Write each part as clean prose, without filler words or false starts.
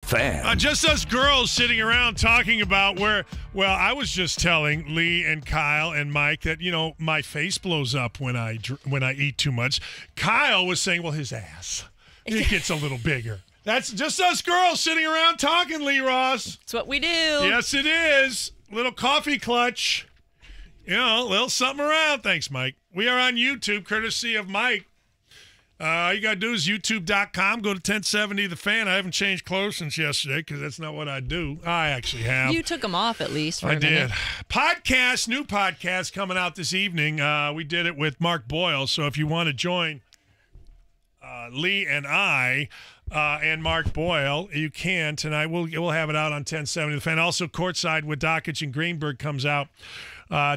Fan. Just us girls sitting around talking about well, I was just telling Lee and Kyle and Mike that, my face blows up when I eat too much. Kyle was saying, well, his ass, it gets a little bigger. That's just us girls sitting around talking, Lee Ross. It's what we do. Yes, it is. Little coffee clutch. A little something around. Thanks, Mike. We are on YouTube, courtesy of Mike. All you got to do is youtube.com, go to 1070 The Fan. I haven't changed clothes since yesterday because that's not what I do. I actually have. You took them off at least for I a minute. did. New podcast coming out this evening. We did it with Mark Boyle. So if you want to join Lee and I and Mark Boyle, you can tonight. We'll have it out on 1070 The Fan. Also, Courtside with Dockich and Greenberg comes out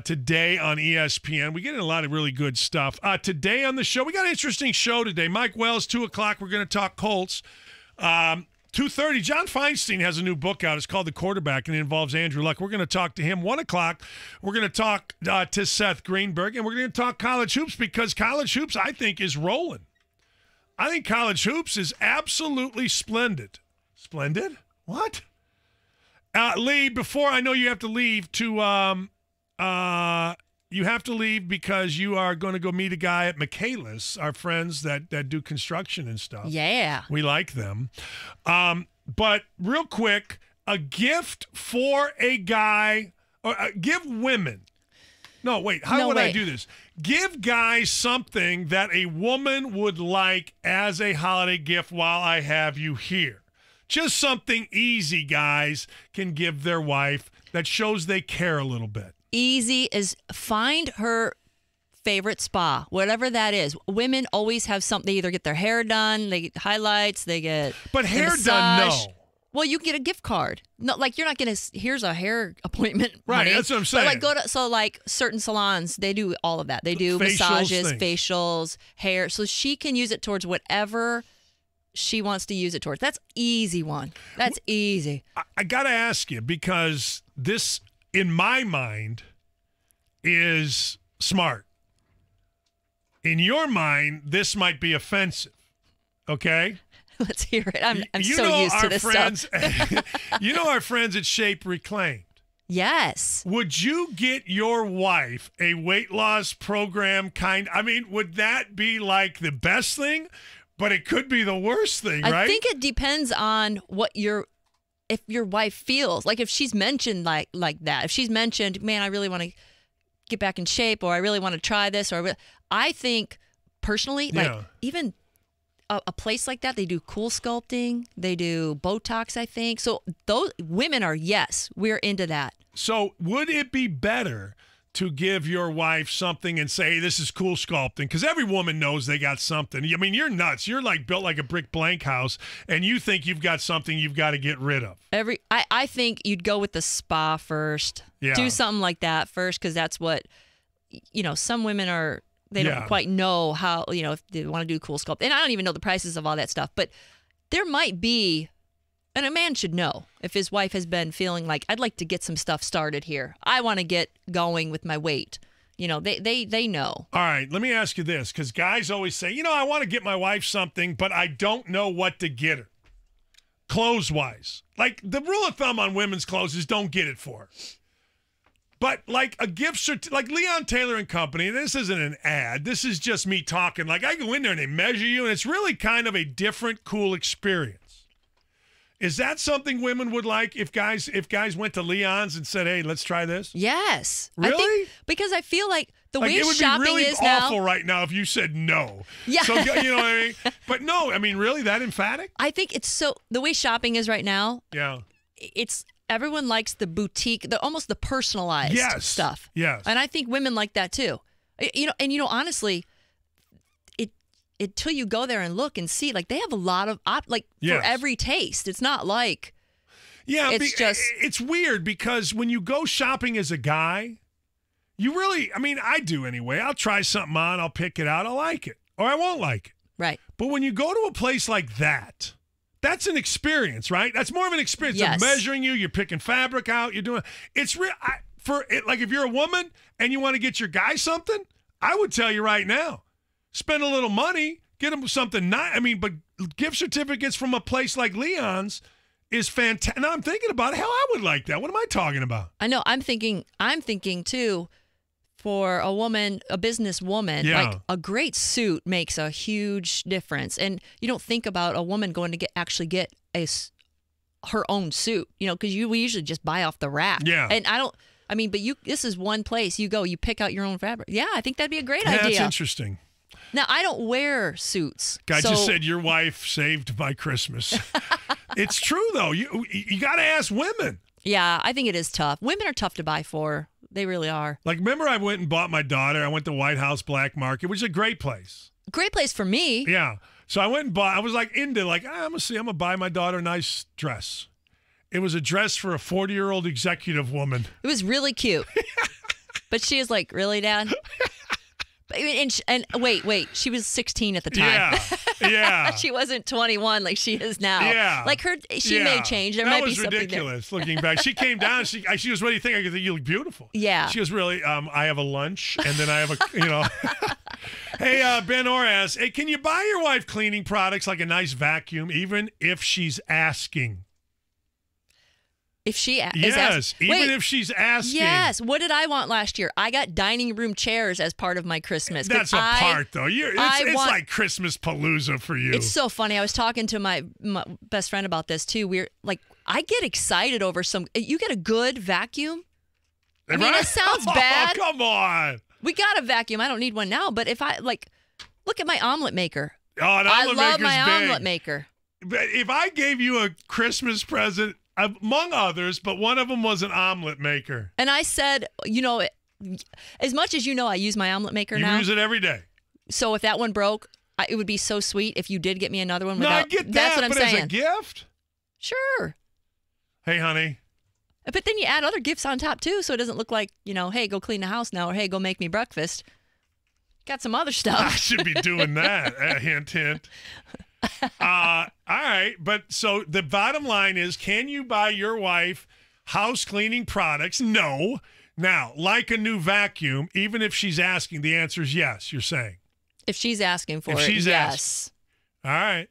today on ESPN. We get in a lot of really good stuff. Today on the show, we got an interesting show today. Mike Wells, 2 o'clock, we're going to talk Colts. 2:30, John Feinstein has a new book out. It's called The Quarterback, and it involves Andrew Luck. We're going to talk to him. 1 o'clock, we're going to talk to Seth Greenberg, and we're going to talk college hoops because college hoops, I think, is rolling. I think college hoops is absolutely splendid. Splendid? What? Lee, before I know you have to leave you have to leave because you are going to go meet a guy at Michaelis, our friends that do construction and stuff. Yeah. We like them. But real quick, a gift for a guy, or give women. No, wait. How would I do this? Give guys something that a woman would like as a holiday gift while I have you here. Just something easy guys can give their wife that shows they care a little bit. Easy is find her favorite spa, whatever that is. Women always have something. They either get their hair done, they get highlights, they get But hair massage. done, no. Well, you get a gift card. No, like you're not gonna. Here's a hair appointment. Right, honey. that's what I'm saying. But like certain salons, they do all of that. They do massages, facials, hair. So she can use it towards whatever she wants to use it towards. That's easy one. That's easy. I got to ask you because this, in my mind, is smart. In your mind, this might be offensive. Okay? Let's hear it. I'm so used to this stuff. You know our friends at Shape Reclaimed. Yes. Would you get your wife a weight loss program would that be like the best thing? But it could be the worst thing, right? I think it depends on if your wife feels. Like if she's mentioned like that. If she's mentioned, man, I really want to get back in shape, or I really want to try this, or I think personally, even a place like that, they do cool sculpting, they do Botox, I think. So those women are, yes, we're into that. So would it be better to give your wife something and say, hey, this is cool sculpting? Because every woman knows they got something. I mean, you're nuts. You're like built like a brick blank house, and you think you've got something you've got to get rid of. I think you'd go with the spa first. Yeah. Do something like that first, because that's what, some women are, they don't quite know how, if they want to do cool sculpt. And I don't even know the prices of all that stuff. But there might be, and a man should know, if his wife has been feeling like, I'd like to get some stuff started here. I want to get going with my weight. They know. All right, let me ask you this, because guys always say, I want to get my wife something, but I don't know what to get her. Clothes-wise. Like, the rule of thumb on women's clothes is don't get it for her. But like a gift certificate, like Leon Taylor and Company, this isn't an ad. This is just me talking. Like I go in there and they measure you, and it's really kind of a different, cool experience. Is that something women would like if guys went to Leon's and said, hey, let's try this? Yes. Really? Because I feel like the way it would shopping be really is now. awful right now if you said no. Yeah. So, you know what I mean? But no, I mean, really, that emphatic? I think the way shopping is right now. Yeah. Everyone likes the boutique, almost the personalized stuff. Yes. And I think women like that too. Honestly, until you go there and look and see, like they have a lot of for every taste. It's not like it's weird because when you go shopping as a guy, you really, I do anyway. I'll try something on, I'll pick it out, I'll like it, or I won't like it. Right. But when you go to a place like that, that's an experience, right? That's more of an experience. Yes. They're measuring you. You're picking fabric out. You're doing. It's real. Like if you're a woman and you want to get your guy something, I would tell you right now, spend a little money, get him something nice. But gift certificates from a place like Leon's is fantastic. Now I'm thinking about how I would like that. What am I talking about? I know. I'm thinking too, for a woman, a business woman, Yeah. like a great suit makes a huge difference. And you don't think about a woman going to actually get her own suit, because we usually just buy off the rack. Yeah. And but this is one place you go, you pick out your own fabric. Yeah, I think that'd be a great Yeah, idea. that's interesting. Now, I don't wear suits. Guy so just said your wife saved my Christmas. It's true though. You got to ask women. Yeah, I think it is tough. Women are tough to buy for. They really are. Like, remember I went and bought my daughter. I went to White House Black Market, which is a great place. Great place for me. Yeah. So I went and bought. I was like into I'm gonna buy my daughter a nice dress. It was a dress for a 40-year-old executive woman. It was really cute. But she was like, really, Dad? And wait, she was 16 at the time. Yeah. She wasn't 21 like she is now. Yeah. Like she may change. There might be something ridiculous looking back. She came down. She goes, what do you think? I go, you look beautiful. Yeah. She goes, really? I have a lunch and then I have Hey, Ben Orr asks, hey, can you buy your wife cleaning products like a nice vacuum even if she's asking? If she is yes, asking. even if she's asking. Yes. What did I want last year? I got dining room chairs as part of my Christmas. That's a part, though. It's like Christmas palooza for you. It's so funny. I was talking to my best friend about this, too. We're like, I get excited over you get a good vacuum. I mean, it sounds bad. Oh, come on. We got a vacuum. I don't need one now. But if I, look at my omelet maker. Oh, an omelet I love my big. omelet maker. But if I gave you a Christmas present, among others, but one of them was an omelet maker. And I said, as much as I use my omelet maker now. You use it every day. So if that one broke, it would be so sweet if you did get me another one. No, I get that, that's what I'm but saying. as a gift? Sure. Hey, honey. But then you add other gifts on top, too, so it doesn't look like, hey, go clean the house now, or hey, go make me breakfast. Got some other stuff. I should be doing that. Hint, hint. All right. But so the bottom line is, can you buy your wife house cleaning products? No. Now, like a new vacuum, even if she's asking, the answer is yes, you're saying. If she's asking for if it, she's yes. All right.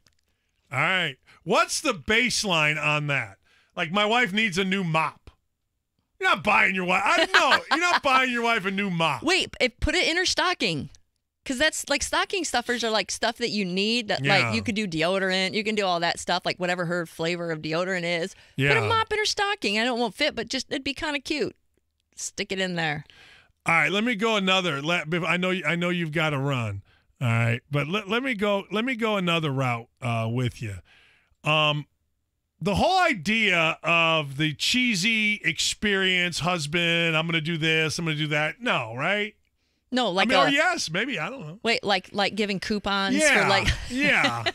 All right. What's the baseline on that? Like, my wife needs a new mop. You're not buying your wife. I know. You're not buying your wife a new mop. Wait, put it in her stocking. Because that's like stocking stuffers are like stuff that you need that like you could do deodorant. You can do all that stuff, like whatever her flavor of deodorant is. Yeah. Put a mop in her stocking. I know it won't fit, but it'd be kind of cute. Stick it in there. All right, let me go another. I know you've got to run. All right, but let me go another route with you. The whole idea of the cheesy experience husband, I'm going to do this, I'm going to do that. No, right? No, like or yes, maybe, I don't know. Wait, like giving coupons yeah, for like yeah.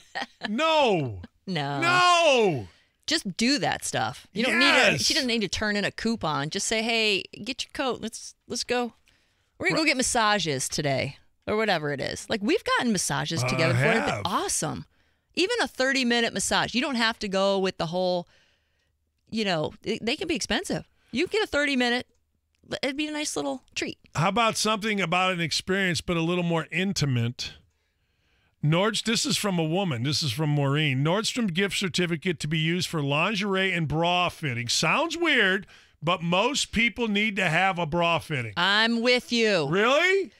No. No. Just do that stuff. You don't need she doesn't need to turn in a coupon. Just say, "Hey, get your coat. Let's go. We're going to go get massages today." Or whatever it is. Like, we've gotten massages together before. It's been awesome. Even a 30-minute massage. You don't have to go with the whole, they can be expensive. You get a 30-minute, it'd be a nice little treat. How about something about an experience but a little more intimate? This is from a woman. This is from Maureen. Nordstrom gift certificate to be used for lingerie and bra fitting. Sounds weird, but most people need to have a bra fitting. I'm with you. Really?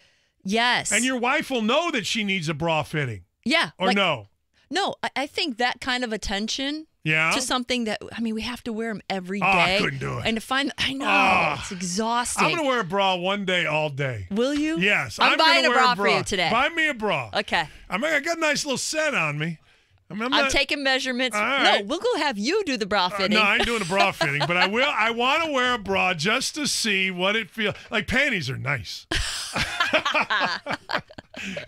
Yes. And your wife will know that she needs a bra fitting. Yeah. Or no? No, I think that kind of attention to something that, we have to wear them every day. I couldn't do it. And to find, I know, it's exhausting. I'm going to wear a bra one day, all day. Will you? Yes. I'm buying a bra for you today. Buy me a bra. Okay. I got a nice little set on me. I'm taking measurements. Right. No, we'll go have you do the bra fitting. No, I ain't doing a bra fitting, but I will. I want to wear a bra just to see what it feels like. Panties are nice.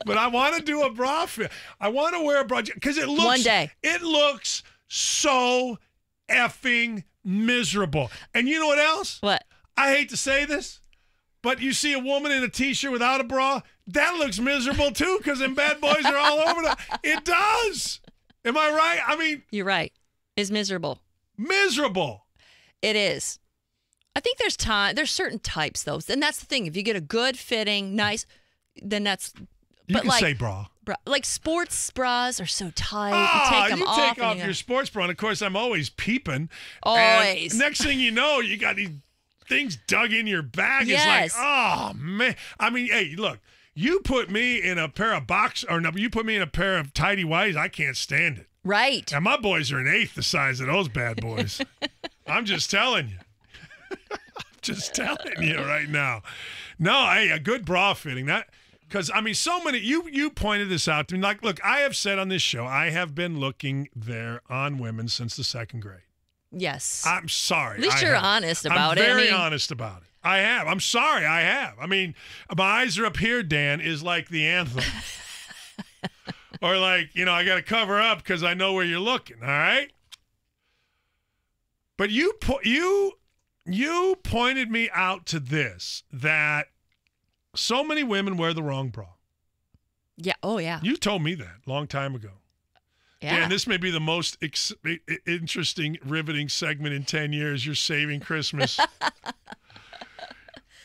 But I want to do a bra fit. I want to wear a bra because it looks one day. It looks so effing miserable. And you know what else? What? I hate to say this, but you see a woman in a t-shirt without a bra, that looks miserable too because them bad boys are all over it does. Am I right? You're right. It's miserable. Miserable. It is. I think there's certain types though. And that's the thing. If you get a good fitting, nice, then that's You can say bra. Like sports bras are so tight. Ah, you take them you off. take off your sports bra, and of course, I'm always peeping. Always. And next thing you know, you got these things dug in your back. Yes. It's like, oh man. I mean, hey, look, you put me in a pair of you put me in a pair of tidy whities, I can't stand it. Right. And my boys are an eighth the size of those bad boys. I'm just telling you. Just telling you right now. No, hey, a good bra fitting. That because I mean, so many you pointed this out to me. Like, look, I have said on this show, I have been looking there on women since the second grade. Yes. I'm sorry. At least you're honest about it. I'm very honest about it. I have. I'm sorry. I have. I mean, my eyes are up here, Dan, is like the anthem. Or like, I got to cover up because I know where you're looking. All right. But you pointed me out to this, that so many women wear the wrong bra. Yeah. Oh, yeah. You told me that a long time ago. Yeah. Dan, this may be the most interesting, riveting segment in 10 years. You're saving Christmas.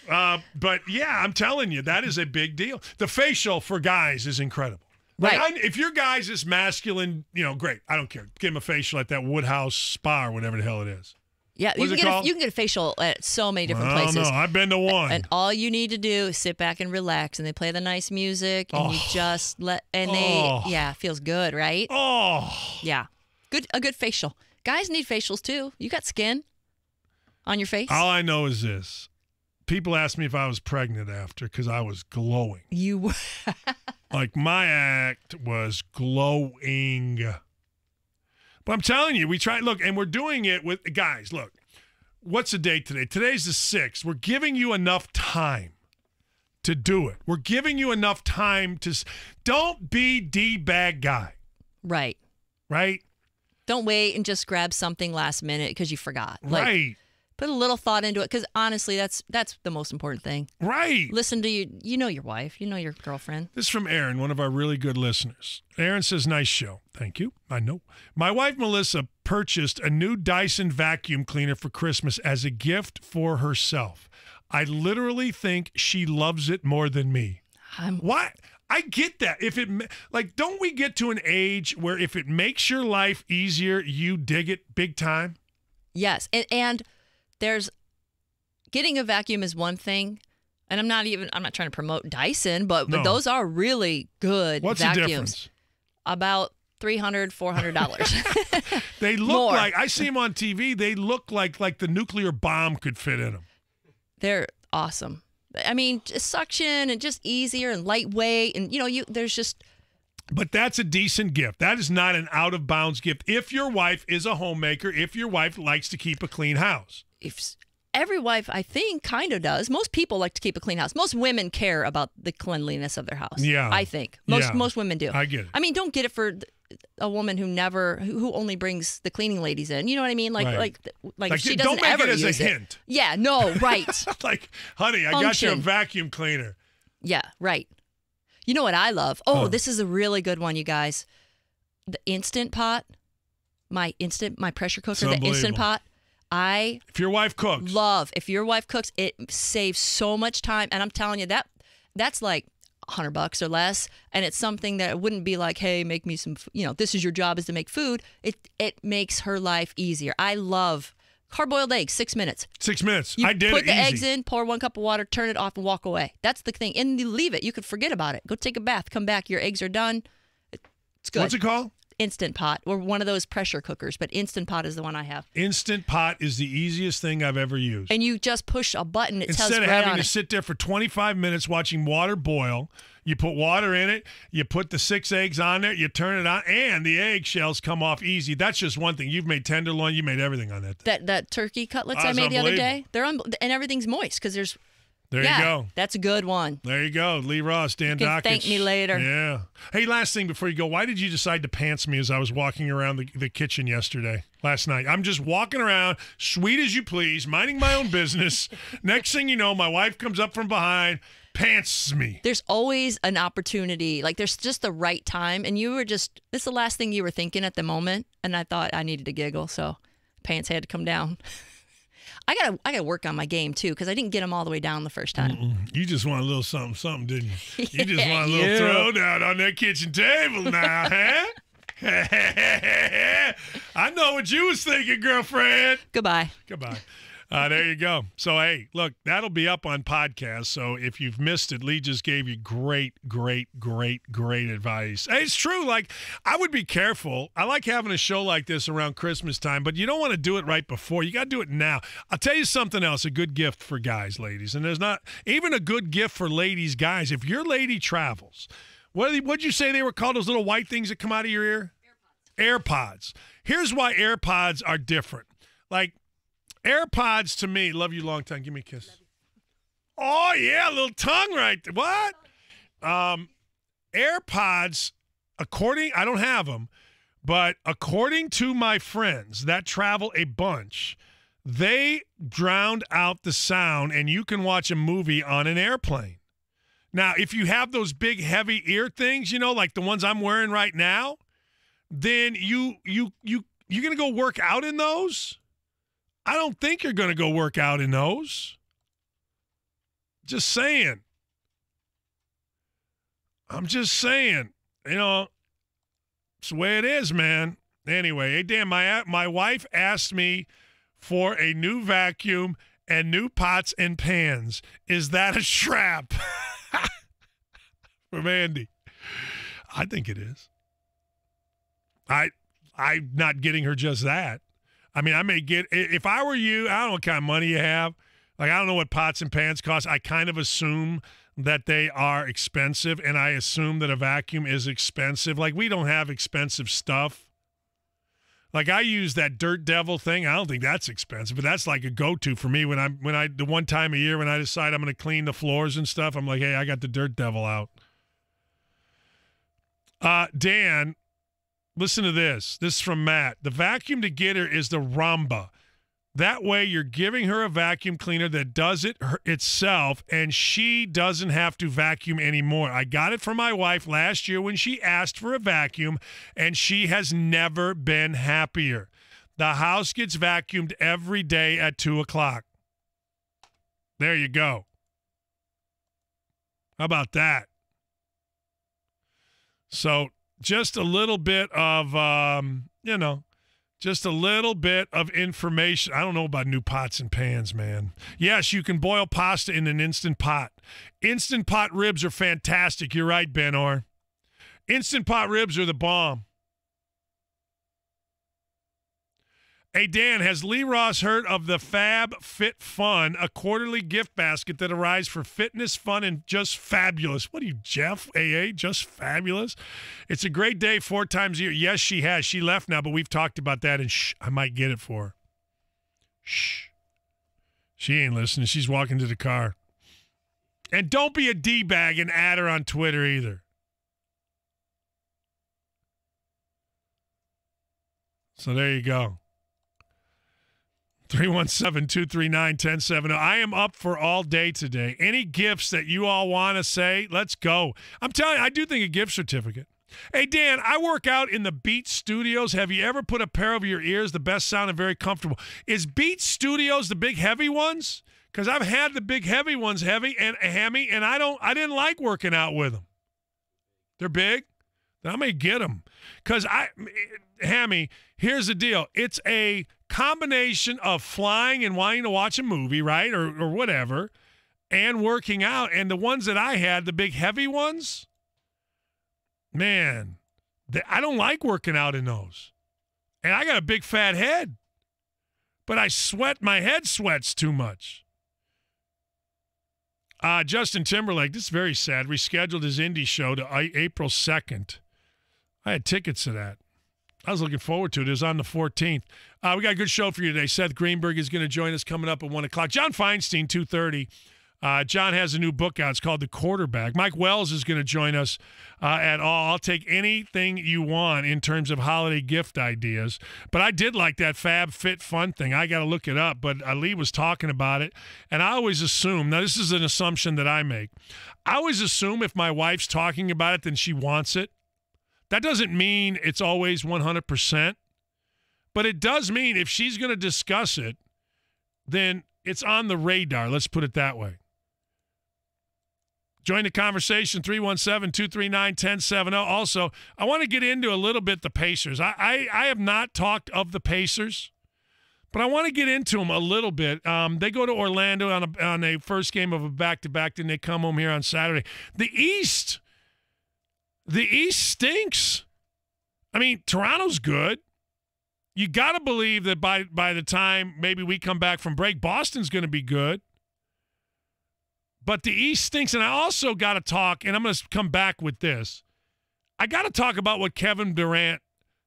But, yeah, I'm telling you, that is a big deal. The facial for guys is incredible. Like, right. If your guy's this masculine, great. I don't care. Give him a facial at that Woodhouse Spa or whatever the hell it is. Yeah, you can get a facial at so many different places. I don't know. I've been to one. And all you need to do is sit back and relax, and they play the nice music, and you just it feels good, right? Oh. Yeah. A good facial. Guys need facials too. You got skin on your face. All I know is this. People asked me if I was pregnant after because I was glowing. You were. Like, my act was glowing. But I'm telling you, we try. Look, and we're doing it with guys. Look, what's the date today? Today's the 6th. We're giving you enough time to do it. We're giving you enough time to. Don't be D-bag guy. Right. Right. Don't wait and just grab something last minute because you forgot. Right. Put a little thought into it because honestly, that's the most important thing. Right. Listen to your wife, your girlfriend. This is from Aaron, one of our really good listeners. Aaron says, nice show. Thank you. I know. My wife, Melissa, purchased a new Dyson vacuum cleaner for Christmas as a gift for herself. I literally think she loves it more than me. What? I get that. Don't we get to an age where if it makes your life easier, you dig it big time? Yes. And there's getting a vacuum is one thing, and I'm not trying to promote Dyson, but those are really good What's vacuums. The difference? About $300, $400. They look like, I see them on TV, they look like the nuclear bomb could fit in them. They're awesome. I mean, just suction and just easier and lightweight, and there's just. But that's a decent gift. That is not an out-of-bounds gift. If your wife is a homemaker, if your wife likes to keep a clean house. If every wife, I think, kind of does. Most people like to keep a clean house. Most women care about the cleanliness of their house. Yeah. I think. Most women do. I get it. I mean, don't get it for a woman who only brings the cleaning ladies in. You know what I mean? Like she doesn't don't make ever it as use a it. hint. Yeah, no, right. Like, honey, I got you a vacuum cleaner. Yeah, right. You know what I love? Oh, this is a really good one, you guys. The Instant Pot. My pressure cooker, the Instant Pot. If your wife cooks. If your wife cooks, it saves so much time. And I'm telling you, that's like $100 or less. And it's something that wouldn't be like, hey, make me some, this is your job is to make food. It makes her life easier. I love hard-boiled eggs, 6 minutes. 6 minutes. You I did it put the easy. eggs in, pour 1 cup of water, turn it off, and walk away. That's the thing. And you leave it. You could forget about it. Go take a bath. Come back. Your eggs are done. It's good. What's it called? Instant Pot, or one of those pressure cookers, but Instant Pot is the one I have. Instant Pot is the easiest thing I've ever used. And you just push a button. Instead of having to sit there for 25 minutes watching water boil, you put water in it, you put the 6 eggs on there, you turn it on, and the eggshells come off easy. That's just one thing. You've made tenderloin. You made everything on that. That turkey cutlets I made the other day, and everything's moist because there's. There you go. That's a good one. There you go. Lee Ross, Dan Dockich. Thank me later. Yeah. Hey, last thing before you go. Why did you decide to pants me as I was walking around the kitchen last night? I'm just walking around, sweet as you please, minding my own business. Next thing you know, my wife comes up from behind, pants me. There's always an opportunity. Like, there's just the right time. And this is the last thing you were thinking at the moment. And I thought I needed to giggle, so pants had to come down. I gotta work on my game too because I didn't get them all the way down the first time. You just want a little something, something, didn't you? You just Yeah, want a little you. throwdown on that kitchen table now, huh? I know what you was thinking, girlfriend. Goodbye. Goodbye. There you go. So, hey, look, that'll be up on podcast. So if you've missed it, Lee just gave you great advice. Hey, it's true. Like, I would be careful. I like having a show like this around Christmas time, but you don't want to do it right before. You got to do it now. I'll tell you something else, a good gift for guys, ladies. And there's not even a good gift for ladies, guys. If your lady travels, what'd you say they were called, those little white things that come out of your ear? AirPods. Here's why AirPods are different. Like, AirPods to me, love you long time. Give me a kiss. Oh, yeah, a little tongue right there. What? AirPods, I don't have them, but according to my friends that travel a bunch, they drowned out the sound and you can watch a movie on an airplane. Now, if you have those big, heavy ear things, like the ones I'm wearing right now, then you're going to go work out in those? I don't think you're going to go work out in those. Just saying. I'm just saying. It's the way it is, man. Anyway, hey, Dan, my wife asked me for a new vacuum and new pots and pans. Is that a trap? From Andy. I think it is. I'm not getting her just that. I mean, I may get, if I were you, I don't know what kind of money you have. Like, I don't know what pots and pans cost. I kind of assume that they are expensive, and I assume that a vacuum is expensive. Like, we don't have expensive stuff. Like, I use that Dirt Devil thing. I don't think that's expensive, but that's like a go-to for me when the one time a year when I decide I'm going to clean the floors and stuff, I'm like, hey, I got the Dirt Devil out. Dan, listen to this. This is from Matt. The vacuum to get her is the Ramba. That way you're giving her a vacuum cleaner that does it itself, and she doesn't have to vacuum anymore. I got it for my wife last year when she asked for a vacuum, and she has never been happier. The house gets vacuumed every day at 2 o'clock. There you go. How about that? So just a little bit of, just a little bit of information. I don't know about new pots and pans, man. Yes, you can boil pasta in an Instant Pot. Instant Pot ribs are fantastic. You're right, Ben-Or. Instant Pot ribs are the bomb. Hey, Dan, has Lee Ross heard of the Fab Fit Fun, a quarterly gift basket that arrives for fitness, fun, and just fabulous? What are you, Jeff? AA? Just fabulous? It's a great day 4 times a year. Yes, she has. She left now, but we've talked about that, and I might get it for her. Shh. She ain't listening. She's walking to the car. And don't be a D-bag and add her on Twitter either. So there you go. 317-239-1070. I am up for all day today. Any gifts that you all want to say, let's go. I'm telling you, I do think a gift certificate. Hey, Dan, I work out in the Beats Studios. Have you ever put a pair over your ears? The best sound and very comfortable. Is Beats Studios the big heavy ones? Because I've had the big heavy ones, heavy and hammy, and I didn't like working out with them. They're big? Then I may get them. Because hammy, here's the deal. It's a combination of flying and wanting to watch a movie, right, or whatever, and working out. And the ones that I had, the big heavy ones, man, I don't like working out in those. And I got a big fat head, but my head sweats too much. Justin Timberlake, this is very sad, rescheduled his indie show to April 2nd. I had tickets to that. I was looking forward to it. It was on the 14th. We got a good show for you today. Seth Greenberg is going to join us coming up at 1 o'clock. John Feinstein, 2:30. John has a new book out. It's called The Quarterback. Mike Wells is going to join us at all. I'll take anything you want in terms of holiday gift ideas. But I did like that Fab Fit Fun thing. I got to look it up. But Ali was talking about it. And I always assume, now this is an assumption that I make. I always assume if my wife's talking about it, then she wants it. That doesn't mean it's always 100%, but it does mean if she's going to discuss it, then it's on the radar. Let's put it that way. Join the conversation, 317-239-1070. Also, I want to get into a little bit the Pacers. I have not talked of the Pacers, but I want to get into them a little bit. They go to Orlando on a first game of a back-to-back, then they come home here on Saturday. The East stinks. I mean, Toronto's good. You got to believe that by the time maybe we come back from break, Boston's going to be good. But the East stinks, and I also got to talk, and I'm going to come back with this. I got to talk about what Kevin Durant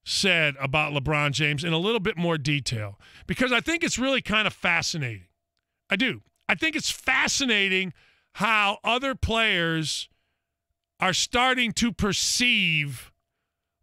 said about LeBron James in a little bit more detail, because I think it's really kind of fascinating. I do. I think it's fascinating how other players are starting to perceive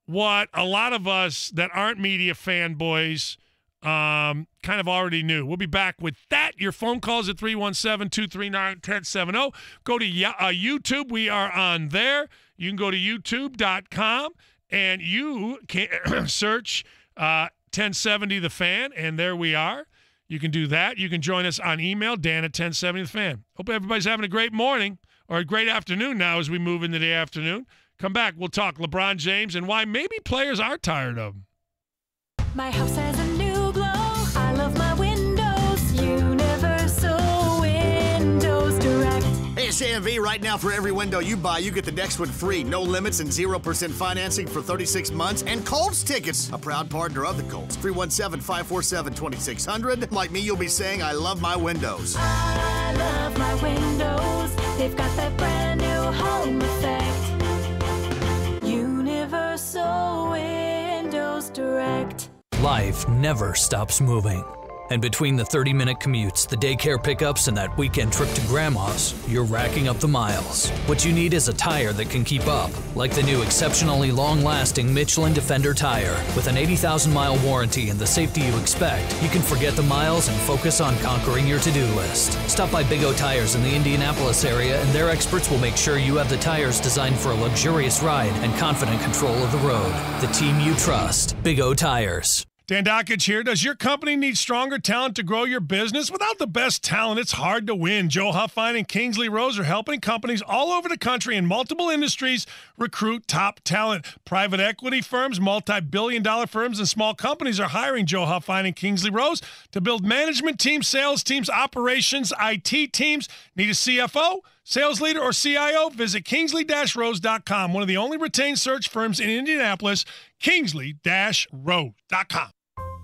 what a lot of us that aren't media fanboys kind of already knew. We'll be back with that. Your phone calls at 317-239-1070. Go to YouTube. We are on there. You can go to youtube.com and you can search 1070 The Fan, and there we are. You can do that. You can join us on email, Dan@1070thefan. Hope everybody's having a great morning or a great afternoon now as we move into the afternoon. Come back. We'll talk LeBron James and why maybe players are tired of him. My house has a new glow. I love my windows. Universal Windows Direct. Hey, it's JMV. Right now, for every window you buy, you get the next one free. No limits and 0% financing for 36 months. And Colts tickets, a proud partner of the Colts. 317-547-2600. Like me, you'll be saying, I love my windows. I love my windows. They've got that brand new home effect. Universal Windows Direct. Life never stops moving. And between the 30-minute commutes, the daycare pickups, and that weekend trip to Grandma's, you're racking up the miles. What you need is a tire that can keep up, like the new exceptionally long-lasting Michelin Defender tire. With an 80,000-mile warranty and the safety you expect, you can forget the miles and focus on conquering your to-do list. Stop by Big O Tires in the Indianapolis area, and their experts will make sure you have the tires designed for a luxurious ride and confident control of the road. The team you trust. Big O Tires. Dan Dockage here. Does your company need stronger talent to grow your business? Without the best talent, it's hard to win. Joe Huffine and Kingsley Rose are helping companies all over the country in multiple industries recruit top talent. Private equity firms, multi-billion-dollar firms, and small companies are hiring Joe Huffine and Kingsley Rose to build management teams, sales teams, operations, IT teams. Need a CFO? Sales leader or CIO? Visit Kingsley-Rose.com, one of the only retained search firms in Indianapolis, Kingsley-Rose.com.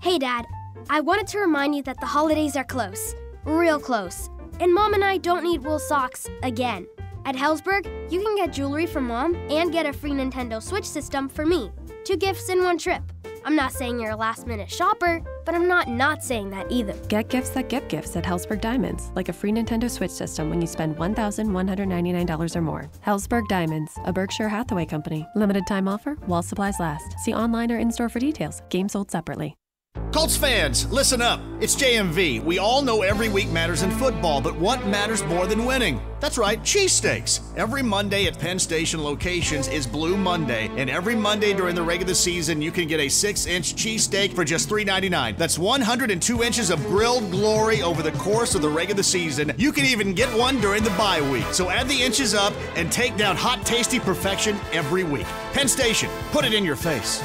Hey, Dad. I wanted to remind you that the holidays are close. Real close. And Mom and I don't need wool socks again. At Helzberg, you can get jewelry for Mom and get a free Nintendo Switch system for me. 2 gifts in one trip. I'm not saying you're a last-minute shopper, but I'm not saying that either. Get gifts that give gifts at Helzberg Diamonds, like a free Nintendo Switch system when you spend $1,199 or more. Helzberg Diamonds, a Berkshire Hathaway company. Limited time offer while supplies last. See online or in-store for details. Game sold separately. Colts fans, listen up. It's JMV. We all know every week matters in football, but what matters more than winning? That's right, cheesesteaks. Every Monday at Penn Station locations is Blue Monday, and every Monday during the regular season, you can get a 6-inch cheesesteak for just $3.99. That's 102 inches of grilled glory over the course of the regular season. You can even get one during the bye week. So add the inches up and take down hot, tasty perfection every week. Penn Station, put it in your face.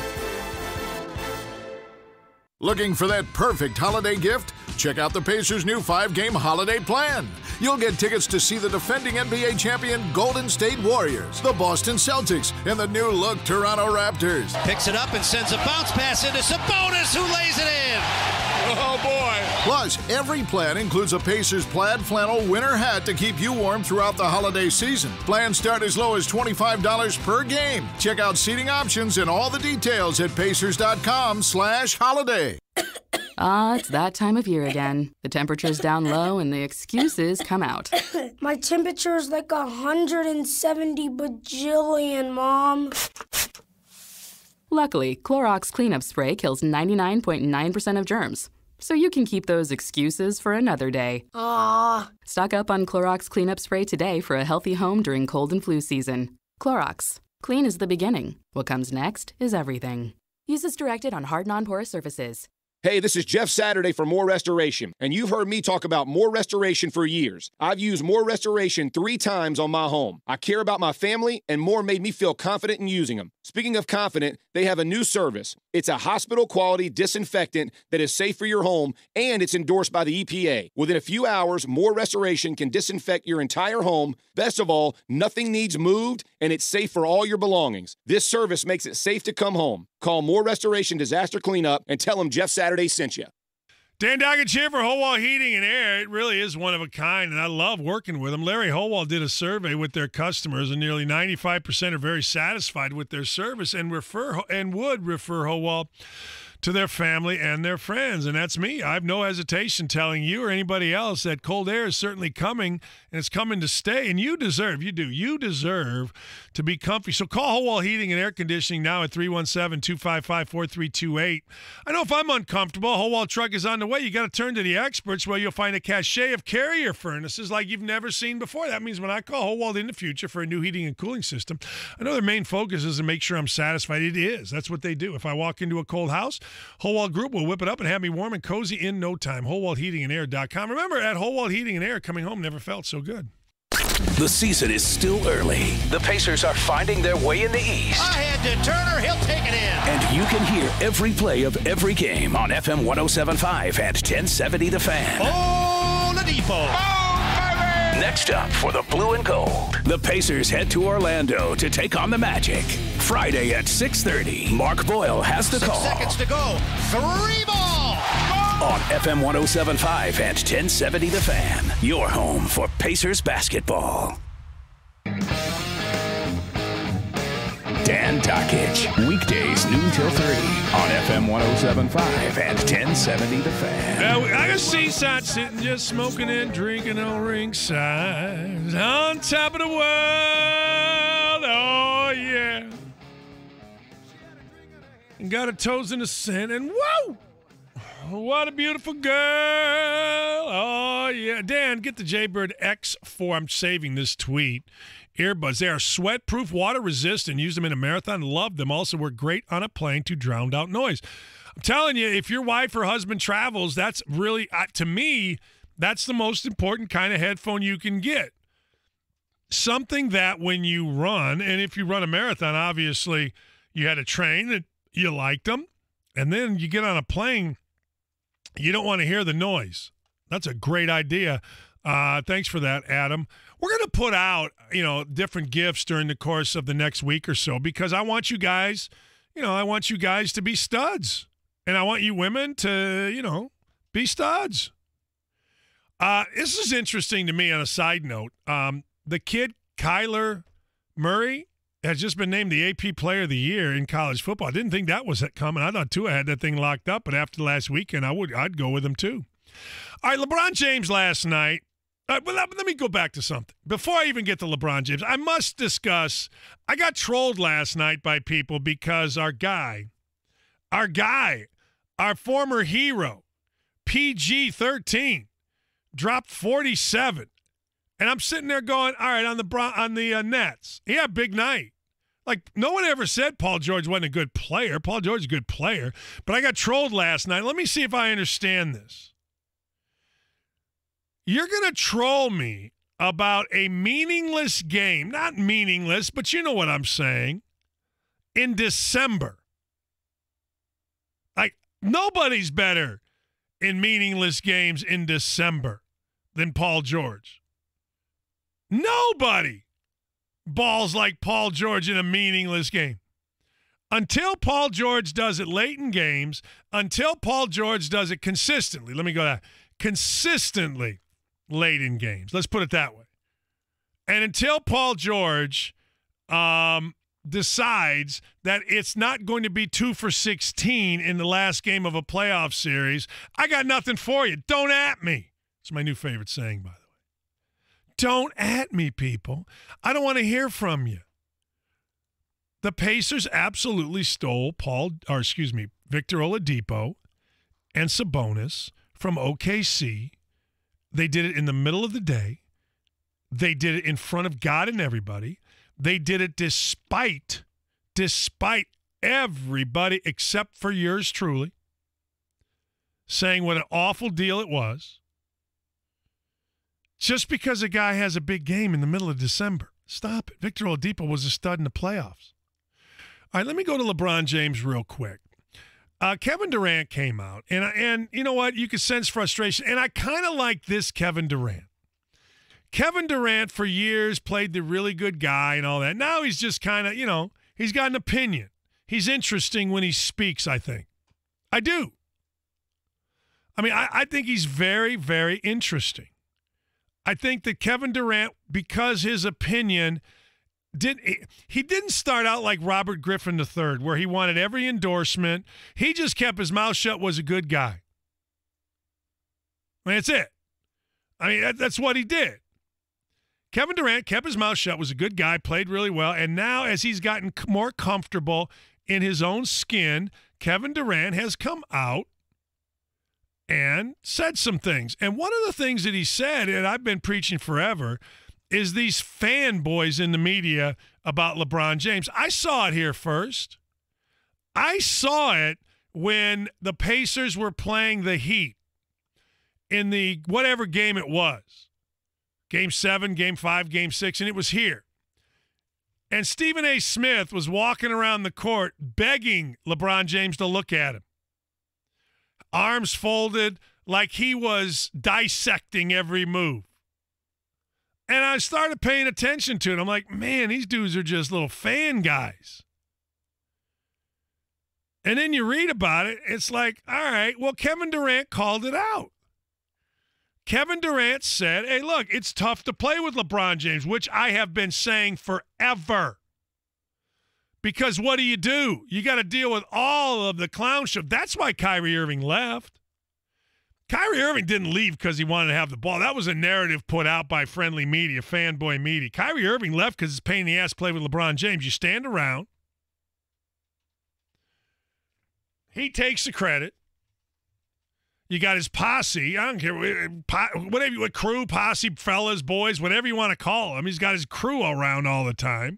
Looking for that perfect holiday gift? Check out the Pacers' new 5-game holiday plan. You'll get tickets to see the defending NBA champion Golden State Warriors, the Boston Celtics, and the new-look Toronto Raptors. Picks it up and sends a bounce pass into Sabonis, who lays it in. Oh, boy. Plus, every plan includes a Pacers plaid flannel winter hat to keep you warm throughout the holiday season. Plans start as low as $25 per game. Check out seating options and all the details at pacers.com/holiday. It's that time of year again. The temperature's down low and the excuses come out. My temperature's like 170 bajillion, Mom. Luckily, Clorox Cleanup Spray kills 99.9% of germs. So you can keep those excuses for another day. Stock up on Clorox Cleanup Spray today for a healthy home during cold and flu season. Clorox. Clean is the beginning. What comes next is everything. Use as directed on hard, non-porous surfaces. Hey, this is Jeff Saturday for More Restoration, and you've heard me talk about More Restoration for years. I've used More Restoration 3 times on my home. I care about my family, and More made me feel confident in using them. Speaking of confident, they have a new service. It's a hospital-quality disinfectant that is safe for your home, and it's endorsed by the EPA. Within a few hours, More Restoration can disinfect your entire home. Best of all, nothing needs moved, and it's safe for all your belongings. This service makes it safe to come home. Call More Restoration Disaster Cleanup and tell them Jeff Saturday sent you. Dan Doggett here for Howell Heating and Air. It really is one of a kind, and I love working with them. Larry Howell did a survey with their customers, and nearly 95% are very satisfied with their service and would refer Howell to their family and their friends. And that's me. I have no hesitation telling you or anybody else that cold air is certainly coming, and it's coming to stay. And you deserve to be comfy. So call Howell Heating and Air Conditioning now at 317-255-4328. I know if I'm uncomfortable, Howell truck is on the way. You got to turn to the experts where you'll find a cachet of Carrier furnaces like you've never seen before. That means when I call Howell in the future for a new heating and cooling system, I know their main focus is to make sure I'm satisfied. It is. That's what they do. If I walk into a cold house, Howell Group will whip it up and have me warm and cozy in no time. HowellHeatingandAir.com. Remember, at Howell Heating and Air, coming home never felt so good. The season is still early. The Pacers are finding their way in the East. Ahead to Turner. He'll take it in. And you can hear every play of every game on FM 107.5 and 1070 The Fan. Oladipo. Next up for the blue and gold, the Pacers head to Orlando to take on the Magic. Friday at 6:30, Mark Boyle has the call. 6 seconds to go. 3 ball. On FM 107.5 and 1070 The Fan, your home for Pacers basketball. Dan Dockich, weekdays noon till 3 on FM 107.5 and 1070 The Fan. I got seaside sitting, just smoking and drinking on ringside, on top of the world. Oh yeah, and got her toes in the sand, and whoa, what a beautiful girl. Oh yeah, Dan, get the Jaybird X4. I'm saving this tweet. Earbuds. They are sweat-proof, water-resistant. Use them in a marathon. Love them. Also work great on a plane to drown out noise. I'm telling you, if your wife or husband travels, that's really, to me, that's the most important kind of headphone you can get. Something that when you run, and if you run a marathon, obviously you had a train that you liked them, and then you get on a plane, you don't want to hear the noise. That's a great idea. Thanks for that, Adam. We're going to put out, different gifts during the course of the next week or so because I want you guys, to be studs. And I want you women to, be studs. This is interesting to me on a side note. The kid, Kyler Murray, has just been named the AP Player of the Year in college football. I didn't think that was coming. I thought Tua had that thing locked up, but after last weekend, I'd go with him too. All right, LeBron James last night. But let me go back to something. Before I even get to LeBron James, I must discuss, I got trolled last night by people because our former hero, PG-13, dropped 47. And I'm sitting there going, all right, on the Nets. He had a big night. Like, no one ever said Paul George wasn't a good player. Paul George is a good player. But I got trolled last night. Let me see if I understand this. You're going to troll me about a meaningless game, not meaningless, but you know what I'm saying, in December. Like, nobody's better in meaningless games in December than Paul George. Nobody balls like Paul George in a meaningless game. Until Paul George does it late in games, until Paul George does it consistently. Let me go that. Consistently late in games. Let's put it that way. And until Paul George decides that it's not going to be 2 for 16 in the last game of a playoff series, I got nothing for you. Don't at me. It's my new favorite saying, by the way. Don't at me, people. I don't want to hear from you. The Pacers absolutely stole Victor Oladipo and Sabonis from OKC. They did it in the middle of the day. They did it in front of God and everybody. They did it despite everybody except for yours truly. saying what an awful deal it was just because a guy has a big game in the middle of December. Stop it. Victor Oladipo was a stud in the playoffs. All right, let me go to LeBron James real quick. Kevin Durant came out, and you know what? You could sense frustration, and I kind of like this Kevin Durant. Kevin Durant for years played the really good guy and all that. Now he's just kind of, he's got an opinion. He's interesting when he speaks, I think. I do. I mean, I think he's very, very interesting. I think that Kevin Durant, because his opinion, he didn't start out like Robert Griffin III, where he wanted every endorsement. He just kept his mouth shut, was a good guy. I mean, that's it. I mean, that's what he did. Kevin Durant kept his mouth shut, was a good guy, played really well, and now as he's gotten more comfortable in his own skin, Kevin Durant has come out and said some things. And one of the things that he said, and I've been preaching forever, is these fanboys in the media about LeBron James. I saw it here first. I saw it when the Pacers were playing the Heat in the whatever game it was. Game 7, Game 5, Game 6, and it was here. And Stephen A. Smith was walking around the court begging LeBron James to look at him. Arms folded like he was dissecting every move. And I started paying attention to it. I'm like, man, these dudes are just little fan guys. And then you read about it. It's like, all right, well, Kevin Durant called it out. Kevin Durant said, hey, look, it's tough to play with LeBron James, which I have been saying forever. Because what do? You got to deal with all of the clown show. That's why Kyrie Irving left. Kyrie Irving didn't leave because he wanted to have the ball. That was a narrative put out by friendly media, fanboy media. Kyrie Irving left because it's a pain in the ass to play with LeBron James. You stand around. He takes the credit. You got his posse. I don't care. Whatever, crew, posse, fellas, boys, whatever you want to call him. He's got his crew around all the time.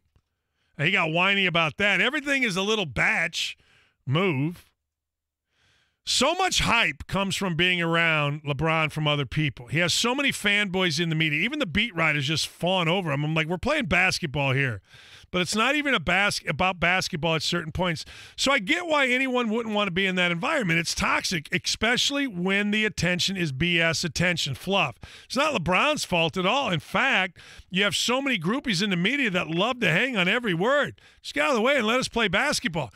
And he got whiny about that. Everything is a little batch move. So much hype comes from being around LeBron from other people. He has so many fanboys in the media. Even the beat writers just fawn over him. I'm like, we're playing basketball here. But it's not even about basketball at certain points. So I get why anyone wouldn't want to be in that environment. It's toxic, especially when the attention is BS attention, fluff. It's not LeBron's fault at all. In fact, you have so many groupies in the media that love to hang on every word. Just get out of the way and let us play basketball.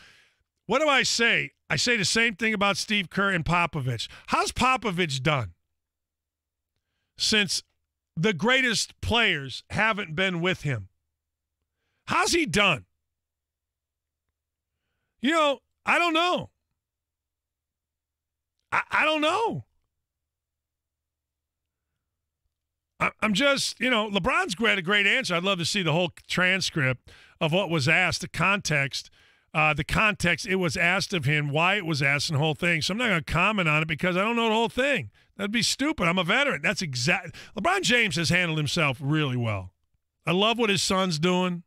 What do I say? I say the same thing about Steve Kerr and Popovich. How's Popovich done since the greatest players haven't been with him? How's he done? I don't know. I don't know. I'm just, LeBron's had a great answer. I'd love to see the whole transcript of what was asked, the context it was asked of him, why it was asked, and the whole thing. So I'm not going to comment on it because I don't know the whole thing. That'd be stupid. I'm a veteran. That's exact. LeBron James has handled himself really well. I love what his son's doing.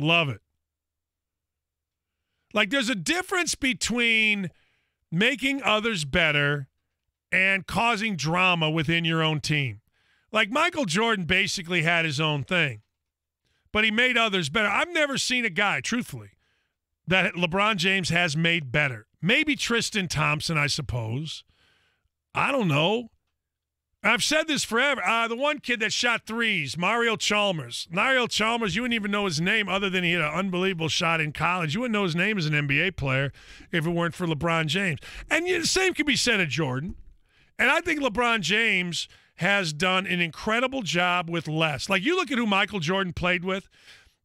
Love it. Like, there's a difference between making others better and causing drama within your own team. Like, Michael Jordan basically had his own thing, but he made others better. I've never seen a guy, truthfully, that LeBron James has made better. Maybe Tristan Thompson, I suppose. I don't know. I've said this forever. The one kid that shot threes, Mario Chalmers. Mario Chalmers, you wouldn't even know his name other than he had an unbelievable shot in college. You wouldn't know his name as an NBA player if it weren't for LeBron James. And the same could be said of Jordan. And I think LeBron James has done an incredible job with less. Like, you look at who Michael Jordan played with.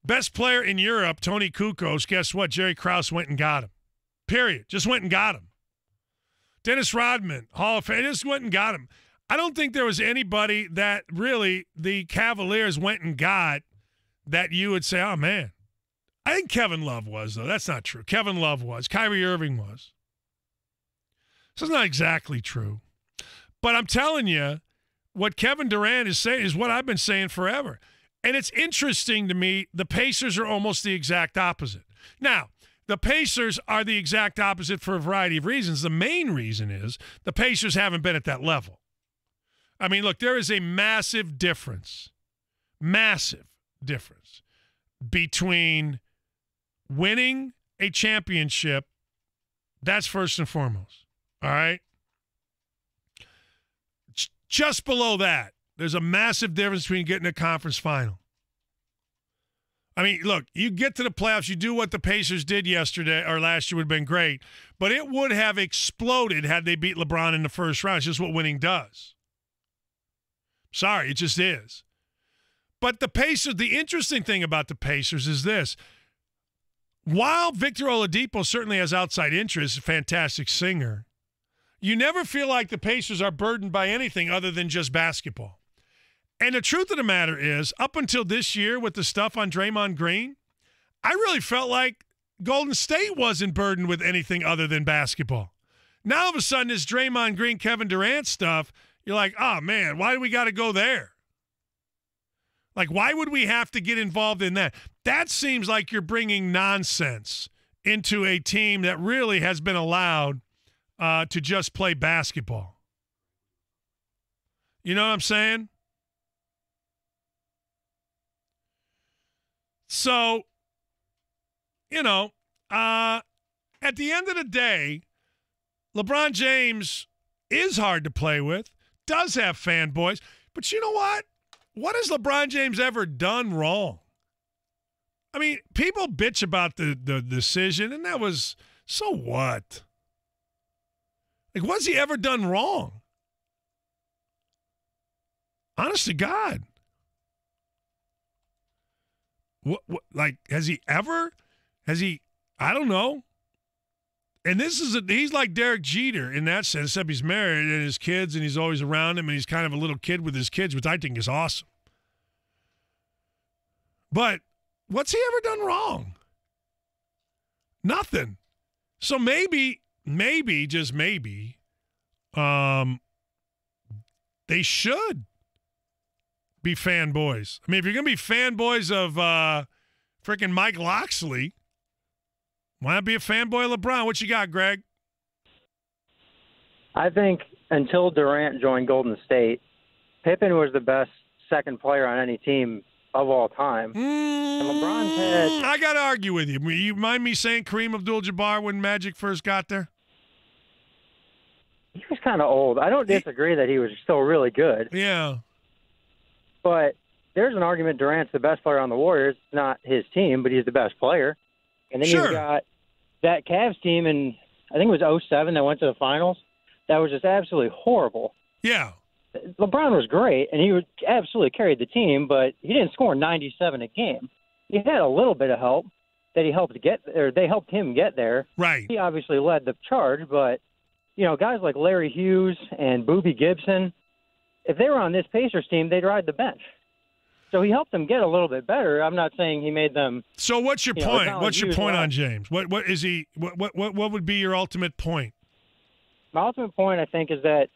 Best player in Europe, Tony Kukoc. Guess what? Jerry Krause went and got him. Period. Just went and got him. Dennis Rodman, Hall of Fame, just went and got him. I don't think there was anybody that really the Cavaliers went and got that you would say, oh, man. I think Kevin Love was, though. That's not true. Kevin Love was. Kyrie Irving was. So it's not exactly true. But I'm telling you, what Kevin Durant is saying is what I've been saying forever. And it's interesting to me, the Pacers are almost the exact opposite. Now, The Pacers are the exact opposite for a variety of reasons. The main reason is the Pacers haven't been at that level. I mean, look, there is a massive difference between winning a championship. That's first and foremost. All right? Just below that, there's a massive difference between getting a conference final. I mean, look, you get to the playoffs, you do what the Pacers did yesterday or last year would have been great, but it would have exploded had they beat LeBron in the first round. It's just what winning does. Sorry, it just is. But the Pacers, the interesting thing about the Pacers is this. While Victor Oladipo certainly has outside interests, a fantastic singer, you never feel like the Pacers are burdened by anything other than just basketball. And the truth of the matter is, up until this year with the stuff on Draymond Green, I really felt like Golden State wasn't burdened with anything other than basketball. Now, all of a sudden, this Draymond Green, Kevin Durant stuff, you're like, oh, man, why do we got to go there? Like, why would we have to get involved in that? That seems like you're bringing nonsense into a team that really has been allowed to just play basketball. You know what I'm saying? So, you know, at the end of the day, LeBron James is hard to play with, does have fanboys, but you know what? What has LeBron James ever done wrong? I mean, people bitch about the decision, and that was, so what? Like, what's he ever done wrong? Honest to God. What, like, has he, I don't know. And he's like Derek Jeter in that sense, except he's married and his kids, and he's always around him, and he's kind of a little kid with his kids, which I think is awesome. But what's he ever done wrong? Nothing. So maybe, just maybe, they should be fanboys. I mean, if you're going to be fanboys of freaking Mike Loxley, why not be a fanboy of LeBron? What you got, Greg? I think until Durant joined Golden State, Pippen was the best second player on any team of all time. And LeBron's had... I got to argue with you. You mind me saying Kareem Abdul-Jabbar when Magic first got there? He was kind of old. I don't disagree that he was still really good. Yeah. But there's an argument Durant's the best player on the Warriors. It's not his team, but he's the best player. And then you've got that Cavs team, and I think it was 2007 that went to the finals. That was just absolutely horrible. Yeah. LeBron was great, and he would absolutely carried the team, but he didn't score 97 a game. He had a little bit of help that they helped him get there. Right. He obviously led the charge, but, you know, guys like Larry Hughes and Boobie Gibson, if they were on this Pacers team, they'd ride the bench. So he helped them get a little bit better. I'm not saying he made them. So what's your point? What's your point on James? What is he? What would be your ultimate point? My ultimate point, I think, is that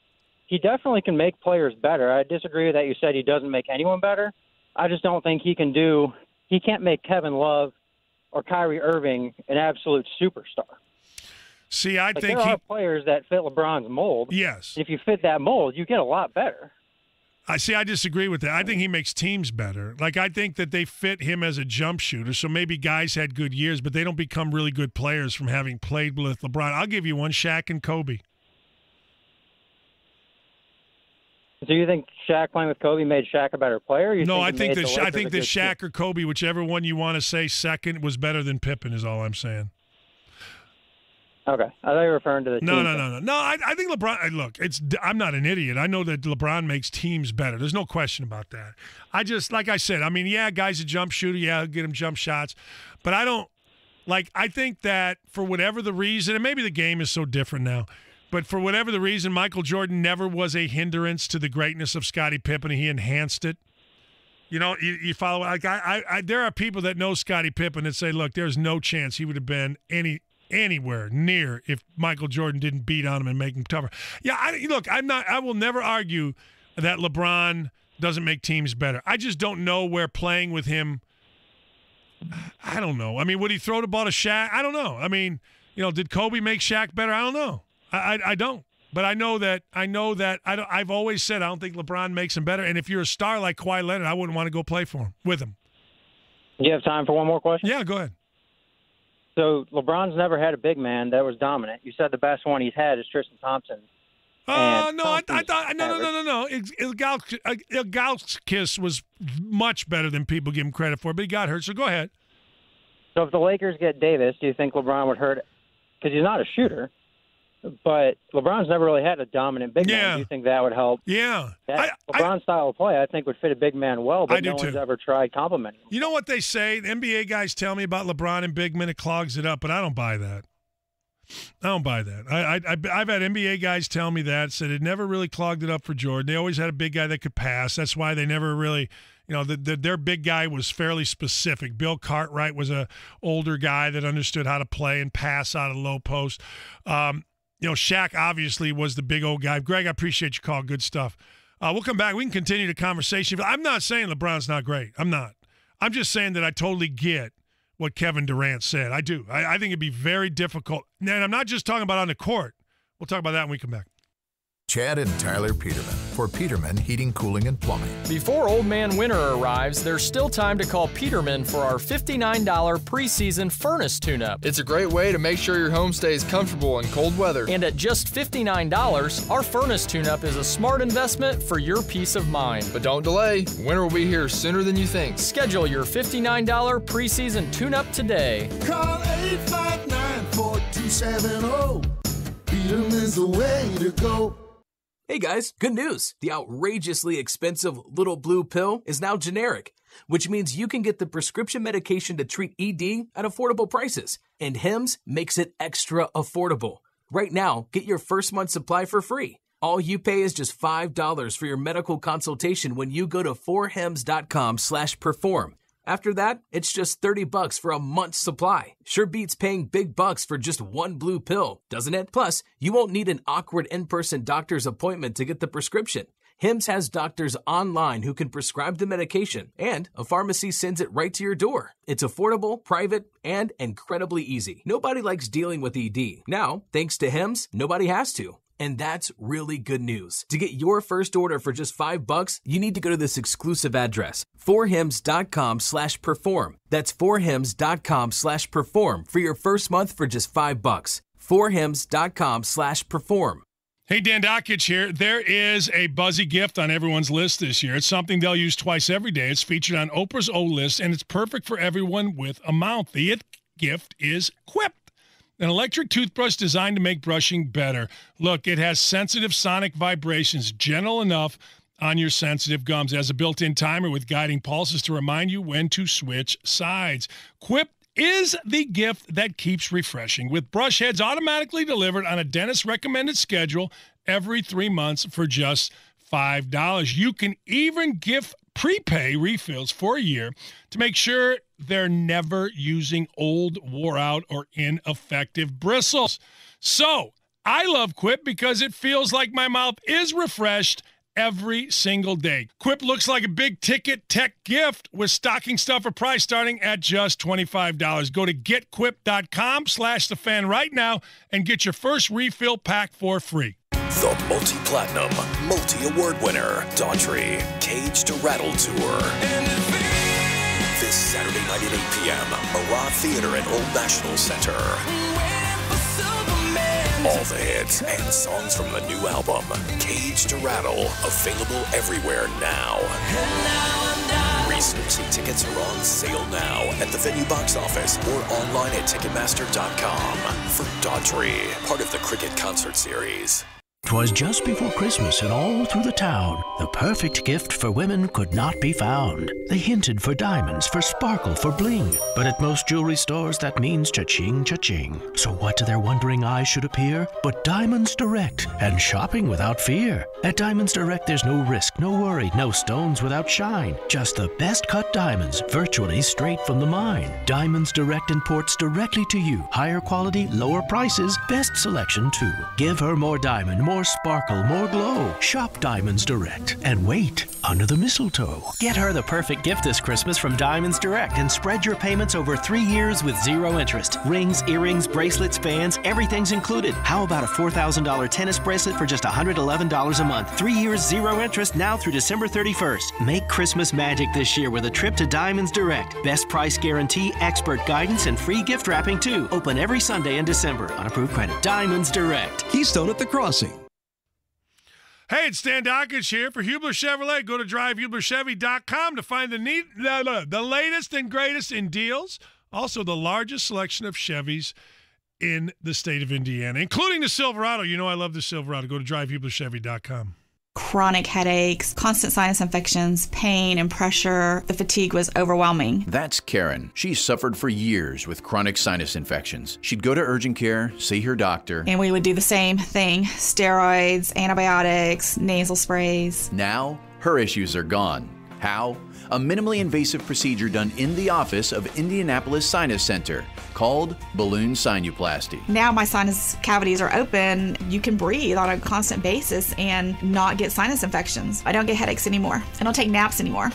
he definitely can make players better. I disagree with that. You said he doesn't make anyone better. I just don't think he can do. He can't make Kevin Love or Kyrie Irving an absolute superstar. See, I think there are players that fit LeBron's mold. Yes. If you fit that mold, you get a lot better. I disagree with that. I think he makes teams better. Like, I think that they fit him as a jump shooter. So maybe guys had good years, but they don't become really good players from having played with LeBron. I'll give you one: Shaq and Kobe. Do you think Shaq playing with Kobe made Shaq a better player? I think that Shaq or Kobe, whichever one you want to say second, was better than Pippen. Is all I'm saying. Okay, I thought you were referring to the No. team. No, I think LeBron. Look, I'm not an idiot. I know that LeBron makes teams better. There's no question about that. I just, like I said, I mean, yeah, guy's a jump shooter. Yeah, get him jump shots, but I don't like. I think that for whatever the reason, and maybe the game is so different now, but for whatever the reason, Michael Jordan never was a hindrance to the greatness of Scottie Pippen. He enhanced it. You know, you follow. Like there are people that know Scottie Pippen that say, look, there's no chance he would have been anywhere near if Michael Jordan didn't beat on him and make him tougher. Yeah, I will never argue that LeBron doesn't make teams better. I just don't know where playing with him I don't know. I mean, would he throw the ball to Shaq? I don't know. I mean, did Kobe make Shaq better? I don't know. I don't. But I know that I've always said I don't think LeBron makes him better. And if you're a star like Kawhi Leonard, I wouldn't want to go play for him, with him. Do you have time for one more question? Yeah, go ahead. So LeBron's never had a big man that was dominant. You said the best one he's had is Tristan Thompson. No. Ilgauskas was much better than people give him credit for, but he got hurt. So go ahead. So if the Lakers get Davis, do you think LeBron would hurt? Because he's not a shooter, but LeBron's never really had a dominant big man. Do you think that would help? Yeah. LeBron's style of play, I think, would fit a big man well, but no one's ever tried complimenting him. You know what they say? The NBA guys tell me about LeBron and big men, it clogs it up, but I don't buy that. I've had NBA guys tell me that, said it never really clogged it up for Jordan. They always had a big guy that could pass. That's why they never really, their big guy was fairly specific. Bill Cartwright was a older guy that understood how to play and pass out of low post. Shaq obviously was the big old guy. Greg, I appreciate your call. Good stuff. We'll come back. We can continue the conversation. I'm not saying LeBron's not great. I'm not. I'm just saying that I totally get what Kevin Durant said. I do. I think it'd be very difficult. And I'm not just talking about on the court. We'll talk about that when we come back. Chad and Tyler Peterman for Peterman Heating, Cooling, and Plumbing. Before Old Man Winter arrives, there's still time to call Peterman for our $59 preseason furnace tune-up. It's a great way to make sure your home stays comfortable in cold weather. And at just $59, our furnace tune-up is a smart investment for your peace of mind. But don't delay. Winter will be here sooner than you think. Schedule your $59 preseason tune-up today. Call 859-4270. Peterman's the way to go. Hey guys, good news. The outrageously expensive Little Blue pill is now generic, which means you can get the prescription medication to treat ED at affordable prices. And Hims makes it extra affordable. Right now, get your first month supply for free. All you pay is just $5 for your medical consultation when you go to 4hims.com/perform. After that, it's just $30 for a month's supply. Sure beats paying big bucks for just one blue pill, doesn't it? Plus, you won't need an awkward in-person doctor's appointment to get the prescription. Hims has doctors online who can prescribe the medication, and a pharmacy sends it right to your door. It's affordable, private, and incredibly easy. Nobody likes dealing with ED. Now, thanks to Hims, nobody has to. And that's really good news. To get your first order for just $5, you need to go to this exclusive address, 4hims.com/perform. That's 4hims.com/perform for your first month for just $5. 4hims.com/perform. Hey, Dan Dakich here. There is a buzzy gift on everyone's list this year. It's something they'll use twice every day. It's featured on Oprah's O List, and it's perfect for everyone with a mouth. The it gift is Quip. An electric toothbrush designed to make brushing better. Look, it has sensitive sonic vibrations, gentle enough on your sensitive gums. It has a built-in timer with guiding pulses to remind you when to switch sides. Quip is the gift that keeps refreshing, with brush heads automatically delivered on a dentist-recommended schedule every 3 months for just $5. You can even gift prepay refills for a year to make sure they're never using old, wore-out, or ineffective bristles. So, I love Quip because it feels like my mouth is refreshed every single day. Quip looks like a big-ticket tech gift with stocking stuffer price starting at just $25. Go to getquip.com/thefan right now and get your first refill pack for free. The multi-platinum, multi-award winner, Daughtry Cage to Rattle Tour. This Saturday night at 8 p.m., Marah Theater at Old National Center. All the hits and songs from the new album, Cage to Rattle, available everywhere now. Research tickets are on sale now at the venue box office or online at Ticketmaster.com. For Daughtry, part of the Cricket Concert Series. 'Twas just before Christmas, and all through the town, the perfect gift for women could not be found. They hinted for diamonds, for sparkle, for bling. But at most jewelry stores, that means cha-ching, cha-ching. So what to their wondering eyes should appear but Diamonds Direct, and shopping without fear. At Diamonds Direct, there's no risk, no worry, no stones without shine. Just the best cut diamonds, virtually straight from the mine. Diamonds Direct imports directly to you. Higher quality, lower prices, best selection too. Give her more diamond, more more sparkle, more glow. Shop Diamonds Direct and wait under the mistletoe. Get her the perfect gift this Christmas from Diamonds Direct and spread your payments over 3 years with 0 interest. Rings, earrings, bracelets, bands, everything's included. How about a $4,000 tennis bracelet for just $111 a month? 3 years, 0 interest now through December 31st. Make Christmas magic this year with a trip to Diamonds Direct. Best price guarantee, expert guidance, and free gift wrapping too. Open every Sunday in December on approved credit. Diamonds Direct. Keystone at the Crossing. Hey, it's Dan Dockage here for Hubler Chevrolet. Go to drivehublerchevy.com to find the latest and greatest in deals. Also, the largest selection of Chevys in the state of Indiana, including the Silverado. You know I love the Silverado. Go to drivehublerchevy.com. Chronic headaches, constant sinus infections, pain and pressure. The fatigue was overwhelming. That's Karen. She suffered for years with chronic sinus infections. She'd go to urgent care, see her doctor. And we would do the same thing. Steroids, antibiotics, nasal sprays. Now, her issues are gone. How? A minimally invasive procedure done in the office of Indianapolis Sinus Center called balloon sinuplasty. Now my sinus cavities are open. You can breathe on a constant basis and not get sinus infections. I don't get headaches anymore. I don't take naps anymore.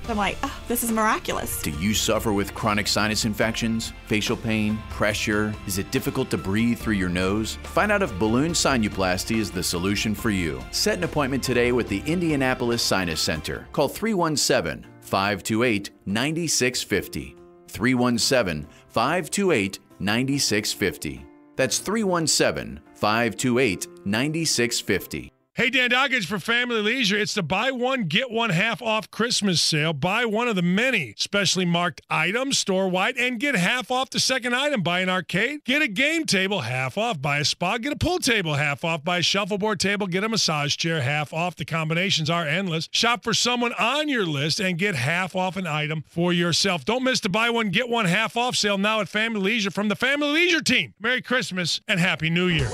I'm like, oh, this is miraculous. Do you suffer with chronic sinus infections, facial pain, pressure? Is it difficult to breathe through your nose? Find out if balloon sinuplasty is the solution for you. Set an appointment today with the Indianapolis Sinus Center. Call 317-528-9650. 317-528-9650. That's 317-528-9650. Hey, Dan Dockage for Family Leisure. It's the buy one, get one half off Christmas sale. Buy one of the many specially marked items store-wide and get half off the second item. Buy an arcade, get a game table, half off. Buy a spa, get a pool table, half off. Buy a shuffleboard table, get a massage chair, half off. The combinations are endless. Shop for someone on your list and get half off an item for yourself. Don't miss the buy one, get one half off sale now at Family Leisure from the Family Leisure team. Merry Christmas and Happy New Year.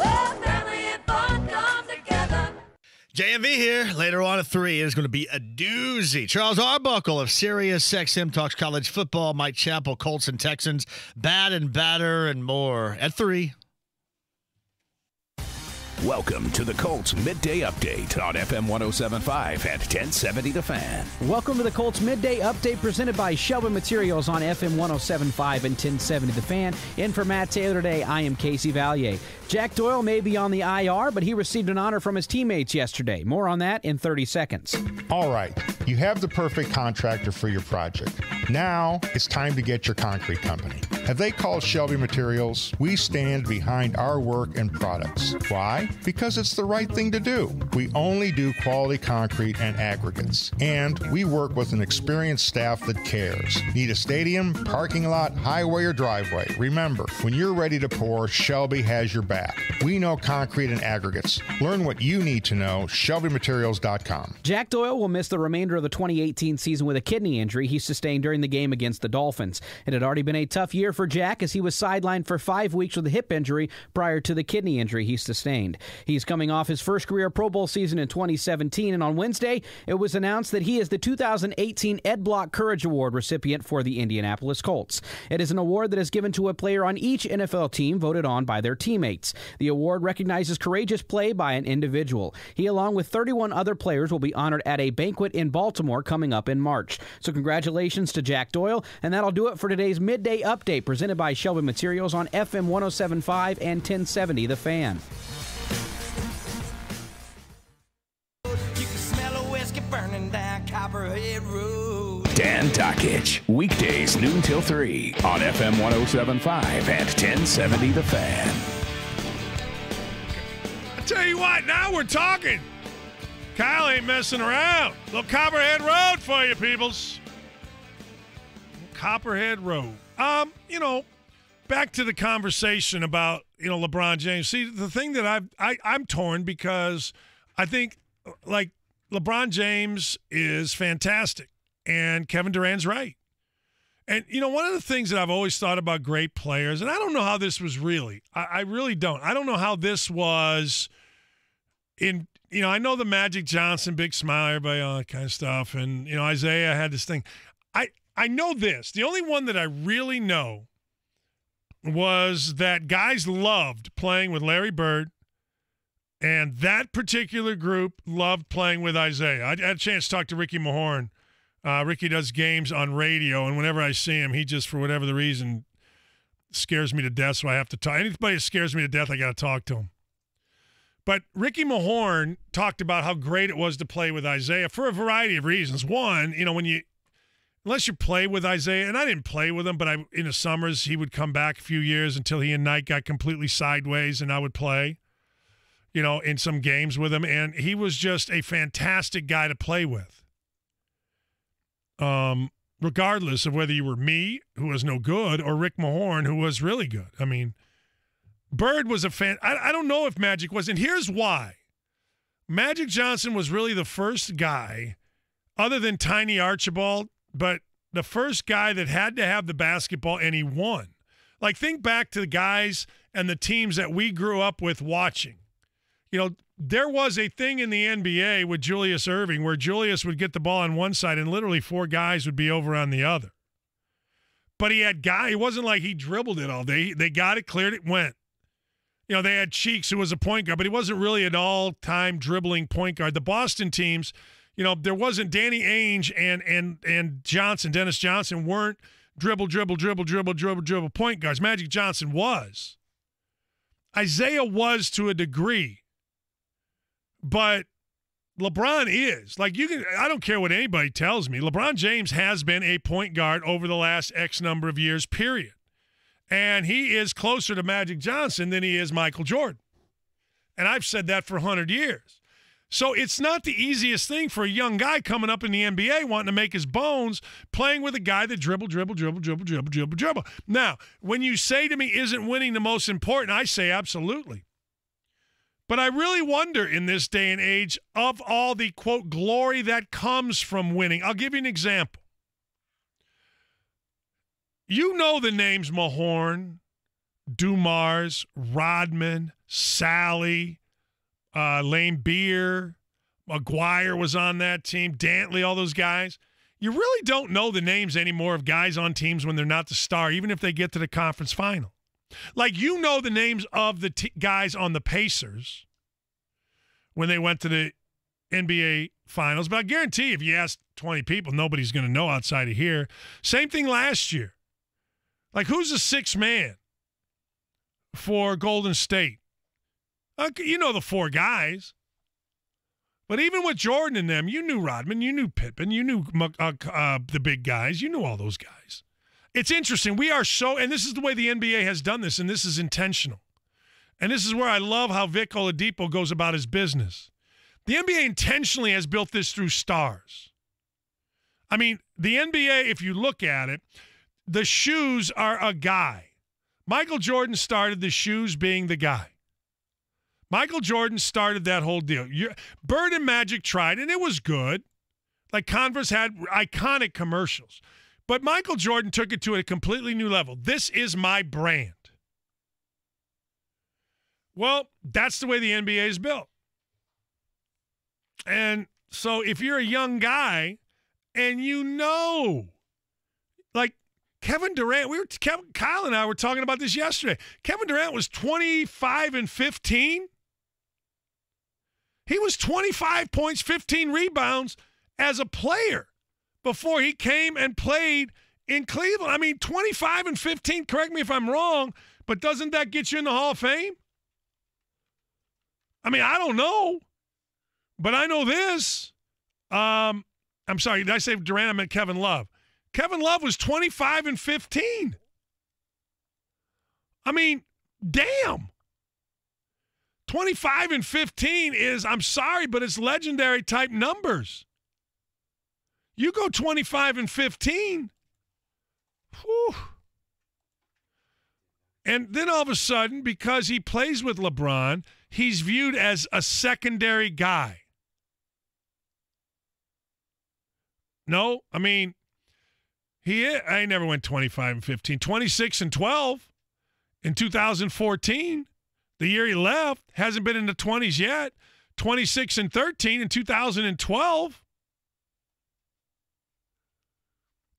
JMV here. Later on at 3, it is going to be a doozy. Charles Arbuckle of Sirius XM talks college football. Mike Chappell, Colts and Texans, bad and batter, and more at 3. Welcome to the Colts Midday Update on FM 107.5 and 1070 The Fan. Welcome to the Colts Midday Update presented by Shelby Materials on FM 107.5 and 1070 The Fan. In for Matt Taylor today, I am Casey Valier. Jack Doyle may be on the IR, but he received an honor from his teammates yesterday. More on that in 30 seconds. All right, you have the perfect contractor for your project. Now it's time to get your concrete company. Have they called Shelby Materials? We stand behind our work and products. Why? Because it's the right thing to do. We only do quality concrete and aggregates. And we work with an experienced staff that cares. Need a stadium, parking lot, highway, or driveway? Remember, when you're ready to pour, Shelby has your back. We know concrete and aggregates. Learn what you need to know, ShelbyMaterials.com. Jack Doyle will miss the remainder of the 2018 season with a kidney injury he sustained during the game against the Dolphins. It had already been a tough year for Jack as he was sidelined for 5 weeks with a hip injury prior to the kidney injury he sustained. He's coming off his first career Pro Bowl season in 2017, and on Wednesday, it was announced that he is the 2018 Ed Block Courage Award recipient for the Indianapolis Colts. It is an award that is given to a player on each NFL team voted on by their teammates. The award recognizes courageous play by an individual. He, along with 31 other players, will be honored at a banquet in Baltimore coming up in March. So congratulations to Jack Doyle, and that'll do it for today's Midday Update presented by Shelby Materials on FM 107.5 and 1070 The Fan. Dan Dockage, weekdays noon till 3 on FM 107.5 and 1070 The Fan. I tell you what, now we're talking. Kyle ain't messing around. Little Copperhead Road for you, peoples. Copperhead Road. Back to the conversation about, LeBron James. See, the thing that I'm torn because I think, LeBron James is fantastic, and Kevin Durant's right. And, one of the things that I've always thought about great players, and I don't know how this was really. I really don't. I don't know how this was in, I know the Magic Johnson, big smile, everybody, all that kind of stuff. And, Isaiah had this thing. I know this. The only one that I really know was that guys loved playing with Larry Bird And that particular group loved playing with Isaiah. I had a chance to talk to Ricky Mahorn. Ricky does games on radio, and whenever I see him, he just, for whatever the reason, scares me to death, so I have to talk. Anybody that scares me to death, I got to talk to him. But Ricky Mahorn talked about how great it was to play with Isaiah for a variety of reasons. One, unless you play with Isaiah, and I didn't play with him, but in the summers, he would come back a few years until he and Knight got completely sideways, and I would play, in some games with him. And he was just a fantastic guy to play with. Regardless of whether you were me, who was no good, or Rick Mahorn, who was really good. I mean, Bird was a fan. I don't know if Magic was, and here's why. Magic Johnson was really the first guy, other than Tiny Archibald, but the first guy that had to have the basketball, and he won. Like, think back to the guys and the teams that we grew up with watching. There was a thing in the NBA with Julius Erving where Julius would get the ball on one side and literally 4 guys would be over on the other. But he had it wasn't like he dribbled it all day. They got it, cleared it, went. They had Cheeks, who was a point guard, but he wasn't really an all-time dribbling point guard. The Boston teams, there wasn't Danny Ainge and Johnson, Dennis Johnson, weren't dribble point guards. Magic Johnson was. Isaiah was to a degree. But LeBron is. I don't care what anybody tells me. LeBron James has been a point guard over the last X number of years, period. And he is closer to Magic Johnson than he is Michael Jordan. And I've said that for 100 years. So it's not the easiest thing for a young guy coming up in the NBA wanting to make his bones playing with a guy that dribble. Now, when you say to me, isn't winning the most important, I say absolutely. But I really wonder in this day and age of all the, quote, glory that comes from winning. I'll give you an example. You know the names Mahorn, Dumars, Rodman, Sally, Lane Beer, McGuire was on that team, Dantley, all those guys. You really don't know the names anymore of guys on teams when they're not the star, even if they get to the conference final. Like, the names of the guys on the Pacers when they went to the NBA Finals. But I guarantee if you ask 20 people, nobody's going to know outside of here. Same thing last year. Like, who's the 6th man for Golden State? The 4 guys. But even with Jordan and them, you knew Rodman, you knew Pippen, you knew the big guys. You knew all those guys. It's interesting. We are so, and this is the way the NBA has done this, and this is intentional. And this is where I love how Vic Oladipo goes about his business. The NBA intentionally has built this through stars. I mean, the NBA, if you look at it, the shoes are a guy. Michael Jordan started the shoes being the guy. Michael Jordan started that whole deal. Bird and Magic tried, and it was good. Like, Converse had iconic commercials. But Michael Jordan took it to a completely new level. This is my brand. Well, that's the way the NBA is built. And so if you're a young guy and like Kevin Durant, Kyle and I were talking about this yesterday. Kevin Durant was 25 and 15. He was 25 points, 15 rebounds as a player before he came and played in Cleveland. I mean, 25 and 15, correct me if I'm wrong, but doesn't that get you in the Hall of Fame? I mean, I don't know, but I know this. I'm sorry, did I say Durant? I meant Kevin Love. Kevin Love was 25 and 15. I mean, damn. 25 and 15 is, I'm sorry, but it's legendary type numbers. You go 25 and 15. Whew. And then all of a sudden, because he plays with LeBron, he's viewed as a secondary guy. No, I mean, I never went 25 and 15. 26 and 12 in 2014. The year he left, hasn't been in the 20s yet. 26 and 13 in 2012.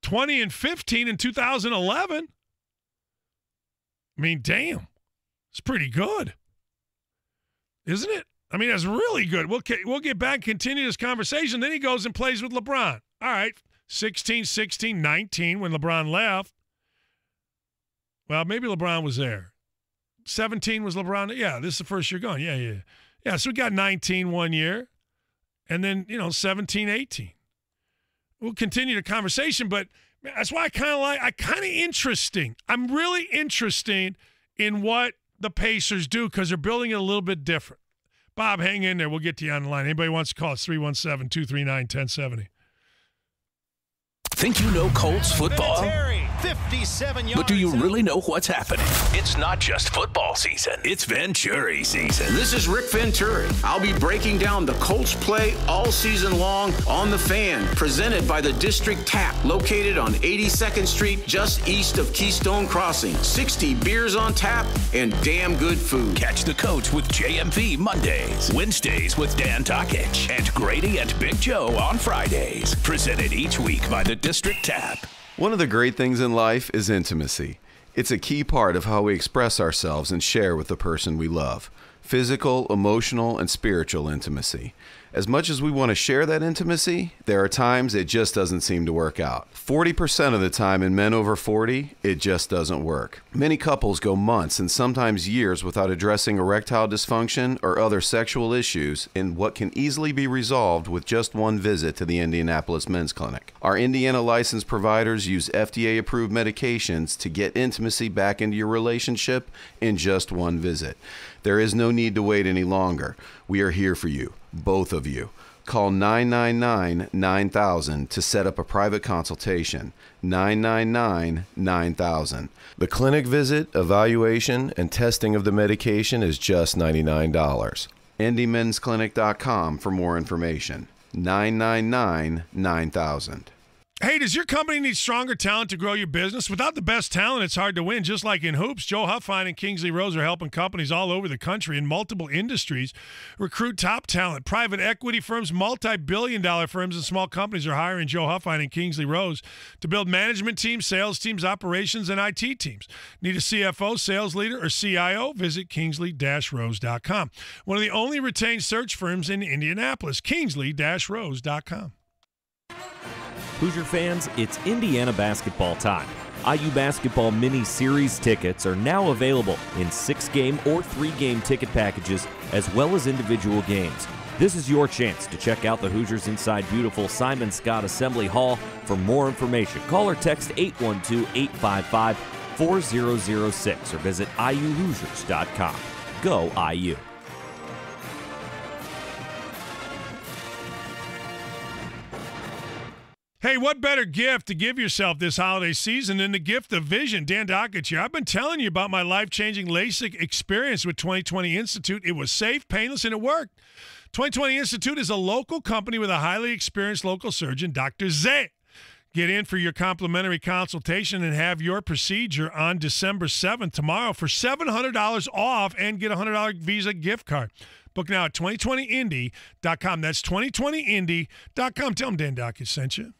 20 and 15 in 2011. I mean, damn. It's pretty good. Isn't it? I mean, that's really good. We'll get back and continue this conversation. Then he goes and plays with LeBron. All right, 16, 16, 19 when LeBron left. Well, maybe LeBron was there. 17 was LeBron. Yeah, this is the first year gone. Yeah. Yeah, so we got 19 one year, and then, 17, 18. We'll continue the conversation, but that's why I kind of interesting. I'm really interested in what the Pacers do because they're building it a little bit different. Bob, hang in there. We'll get to you on the line. Anybody wants to call us, 317-239-1070. Think you know Colts football? 57 yards. But do you really know what's happening? It's not just football season. It's Venturi season. This is Rick Venturi. I'll be breaking down the Colts play all season long on The Fan, presented by the District Tap, located on 82nd Street, just east of Keystone Crossing. 60 beers on tap and damn good food. Catch the Coach with JMV Mondays, Wednesdays with Dan Takich, and Grady and Big Joe on Fridays. Presented each week by the District Tap. One of the great things in life is intimacy. It's a key part of how we express ourselves and share with the person we love. Physical, emotional, and spiritual intimacy. As much as we want to share that intimacy, there are times it just doesn't seem to work out. 40% of the time in men over 40, it just doesn't work. Many couples go months and sometimes years without addressing erectile dysfunction or other sexual issues in what can easily be resolved with just one visit to the Indianapolis Men's Clinic. Our Indiana licensed providers use FDA-approved medications to get intimacy back into your relationship in just one visit. There is no need to wait any longer. We are here for you, both of you. Call 999-9000 to set up a private consultation. 999-9000. The clinic visit, evaluation, and testing of the medication is just $99. IndyMen'sClinic.com for more information. 999-9000. Hey, does your company need stronger talent to grow your business? Without the best talent, it's hard to win. Just like in hoops, Joe Huffine and Kingsley Rose are helping companies all over the country in multiple industries recruit top talent. Private equity firms, multi-billion-dollar firms, and small companies are hiring Joe Huffine and Kingsley Rose to build management teams, sales teams, operations, and IT teams. Need a CFO, sales leader, or CIO? Visit kingsley-rose.com. One of the only retained search firms in Indianapolis, kingsley-rose.com. Hoosier fans, it's Indiana basketball time. IU Basketball Mini Series tickets are now available in 6-game or 3-game ticket packages, as well as individual games. This is your chance to check out the Hoosiers inside beautiful Simon Scott Assembly Hall. For more information, call or text 812-855-4006 or visit iuhoosiers.com. Go IU. Hey, what better gift to give yourself this holiday season than the gift of vision? Dan Dockett here. I've been telling you about my life-changing LASIK experience with 2020 Institute. It was safe, painless, and it worked. 2020 Institute is a local company with a highly experienced local surgeon, Dr. Zay. Get in for your complimentary consultation and have your procedure on December 7th, tomorrow, for $700 off and get a $100 Visa gift card. Book now at 2020indy.com. That's 2020indy.com. Tell them Dan Dockett sent you.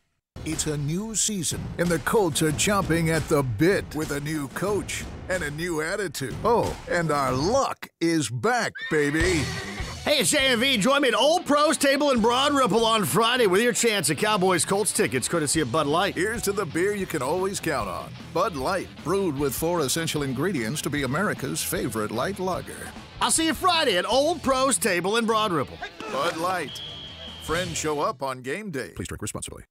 It's a new season, and the Colts are chomping at the bit with a new coach and a new attitude. Oh, and our luck is back, baby. Hey, it's JMV. Join me at Old Pros Table in Broad Ripple on Friday with your chance at Cowboys-Colts tickets, courtesy of Bud Light. Here's to the beer you can always count on. Bud Light, brewed with 4 essential ingredients to be America's favorite light lager. I'll see you Friday at Old Pros Table in Broad Ripple. Bud Light. Friends show up on game day. Please drink responsibly.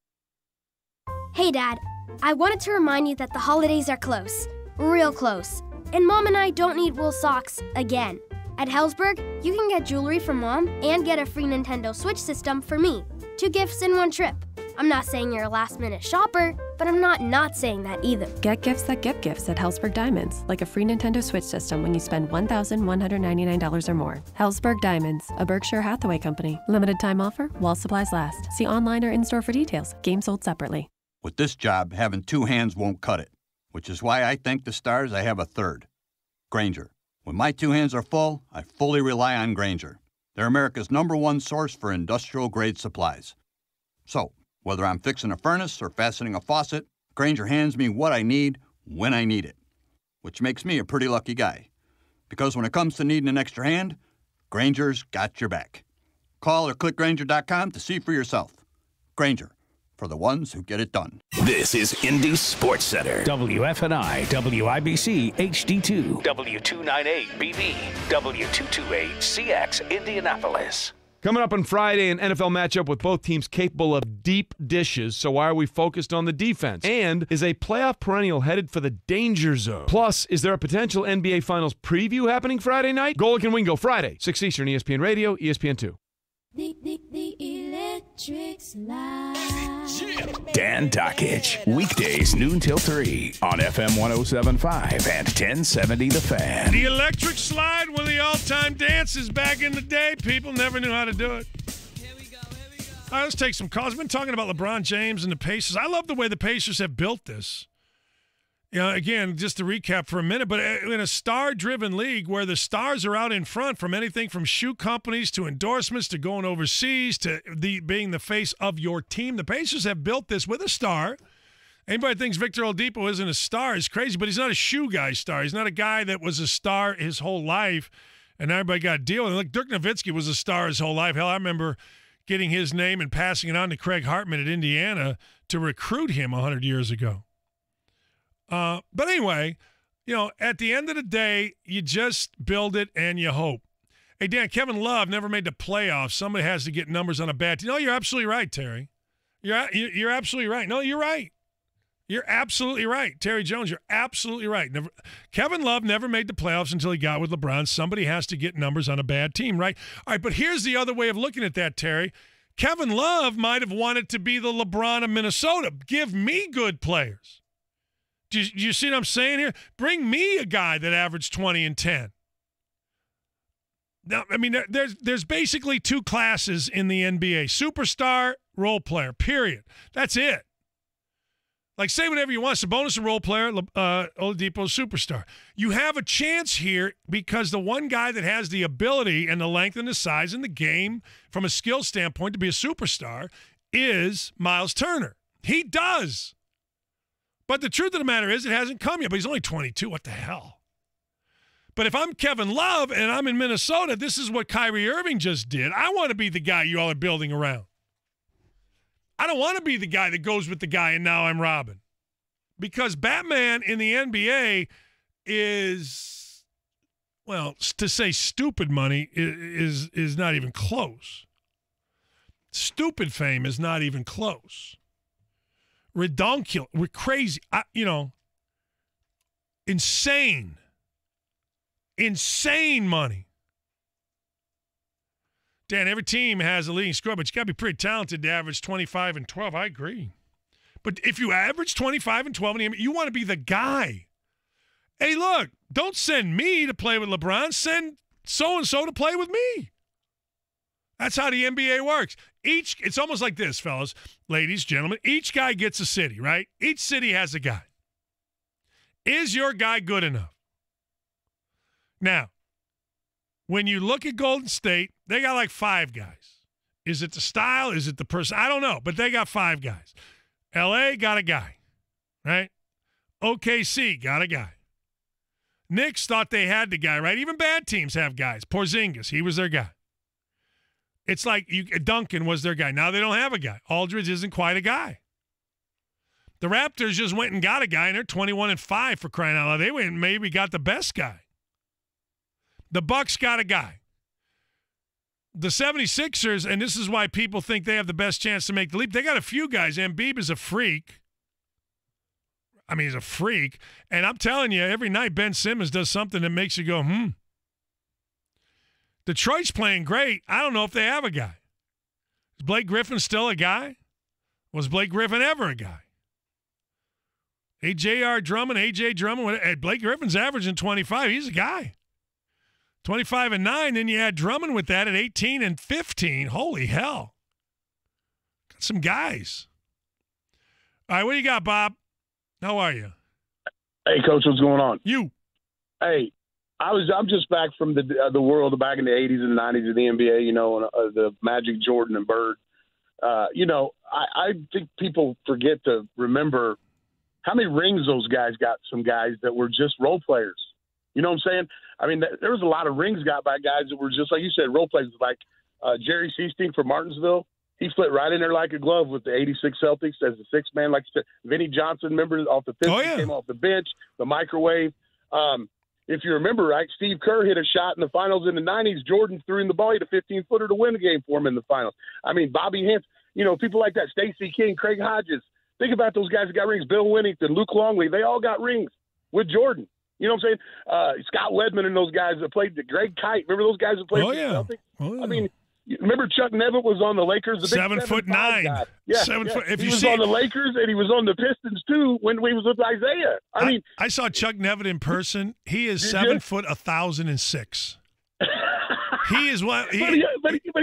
Hey, Dad. I wanted to remind you that the holidays are close. Real close. And Mom and I don't need wool socks again. At Helzberg, you can get jewelry for Mom and get a free Nintendo Switch system for me. 2 gifts in 1 trip. I'm not saying you're a last-minute shopper, but I'm not saying that either. Get gifts that get gifts at Helzberg Diamonds, like a free Nintendo Switch system when you spend $1,199 or more. Helzberg Diamonds, a Berkshire Hathaway company. Limited time offer while supplies last. See online or in-store for details. Game sold separately. With this job, having 2 hands won't cut it, which is why I thank the stars I have a third. Grainger. When my 2 hands are full, I fully rely on Grainger. They're America's #1 source for industrial-grade supplies. So, whether I'm fixing a furnace or fastening a faucet, Grainger hands me what I need when I need it, which makes me a pretty lucky guy. Because when it comes to needing an extra hand, Granger's got your back. Call or click Grainger.com to see for yourself. Grainger, for the ones who get it done. This is Indy Sports Center. WFNI, WIBC, HD2. W298BB, W228CX, Indianapolis. Coming up on Friday, an NFL matchup with both teams capable of deep dishes. So why are we focused on the defense? And is a playoff perennial headed for the danger zone? Plus, is there a potential NBA Finals preview happening Friday night? Golic and Wingo, Friday, 6 Eastern, ESPN Radio, ESPN2. The electric slide. Dan Dakich, weekdays noon till 3 on FM 107.5 and 1070 The Fan. The electric slide, one of the all-time dances back in the day. People never knew how to do it. All right, let's take some calls. I've been talking about LeBron James and the Pacers. I love the way the Pacers have built this. You know, again, just to recap for a minute, but in a star-driven league where the stars are out in front from anything from shoe companies to endorsements to going overseas to being the face of your team, the Pacers have built this with a star. Anybody thinks Victor Oladipo isn't a star is crazy, but he's not a shoe guy star. He's not a guy that was a star his whole life, and everybody got to deal with it. Like Dirk Nowitzki was a star his whole life. Hell, I remember getting his name and passing it on to Craig Hartman at Indiana to recruit him 100 years ago. But anyway, you know, at the end of the day, you just build it and you hope. Hey, Dan, Kevin Love never made the playoffs. Somebody has to get numbers on a bad team. No, you're absolutely right, Terry. You're absolutely right. No, you're right. You're absolutely right. Terry Jones, you're absolutely right. Kevin Love never made the playoffs until he got with LeBron. Somebody has to get numbers on a bad team, right? All right, but here's the other way of looking at that, Terry. Kevin Love might have wanted to be the LeBron of Minnesota. Give me good players. Do you see what I'm saying here? Bring me a guy that averaged 20 and 10. Now, I mean, there's basically two classes in the NBA: superstar, role player. Period. That's it. Like, say whatever you want. Sabonis, a role player. Oladipo, superstar. You have a chance here because the one guy that has the ability and the length and the size in the game from a skill standpoint to be a superstar is Miles Turner. He does. But the truth of the matter is it hasn't come yet, but he's only 22. What the hell? But if I'm Kevin Love and I'm in Minnesota, this is what Kyrie Irving just did. I want to be the guy you all are building around. I don't want to be the guy that goes with the guy and now I'm Robin. Because Batman in the NBA is, well, to say stupid money is not even close. Stupid fame is not even close. Redonkulous. We're crazy. Insane. Insane money. Dan, every team has a leading scorer, but you got to be pretty talented to average 25 and 12. I agree. But if you average 25 and 12, you want to be the guy. Hey, look, don't send me to play with LeBron. Send so-and-so to play with me. That's how the NBA works. It's almost like this, fellas, ladies, gentlemen. Each guy gets a city, right? Each city has a guy. Is your guy good enough? Now, when you look at Golden State, they got like 5 guys. Is it the style? Is it the person? I don't know, but they got 5 guys. L.A. got a guy, right? OKC got a guy. Knicks thought they had the guy, right? Even bad teams have guys. Porzingis, he was their guy. It's like Duncan was their guy. Now they don't have a guy. Aldridge isn't quite a guy. The Raptors just went and got a guy, and they're 21-5 for crying out loud. They went and maybe got the best guy. The Bucks got a guy. The 76ers, and this is why people think they have the best chance to make the leap, they got a few guys. Embiid is a freak. I mean, he's a freak. And I'm telling you, every night Ben Simmons does something that makes you go, Detroit's playing great. I don't know if they have a guy. Is Blake Griffin still a guy? Was Blake Griffin ever a guy? A.J. Drummond, Blake Griffin's averaging 25. He's a guy. 25 and 9, then you add Drummond with that at 18 and 15. Holy hell. Got some guys. All right, what do you got, Bob? How are you? Hey, Coach, what's going on? You. Hey, I'm just back from the world back in the 80s and 90s of the NBA, and the Magic, Jordan, and Bird. I think people forget to remember how many rings those guys got, some guys that were just role players. You know what I'm saying? I mean, there was a lot of rings got by guys that were just, like you said, role players, like Jerry Seasting from Martinsville. He fit right in there like a glove with the 86 Celtics as a sixth man. Like you said, Vinnie Johnson, remember, off the Pistons, came off the bench, the microwave. If you remember, right, Steve Kerr hit a shot in the finals in the 90s. Jordan threw in the ball, hit a 15-footer to win the game for him in the finals. I mean, Bobby Hansen, people like that, Stacey King, Craig Hodges. Think about those guys that got rings. Bill Winnington, Luke Longley, they all got rings with Jordan. You know what I'm saying? Scott Wedman and those guys that played, Greg Kite. Remember those guys that played for the Celtics? Oh, yeah. I mean, remember Chuck Nevitt was on the Lakers? The 7'9". Guy. Yeah, 7 foot. If he you was see, on the Lakers and he was on the Pistons too when he was with Isaiah. I mean, I saw Chuck Nevitt in person. He is 7 foot 1,006. He is what. But he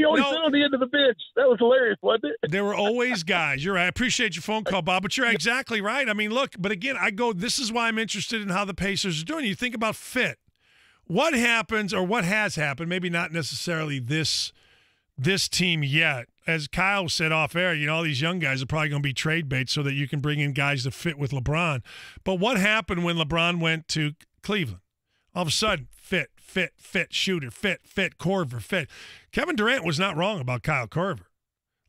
always sit on the end of the bench. That was hilarious, wasn't it? There were always guys. You're right. I appreciate your phone call, Bob, but you're exactly right. I mean, look, but again, this is why I'm interested in how the Pacers are doing. You think about fit. What happens, or what has happened, maybe not necessarily this team yet. As Kyle said off air, all these young guys are probably going to be trade bait so that you can bring in guys that fit with LeBron. But what happened when LeBron went to Cleveland? All of a sudden, fit, shooter, fit, Korver, fit. Kevin Durant was not wrong about Kyle Korver.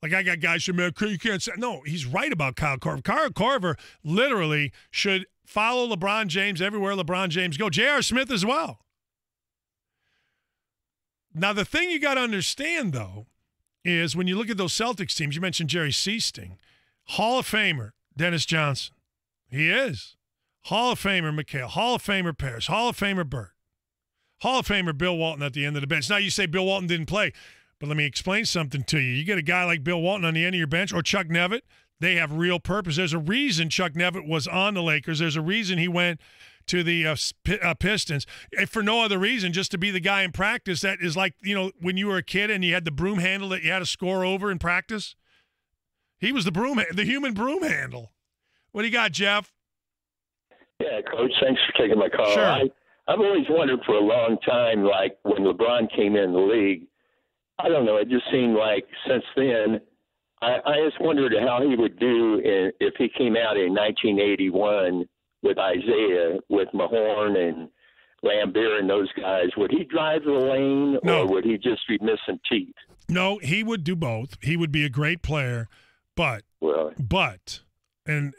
Like, I got guys who say, you can't say. No, he's right about Kyle Korver. Kyle Korver literally should follow LeBron James everywhere LeBron James go. J.R. Smith as well. Now, the thing you got to understand, though, is when you look at those Celtics teams, you mentioned Jerry Seasting, Hall of Famer Dennis Johnson. He is. Hall of Famer McHale, Hall of Famer Parrish, Hall of Famer Bird, Hall of Famer Bill Walton at the end of the bench. Now, you say Bill Walton didn't play, but let me explain something to you. You get a guy like Bill Walton on the end of your bench, or Chuck Nevitt, they have real purpose. There's a reason Chuck Nevitt was on the Lakers. There's a reason he went to the Pistons, for no other reason, just to be the guy in practice that is like, when you were a kid and you had the broom handle that you had to score over in practice. He was the human broom handle. What do you got, Jeff? Yeah, Coach, thanks for taking my call. Sure. I've always wondered for a long time, like when LeBron came in the league, I don't know, it just seemed like since then, I just wondered how he would do if he came out in 1981 with Isaiah, with Mahorn and Lambeer and those guys. Would he drive the lane, or would he just be missing teeth? No, he would do both. He would be a great player, but and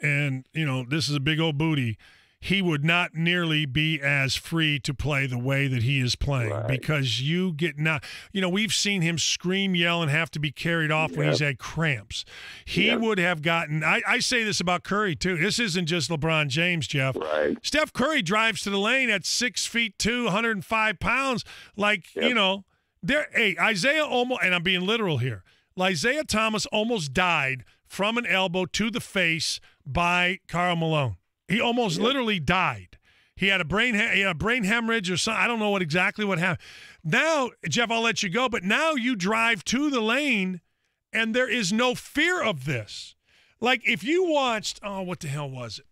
this is a big old booty. He would not nearly be as free to play the way that he is playing, because you get we've seen him scream, yell, and have to be carried off when he's had cramps. He would have gotten, I say this about Curry too. This isn't just LeBron James, Jeff. Right. Steph Curry drives to the lane at 6'2", 105 pounds. Isaiah almost, and I'm being literal here, Isaiah Thomas almost died from an elbow to the face by Karl Malone. He almost literally died. He had a brain hemorrhage or something. I don't know exactly what happened. Now, Jeff, I'll let you go, but now you drive to the lane, and there is no fear of this. Like, if you watched, what the hell was it?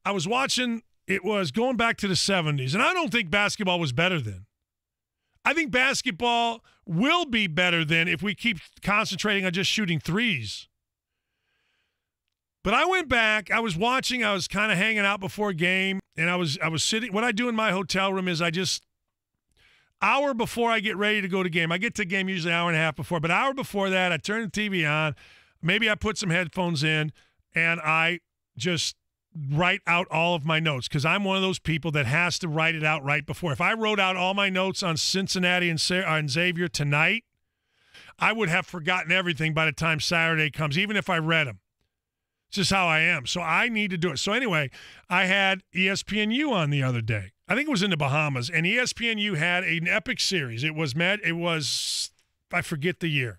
I was watching, it was going back to the 70s, and I don't think basketball was better then. I think basketball will be better then if we keep concentrating on just shooting threes. But I went back, I was watching, I was kind of hanging out before a game, and I was sitting. What I do in my hotel room is hour before I get ready to go to game, I get to game usually an hour and a half before, but an hour before that, I turn the TV on, maybe I put some headphones in, and I just write out all of my notes, because I'm one of those people that has to write it out right before. If I wrote out all my notes on Cincinnati and Xavier tonight, I would have forgotten everything by the time Saturday comes, even if I read them. It's just how I am. So I need to do it. So anyway, I had ESPNU on the other day. I think it was in the Bahamas, and ESPNU had an epic series. It was, I forget the year,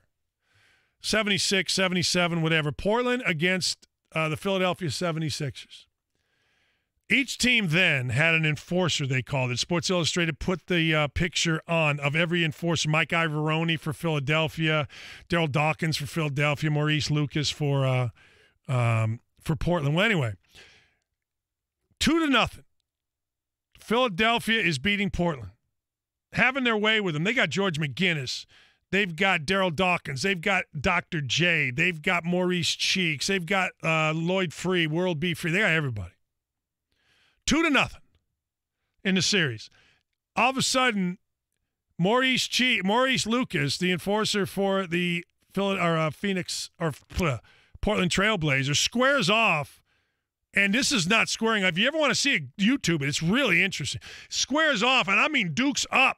76, 77, whatever. Portland against the Philadelphia 76ers. Each team then had an enforcer, they called it. Sports Illustrated put the picture on of every enforcer. Mike Ivoroni for Philadelphia, Daryl Dawkins for Philadelphia, Maurice Lucas for Portland. Well, anyway, 2-0. Philadelphia is beating Portland, having their way with them. They got George McGinnis. They've got Daryl Dawkins. They've got Dr. J. They've got Maurice Cheeks. They've got Lloyd Free, World B. Free. They got everybody. 2-0 in the series. all of a sudden, Maurice Lucas, the enforcer for the Phoenix or Portland Trailblazers, squares off, and this is not squaring. If you ever want to see it, YouTube it. It's really interesting. Squares off, and I mean dukes up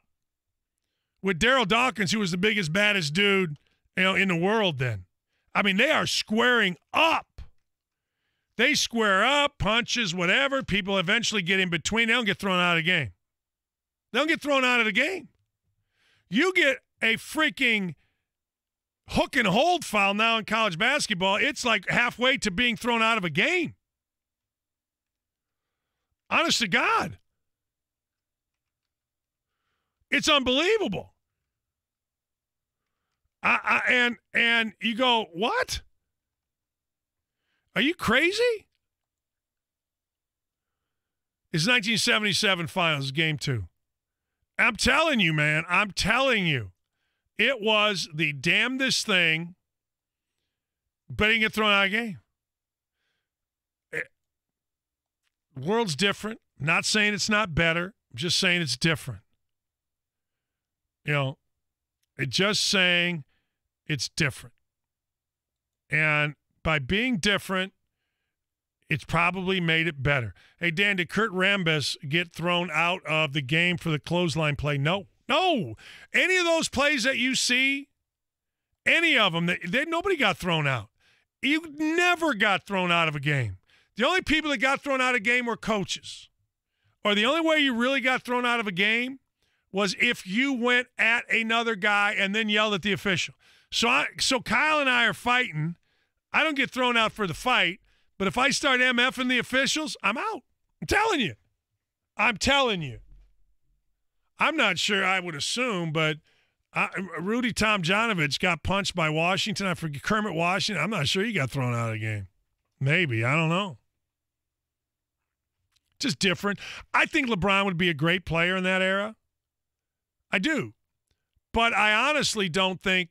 with Daryl Dawkins, who was the biggest, baddest dude, in the world then. I mean, they are squaring up. They square up, punches, whatever. People eventually get in between. They don't get thrown out of the game. They don't get thrown out of the game. You get a freaking hook and hold foul now in college basketball. It's like halfway to being thrown out of a game. Honest to God. It's unbelievable. And you go, what? Are you crazy? It's 1977 finals, game 2. I'm telling you, man. I'm telling you. It was the damnedest thing, but he didn't get thrown out of the game. The world's different. I'm not saying it's not better. I'm just saying it's different. Just saying it's different. And by being different, it's probably made it better. Hey, Dan, did Kurt Rambis get thrown out of the game for the clothesline play? No. Any of those plays that you see, any of them, nobody got thrown out. You never got thrown out of a game. The only people that got thrown out of a game were coaches. Or the only way you really got thrown out of a game was if you went at another guy and then yelled at the official. So Kyle and I are fighting. I don't get thrown out for the fight, but if I start MFing the officials, I'm out. I'm telling you. I'm not sure, I would assume, but Rudy Tomjanovich got punched by Washington. I forget, Kermit Washington. I'm not sure he got thrown out of the game. Maybe. I don't know. Just different. I think LeBron would be a great player in that era. I do. But I honestly don't think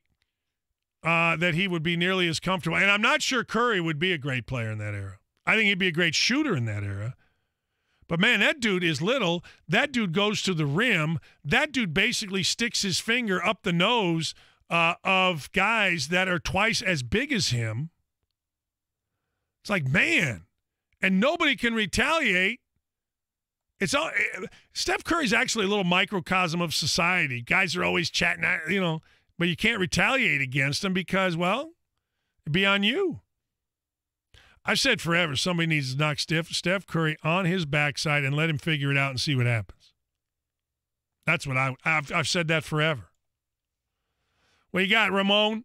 that he would be nearly as comfortable. And I'm not sure Curry would be a great player in that era. I think he'd be a great shooter in that era. But, man, that dude is little. That dude goes to the rim. That dude basically sticks his finger up the nose of guys that are twice as big as him. It's like, man. And nobody can retaliate. Steph Curry's actually a little microcosm of society. Guys are always chatting, but you can't retaliate against them because, well, it'd be on you. I've said forever somebody needs to knock Steph Curry on his backside and let him figure it out and see what happens. That's what I've said that forever. What you got, Ramon?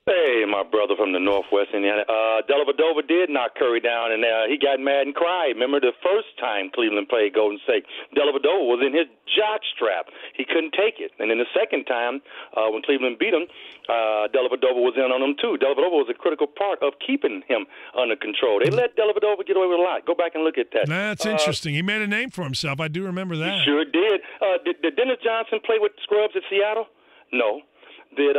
Hey, my brother from the Northwest Indiana. Dellavedova did knock Curry down, and he got mad and cried. Remember the first time Cleveland played Golden State? Dellavedova was in his jock strap. He couldn't take it. And then the second time, when Cleveland beat him, Dellavedova was in on him too. Dellavedova was a critical part of keeping him under control. They let Dellavedova get away with a lot. Go back and look at that. That's interesting. He made a name for himself. I do remember that. He sure did. Did Dennis Johnson play with the Scrubs at Seattle? No. He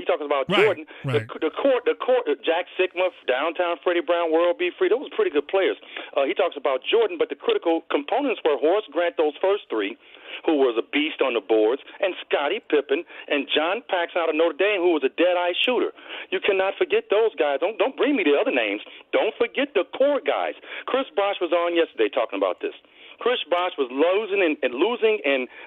talks about Jordan. Right. The court, Jack Sikma, Downtown Freddie Brown, World B. Free, those were pretty good players. He talks about Jordan, but the critical components were Horace Grant, those first three, who was a beast on the boards, and Scottie Pippen, and John Paxson out of Notre Dame, who was a dead-eye shooter. You cannot forget those guys. Don't bring me the other names. Don't forget the core guys. Chris Bosh was on yesterday talking about this. Chris Bosh was losing and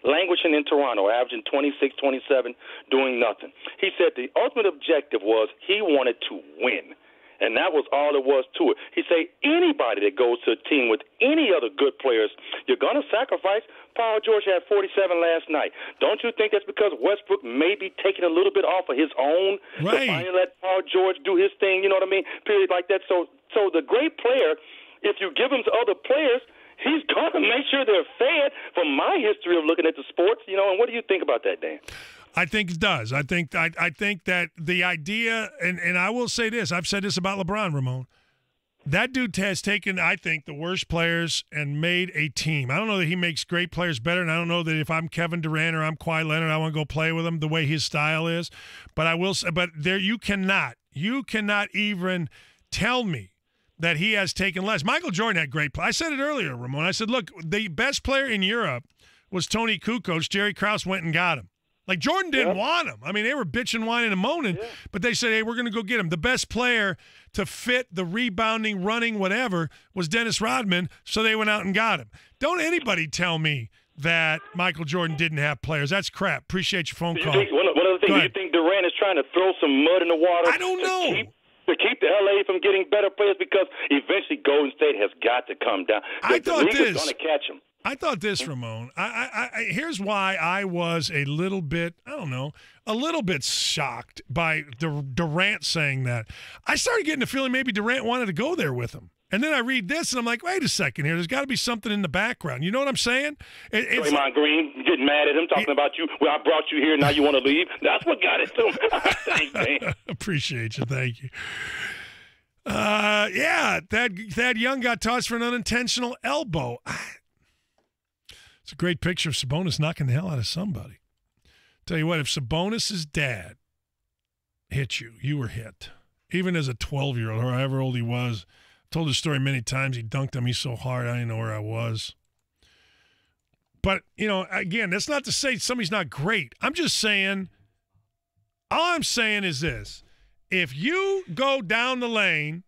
languishing in Toronto, averaging 26, 27, doing nothing. He said the ultimate objective was he wanted to win, and that was all there was to it. He said anybody that goes to a team with any other good players, you're going to sacrifice. Paul George had 47 last night. Don't you think that's because Westbrook may be taking a little bit off of his own? Right. To finally let Paul George do his thing, you know what I mean? Period like that. So the great player, if you give him to other players, he's going to make sure they're fed from my history of looking at the sports, and what do you think about that, Dan? I think it does. I think that the idea, and I will say this, I've said this about LeBron, Ramon, that dude has taken, I think, the worst players and made a team. I don't know that he makes great players better, and I don't know that if I'm Kevin Durant or I'm Kawhi Leonard, I want to go play with him the way his style is. But I will say, you cannot even tell me that he has taken less. Michael Jordan had great play. I said it earlier, Ramon. I said, look, the best player in Europe was Tony Kukoc. Jerry Krause went and got him. Like, Jordan didn't want him. I mean, they were bitching, whining, and moaning, but they said, hey, we're going to go get him. The best player to fit the rebounding, running, whatever, was Dennis Rodman, so they went out and got him. Don't anybody tell me that Michael Jordan didn't have players. That's crap. Appreciate your phone call. One other thing, do you think Durant is trying to throw some mud in the water? I don't know. To keep the LA from getting better players, because eventually Golden State has got to come down. The league is going to catch them. I thought this, Ramon. Here's why I was a little bit shocked by Durant saying that. I started getting the feeling maybe Durant wanted to go there with him. And then I read this, and I'm like, wait a second here. There's got to be something in the background. You know what I'm saying? Draymond Green getting mad at him, talking about you. Well, I brought you here, now you want to leave? That's what got it to him. Appreciate you. Thank you. Thad Young got tossed for an unintentional elbow. It's a great picture of Sabonis knocking the hell out of somebody. Tell you what, if Sabonis' dad hit you, you were hit. Even as a 12-year-old, or however old he was. Told his story many times. He dunked on me so hard I didn't know where I was. But, again, that's not to say somebody's not great. I'm just saying, all I'm saying is this. If you go down the lane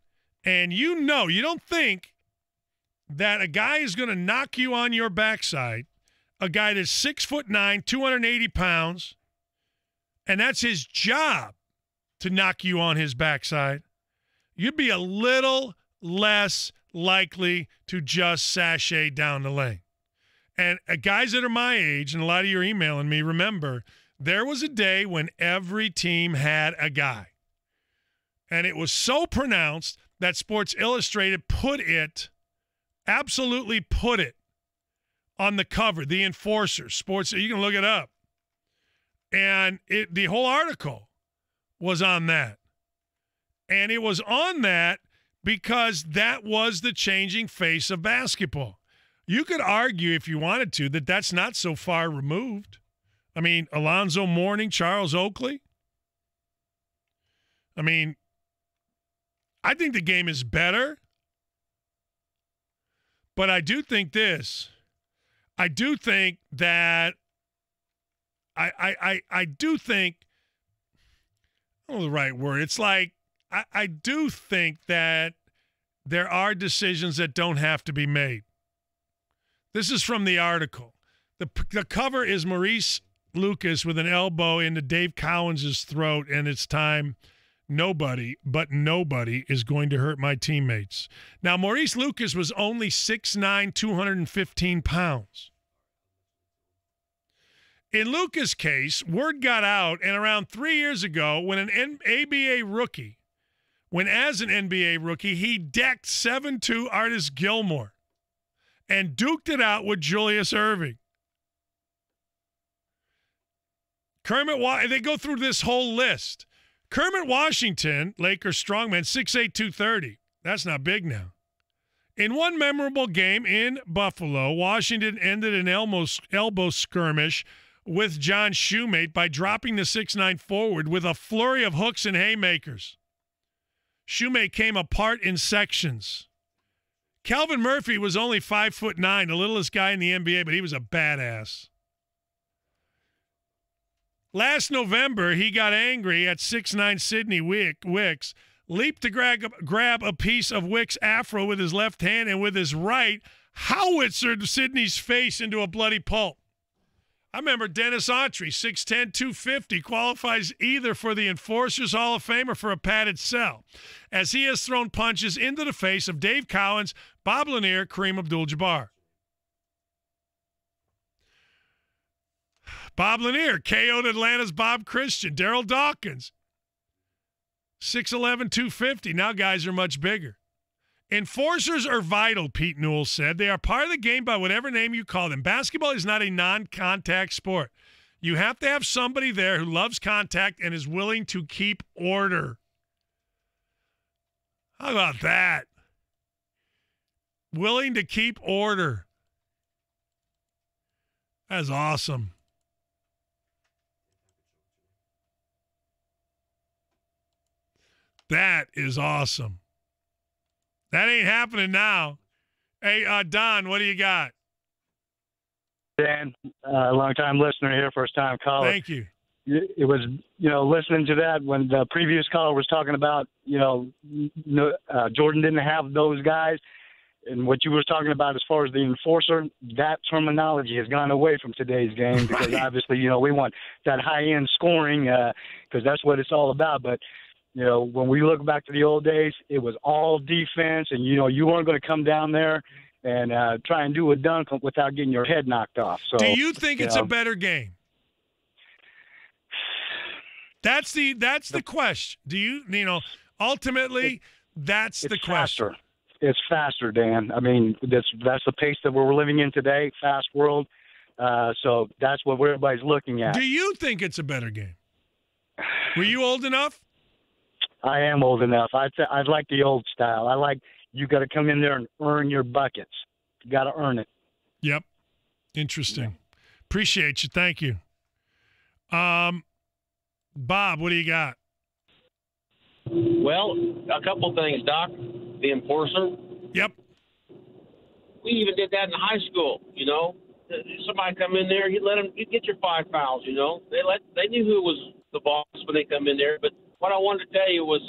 and you don't think that a guy is going to knock you on your backside, a guy that's 6'9", 280 pounds, and that's his job to knock you on his backside, you'd be a little less likely to just sashay down the lane. And guys that are my age, and a lot of you are emailing me, remember, there was a day when every team had a guy. And it was so pronounced that Sports Illustrated absolutely put it on the cover, the Enforcer, Sports, you can look it up. And the whole article was on that. And it was on that because that was the changing face of basketball. You could argue, if you wanted to, that that's not so far removed. I mean, Alonzo Mourning, Charles Oakley. I mean, I think the game is better. But I do think this. I do think that I do think, I don't know the right word. It's like I do think that there are decisions that don't have to be made. This is from the article. The cover is Maurice Lucas with an elbow into Dave Cowens' throat, and it's time. Nobody is going to hurt my teammates. Now, Maurice Lucas was only 6'9", 215 pounds. In Lucas' case, word got out, and around 3 years ago, when as an NBA rookie, he decked 7'2" Artis Gilmore and duked it out with Julius Erving. They go through this whole list. Kermit Washington, Lakers strongman, 6'8", 230. That's not big now. In one memorable game in Buffalo, Washington ended an elbow skirmish with John Shoemate by dropping the 6'9" forward with a flurry of hooks and haymakers. Shoemate came apart in sections. Calvin Murphy was only 5'9", the littlest guy in the NBA, but he was a badass. Last November, he got angry at 6'9" Sidney Wicks, leaped to grab a piece of Wicks' afro with his left hand, and with his right, howitzered Sidney's face into a bloody pulp. I remember Dennis Autry, 6'10", 250, qualifies either for the Enforcers Hall of Fame or for a padded cell, as he has thrown punches into the face of Dave Cowens, Bob Lanier, Kareem Abdul-Jabbar. Bob Lanier KO'd Atlanta's Bob Christian. Darryl Dawkins, 6'11", 250. Now guys are much bigger. Enforcers are vital, Pete Newell said. They are part of the game by whatever name you call them. Basketball is not a non-contact sport. You have to have somebody there who loves contact and is willing to keep order. How about that? Willing to keep order. That's awesome. That is awesome. That ain't happening now. Hey, Don, what do you got? Dan, long-time listener here, first-time caller. Thank you. It was, listening to that when the previous caller was talking about, Jordan didn't have those guys. And what you were talking about as far as the enforcer, that terminology has gone away from today's game because obviously, we want that high-end scoring because that's what it's all about. But, when we look back to the old days, it was all defense, and, you weren't going to come down there and try and do a dunk without getting your head knocked off. So, do you think it's a better game? That's the question. Do you, ultimately, that's the question. Faster. It's faster, Dan. I mean, that's the pace that we're living in today, fast world. So that's what everybody's looking at. Do you think it's a better game? Were you old enough? I am old enough. I like the old style. I like you got to come in there and earn your buckets. You got to earn it. Yep. Interesting. Yeah. Appreciate you. Thank you. Bob, what do you got? Well, a couple things, Doc. The enforcer. Yep. We even did that in high school. Somebody come in there, you get your 5 fouls. They knew who was the boss when they come in there. But what I wanted to tell you was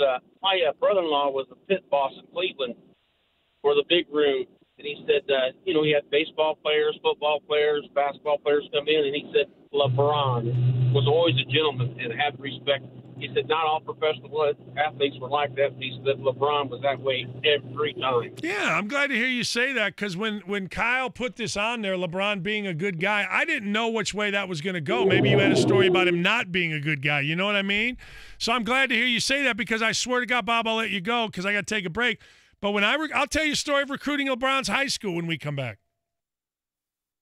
my brother-in-law was the pit boss in Cleveland for the big room, and he said he had baseball players, football players, basketball players come in, and he said LeBron was always a gentleman and had respect. He said not all professional athletes were like that. He said LeBron was that way every time. Yeah, I'm glad to hear you say that because when Kyle put this on there, LeBron being a good guy, I didn't know which way that was going to go. Maybe you had a story about him not being a good guy. You know what I mean? So I'm glad to hear you say that because I swear to God, Bob, I'll let you go because I got to take a break. But I'll tell you a story of recruiting LeBron's high school when we come back.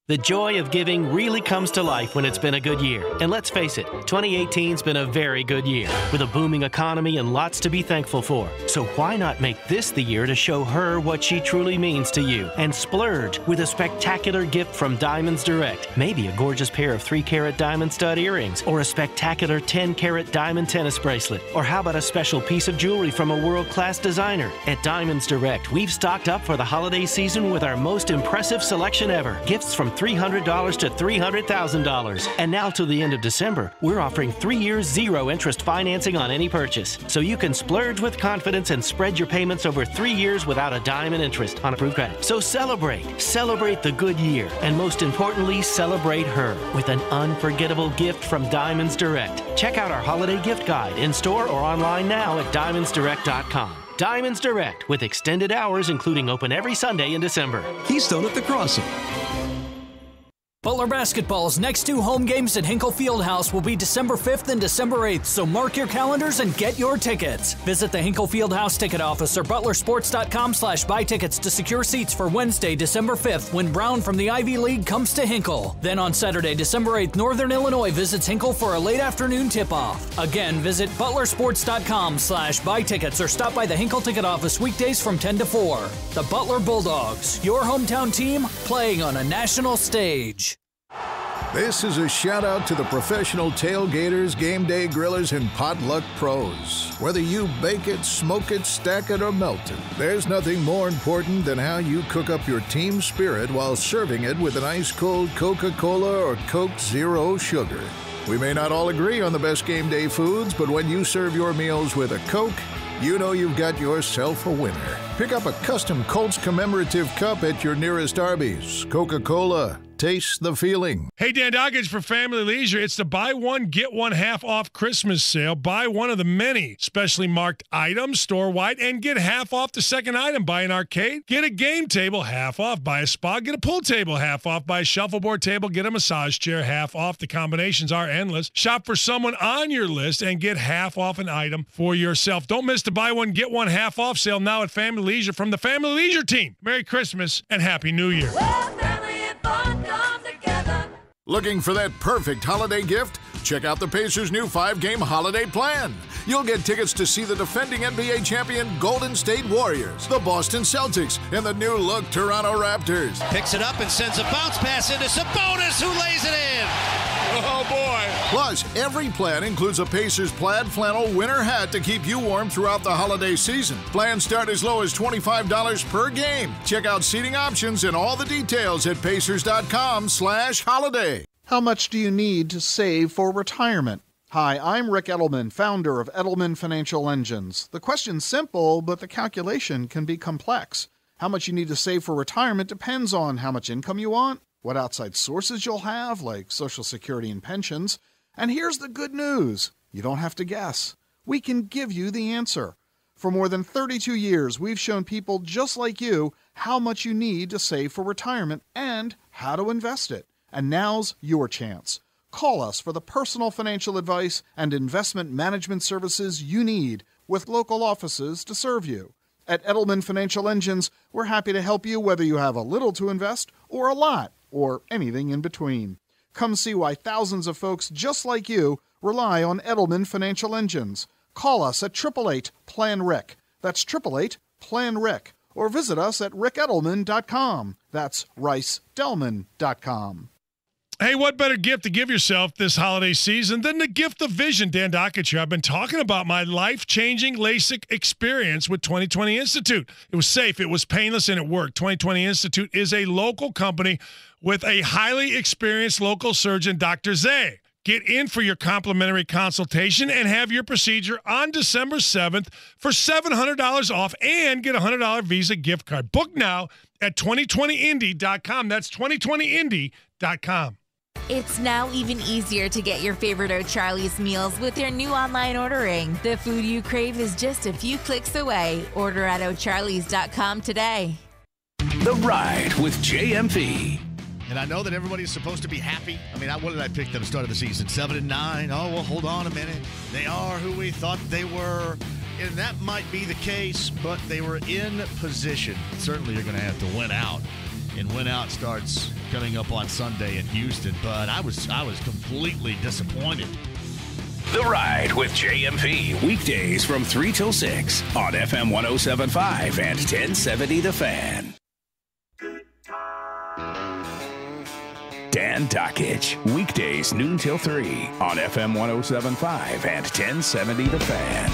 The joy of giving really comes to life when it's been a good year. And let's face it, 2018's been a very good year, with a booming economy and lots to be thankful for. So why not make this the year to show her what she truly means to you and splurge with a spectacular gift from Diamonds Direct? Maybe a gorgeous pair of 3-carat diamond stud earrings or a spectacular 10-carat diamond tennis bracelet. Or how about a special piece of jewelry from a world-class designer? At Diamonds Direct, we've stocked up for the holiday season with our most impressive selection ever. Gifts from $300 to $300,000. And now to the end of December, we're offering 3 years zero-interest financing on any purchase. So you can splurge with confidence and spread your payments over 3 years without a dime in interest on approved credit. So celebrate. Celebrate the good year. And most importantly, celebrate her with an unforgettable gift from Diamonds Direct. Check out our holiday gift guide in store or online now at diamondsdirect.com. Diamonds Direct, with extended hours including open every Sunday in December. Keystone at the Crossing. Butler Basketball's next 2 home games at Hinkle Fieldhouse will be December 5th and December 8th, so mark your calendars and get your tickets. Visit the Hinkle Fieldhouse ticket office or butlersports.com/buy tickets to secure seats for Wednesday, December 5th, when Brown from the Ivy League comes to Hinkle. Then on Saturday, December 8th, Northern Illinois visits Hinkle for a late afternoon tip-off. Again, visit butlersports.com/buy tickets or stop by the Hinkle ticket office weekdays from 10 to 4. The Butler Bulldogs, your hometown team, playing on a national stage. This is a shout-out to the professional tailgaters, game day grillers, and potluck pros. Whether you bake it, smoke it, stack it, or melt it, there's nothing more important than how you cook up your team spirit while serving it with an ice-cold Coca-Cola or Coke Zero Sugar. We may not all agree on the best game day foods, but when you serve your meals with a Coke, you know you've got yourself a winner. Pick up a custom Colts commemorative cup at your nearest Arby's. Coca-Cola. Taste the feeling. Hey, Dan Doggins for Family Leisure. It's the buy one, get one half off Christmas sale. Buy one of the many specially marked items store-wide and get half off the second item. Buy an arcade, get a game table, half off. Buy a spa, get a pool table, half off. Buy a shuffleboard table, get a massage chair, half off. The combinations are endless. Shop for someone on your list and get half off an item for yourself. Don't miss the buy one, get one half off sale now at Family Leisure from the Family Leisure team. Merry Christmas and Happy New Year. Looking for that perfect holiday gift? Check out the Pacers' new 5-game holiday plan. You'll get tickets to see the defending NBA champion Golden State Warriors, the Boston Celtics, and the new-look Toronto Raptors. Picks it up and sends a bounce pass into Sabonis, who lays it in. Oh, boy. Plus, every plan includes a Pacers plaid flannel winter hat to keep you warm throughout the holiday season. Plans start as low as $25 per game. Check out seating options and all the details at pacers.com/holiday. How much do you need to save for retirement? Hi, I'm Rick Edelman, founder of Edelman Financial Engines. The question's simple, but the calculation can be complex. How much you need to save for retirement depends on how much income you want, what outside sources you'll have, like Social Security and pensions. And here's the good news. You don't have to guess. We can give you the answer. For more than 32 years, we've shown people just like you how much you need to save for retirement and how to invest it. And now's your chance. Call us for the personal financial advice and investment management services you need with local offices to serve you. At Edelman Financial Engines, we're happy to help you whether you have a little to invest or a lot or anything in between. Come see why thousands of folks just like you rely on Edelman Financial Engines. Call us at 888-PLAN-RIC. That's 888-PLAN-RIC. Or visit us at rickedelman.com. That's ricedelman.com. Hey, what better gift to give yourself this holiday season than the gift of vision? Dan Dockett here. I've been talking about my life-changing LASIK experience with 2020 Institute. It was safe, it was painless, and it worked. 2020 Institute is a local company with a highly experienced local surgeon, Dr. Zay. Get in for your complimentary consultation and have your procedure on December 7th for $700 off and get a $100 Visa gift card. Book now at 2020indy.com. That's 2020indy.com. It's now even easier to get your favorite O'Charlie's meals with their new online ordering. The food you crave is just a few clicks away. Order at O'Charlies.com today. The Ride with JMV. And I know that everybody's supposed to be happy. I mean, what did I pick at the start of the season? 7-9. Oh, well, hold on a minute. They are who we thought they were. And that might be the case, but they were in position. Certainly you're going to have to win out. And win out starts coming up on Sunday in Houston. But I was completely disappointed. The Ride with JMV. Weekdays from 3 till 6 on FM 107.5 and 1070 The Fan. Dan Dockich. Weekdays noon till 3 on FM 107.5 and 1070 The Fan.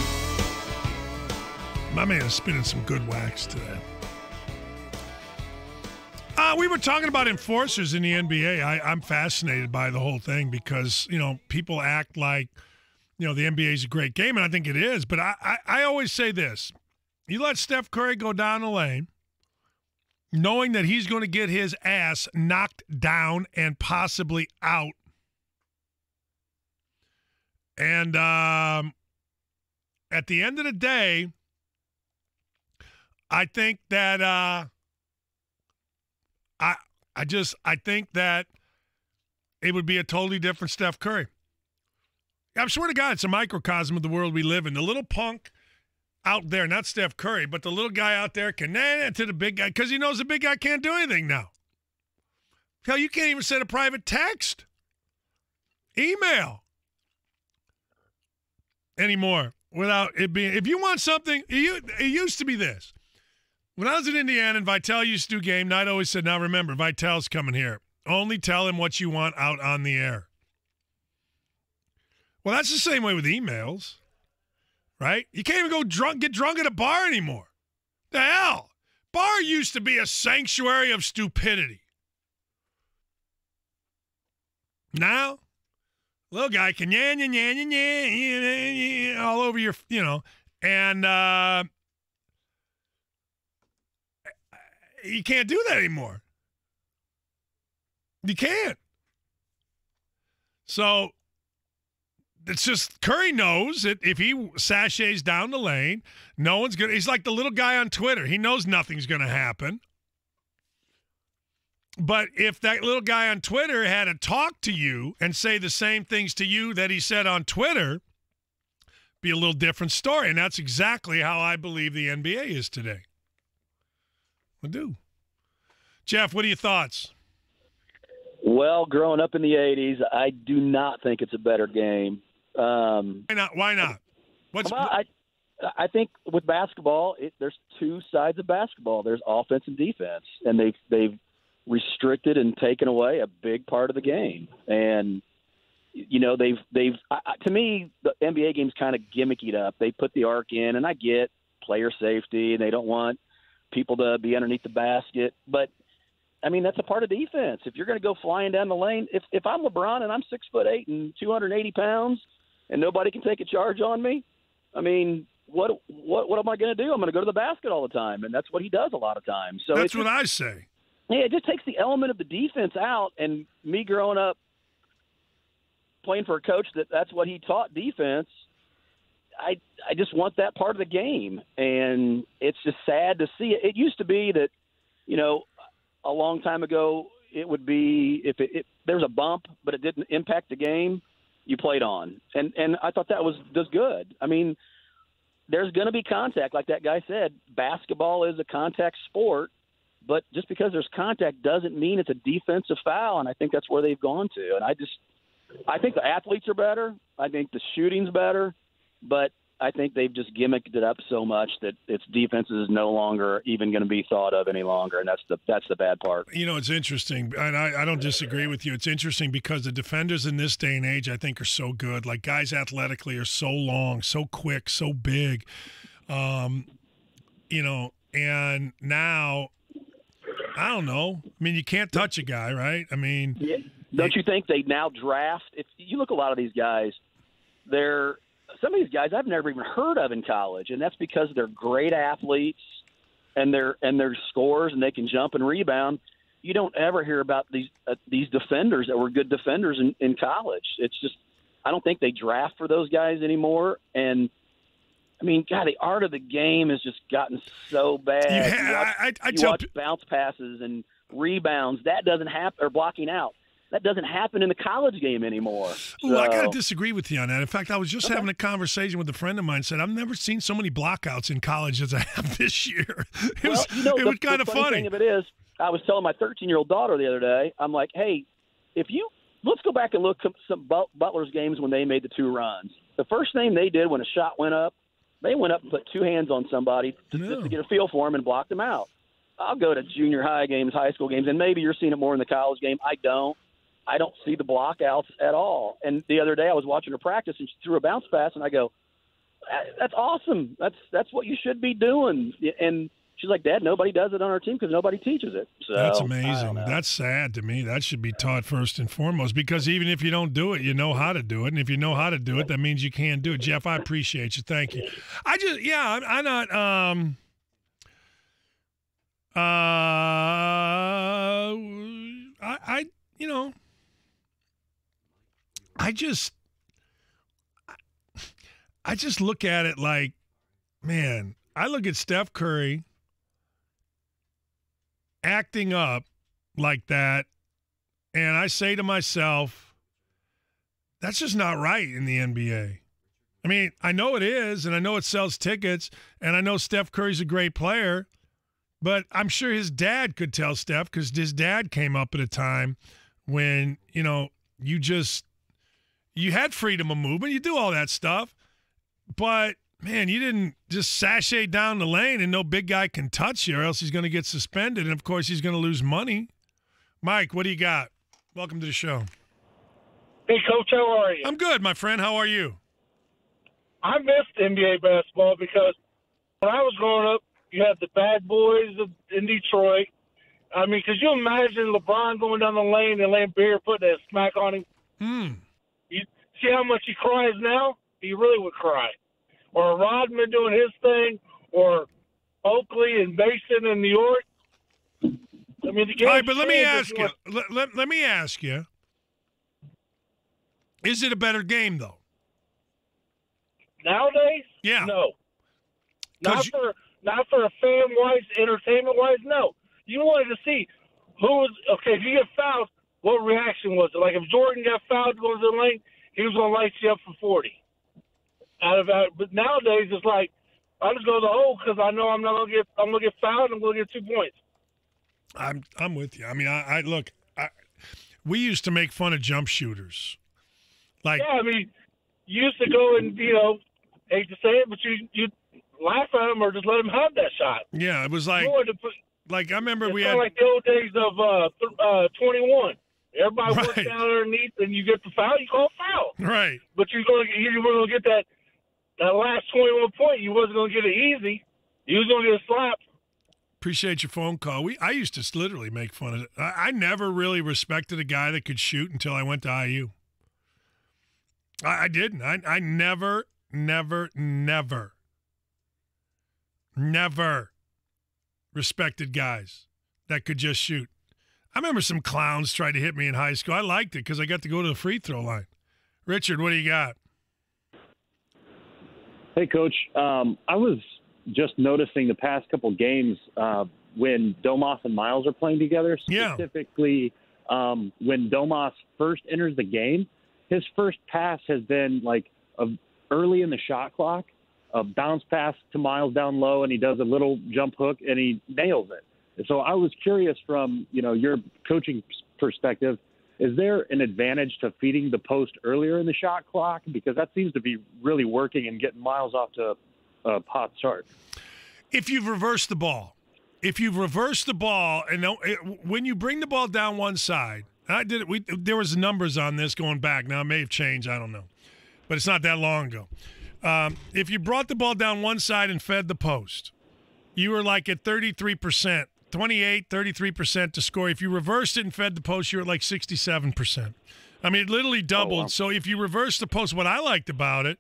My man is spinning some good wax today. We were talking about enforcers in the NBA. I'm fascinated by the whole thing because, people act like, the NBA is a great game, and I think it is. But I always say this. You let Steph Curry go down the lane, knowing that he's going to get his ass knocked down and possibly out. And at the end of the day, I think that I think that it would be a totally different Steph Curry. I swear to God, it's a microcosm of the world we live in. The little punk out there, not Steph Curry, but the little guy out there can to the big guy because he knows the big guy can't do anything now. Hell, you can't even send a private text, email anymore without it being. If you want something, it used to be this. When I was in Indiana and Vitale used to do game night, I always said, now remember, Vitale's coming here. Only tell him what you want out on the air. Well, that's the same way with emails, right? You can't even get drunk at a bar anymore. The hell? Bar used to be a sanctuary of stupidity. Now, little guy can all over your, and you can't do that anymore. You can't. So it's just Curry knows that if he sachets down the lane, no one's going to – he's like the little guy on Twitter. He knows nothing's going to happen. But if that little guy on Twitter had to talk to you and say the same things to you that he said on Twitter, be a little different story. And that's exactly how I believe the NBA is today. I do. Jeff, what are your thoughts? Well, growing up in the 80s, I do not think it's a better game. Why not? Why not? I think with basketball, there's two sides of basketball. There's offense and defense, and they've restricted and taken away a big part of the game. And to me, the NBA game's kind of gimmicked up. They put the arc in, and I get player safety, and they don't want people to be underneath the basket. But, I mean, that's a part of defense. If you're going to go flying down the lane, if I'm LeBron and I'm 6'8" and 280 pounds and nobody can take a charge on me, I mean, what am I going to do? I'm going to go to the basket all the time, and that's what he does a lot of times. So that's what I say. Yeah, it just takes the element of the defense out, and me growing up playing for a coach that's what he taught defense, I just want that part of the game, and it's just sad to see it. It used to be that, a long time ago, it would be if there's a bump, but it didn't impact the game, you played on, and I thought that was just good. I mean, there's going to be contact, like that guy said. Basketball is a contact sport, but just because there's contact doesn't mean it's a defensive foul, and I think that's where they've gone to. And I think the athletes are better. I think the shooting's better, but I think they've just gimmicked it up so much that its defense is no longer even going to be thought of any longer, and that's the bad part. It's interesting, and I don't disagree with you. It's interesting because the defenders in this day and age, I think, are so good. Like, guys athletically are so long, so quick, so big, and now, I don't know. I mean, you can't touch a guy, right? I mean, yeah. Don't you think they now draft? If you look at a lot of these guys, some of these guys I've never even heard of in college, and that's because they're great athletes and they're scorers and they can jump and rebound. You don't ever hear about these defenders that were good defenders in college. It's just I don't think they draft for those guys anymore. And I mean, God, the art of the game has just gotten so bad. You watch bounce passes and rebounds. That doesn't happen, or blocking out. That doesn't happen in the college game anymore. Well, I got to disagree with you on that. In fact, I was just having a conversation with a friend of mine. Said I've never seen so many blockouts in college as I have this year. It was kind of funny. The thing of it is, I was telling my 13-year-old daughter the other day, I'm like, hey, let's go back and look at some Butler's games when they made the 2 runs. The first thing they did when a shot went up, they went up and put 2 hands on somebody just to get a feel for them and block them out. I'll go to junior high games, high school games, and maybe you're seeing it more in the college game. I don't see the blockouts at all. And the other day I was watching her practice, and she threw a bounce pass, and I go, that's awesome. That's what you should be doing. And she's like, Dad, nobody does it on our team because nobody teaches it. So, that's amazing. That's sad to me. That should be taught first and foremost, because even if you don't do it, you know how to do it. And if you know how to do it, that means you can do it. Jeff, I appreciate you. Thank you. I'm not I just look at it like, man, I look at Steph Curry acting up like that, and I say to myself, that's just not right in the NBA. I mean, I know it is, and I know it sells tickets, and I know Steph Curry's a great player, but I'm sure his dad could tell Steph, because his dad came up at a time when, you had freedom of movement, you do all that stuff, but, man, you didn't just sashay down the lane and no big guy can touch you, or else he's going to get suspended, and, of course, he's going to lose money. Mike, what do you got? Welcome to the show. Hey, Coach, how are you? I'm good, my friend. How are you? I missed NBA basketball because when I was growing up, you had the bad boys in Detroit. I mean, could you imagine LeBron going down the lane and letting Beer put that smack on him? You see how much he cries now? He really would cry. Or Rodman doing his thing, or Oakley and Mason in New York. I mean, the game. All right, but let me ask you. Let me ask you. Is it a better game though? Nowadays? Yeah. No. Not for a fan-wise, entertainment-wise, no. You wanted to see who was – okay, if you get fouled, what reaction was it? Like if Jordan got fouled going to the lane, he was going to light you up for 40. But nowadays it's like I just go to the hole because I know I'm going to get fouled and I'm going to get 2 points. I'm with you. I mean, I look. We used to make fun of jump shooters. Like, yeah, I mean, you used to go and hate to say it, but you laugh at them or just let them have that shot. Yeah, it was like I remember we had like the old days of 21. Everybody works down underneath, and you get the foul, you call foul. Right. But you were going to get that last 21 point. You wasn't going to get it easy. You was going to get a slap. Appreciate your phone call. I used to literally make fun of it. I never really respected a guy that could shoot until I went to IU. I didn't. I never respected guys that could just shoot. I remember some clowns tried to hit me in high school. I liked it because I got to go to the free throw line. Richard, what do you got? Hey, Coach. I was just noticing the past couple games when Domas and Miles are playing together, specifically when Domas first enters the game, his first pass has been like early in the shot clock, a bounce pass to Miles down low, and he does a little jump hook, and he nails it. And so I was curious from, your coaching perspective, is there an advantage to feeding the post earlier in the shot clock? Because that seems to be really working and getting Miles off to a hot start. If you've reversed the ball, and when you bring the ball down one side, and I did it. There was numbers on this going back. Now it may have changed. I don't know, but it's not that long ago. If you brought the ball down one side and fed the post, you were like at 33%, 33% to score. If you reversed it and fed the post, you're at like 67%. I mean, it literally doubled. Oh, wow. So if you reverse the post, what I liked about it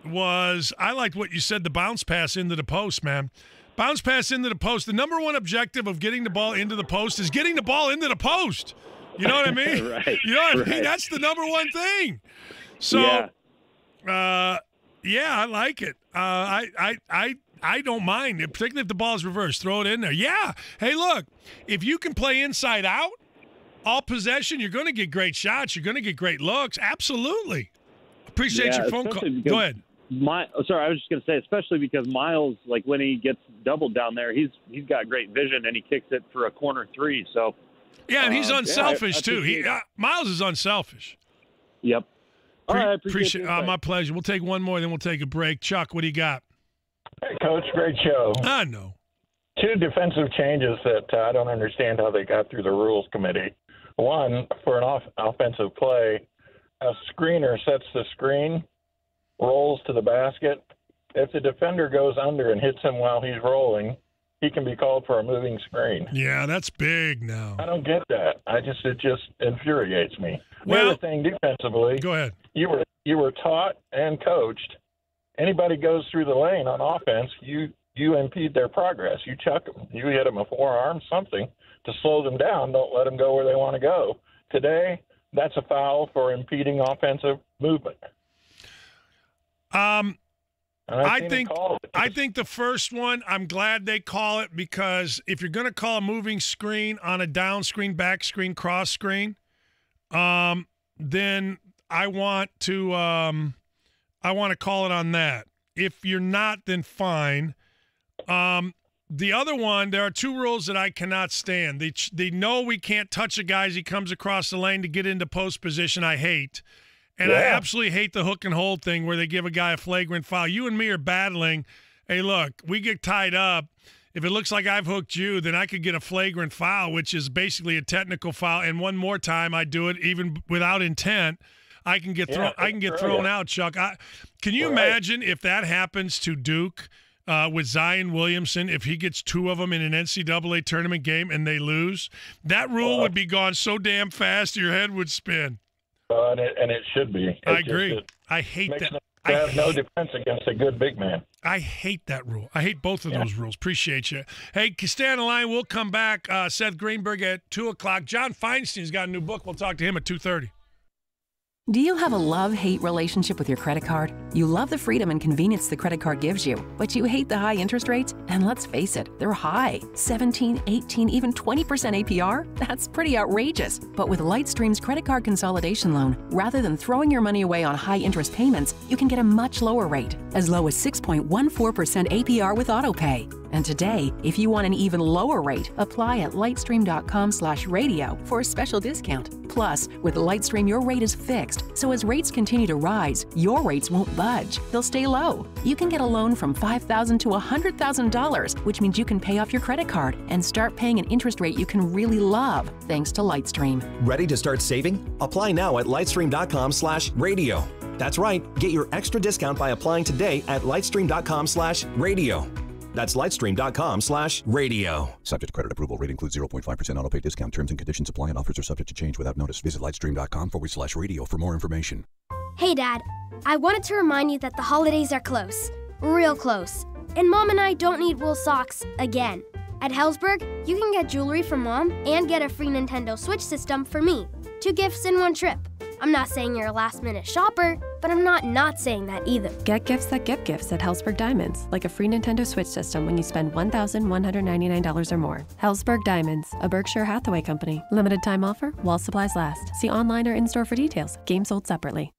was I liked what you said, the bounce pass into the post, man. Bounce pass into the post. The number one objective of getting the ball into the post is getting the ball into the post. You know what I mean? Right. You know what I mean? That's the number one thing. So, I like it. I don't mind, particularly if the ball is reversed. Throw it in there. Yeah. Hey, look, if you can play inside out, all possession, you're going to get great shots. You're going to get great looks. Absolutely. Appreciate your phone call. Go ahead. I was just going to say, especially because Miles, like when he gets doubled down there, he's got great vision and he kicks it for a corner three. So yeah, and he's unselfish too. Miles is unselfish. Yep. All right, I appreciate my pleasure. We'll take one more, then we'll take a break. Chuck, what do you got? Hey, Coach, great show. I know. 2 defensive changes that I don't understand how they got through the rules committee. One, for an offensive play, a screener sets the screen, rolls to the basket. If the defender goes under and hits him while he's rolling, he can be called for a moving screen. Yeah, that's big now. I don't get that. It just infuriates me. Well, the other thing defensively, go ahead. You were taught and coached. Anybody goes through the lane on offense, you impede their progress. You chuck them. You hit them a forearm, something to slow them down. Don't let them go where they want to go. Today, that's a foul for impeding offensive movement. I think the first one, I'm glad they call it, because if you're going to call a moving screen on a down screen, back screen, cross screen, then I want to call it on that. If you're not, then fine. The other one, there are 2 rules that I cannot stand. They know we can't touch a guy as he comes across the lane to get into post position. I hate. And I absolutely hate the hook and hold thing where they give a guy a flagrant foul. You and me are battling. Hey, look, we get tied up. If it looks like I've hooked you, then I could get a flagrant foul, which is basically a technical foul. And one more time I do it, even without intent, I can get thrown out, Chuck. Can you imagine if that happens to Duke with Zion Williamson, if he gets 2 of them in an NCAA tournament game and they lose? That rule would be gone so damn fast your head would spin. And it should be. I agree. I hate that. I have no defense against a good big man. I hate that rule. I hate both of those rules. Appreciate you. Hey, stay on the line. We'll come back. Seth Greenberg at 2 o'clock. John Feinstein's got a new book. We'll talk to him at 2:30. Do you have a love-hate relationship with your credit card? You love the freedom and convenience the credit card gives you, but you hate the high interest rates? And let's face it, they're high. 17, 18, even 20% APR? That's pretty outrageous. But with Lightstream's credit card consolidation loan, rather than throwing your money away on high interest payments, you can get a much lower rate, as low as 6.14% APR with AutoPay. And today, if you want an even lower rate, apply at lightstream.com/radio for a special discount. Plus, with Lightstream, your rate is fixed, so as rates continue to rise, your rates won't budge. They'll stay low. You can get a loan from $5,000 to $100,000, which means you can pay off your credit card and start paying an interest rate you can really love, thanks to Lightstream. Ready to start saving? Apply now at lightstream.com/radio. That's right. Get your extra discount by applying today at lightstream.com/radio. That's lightstream.com/radio. Subject to credit approval. Rate includes 0.5% auto pay discount. Terms and conditions apply and offers are subject to change without notice. Visit lightstream.com/radio for more information. Hey, Dad. I wanted to remind you that the holidays are close. Real close. And Mom and I don't need wool socks again. At Helzberg, you can get jewelry for Mom and get a free Nintendo Switch system for me. 2 gifts in one trip. I'm not saying you're a last-minute shopper, but I'm not saying that either. Get gifts that get gifts at Helzberg Diamonds, like a free Nintendo Switch system when you spend $1,199 or more. Helzberg Diamonds, a Berkshire Hathaway company. Limited time offer while supplies last. See online or in-store for details. Games sold separately.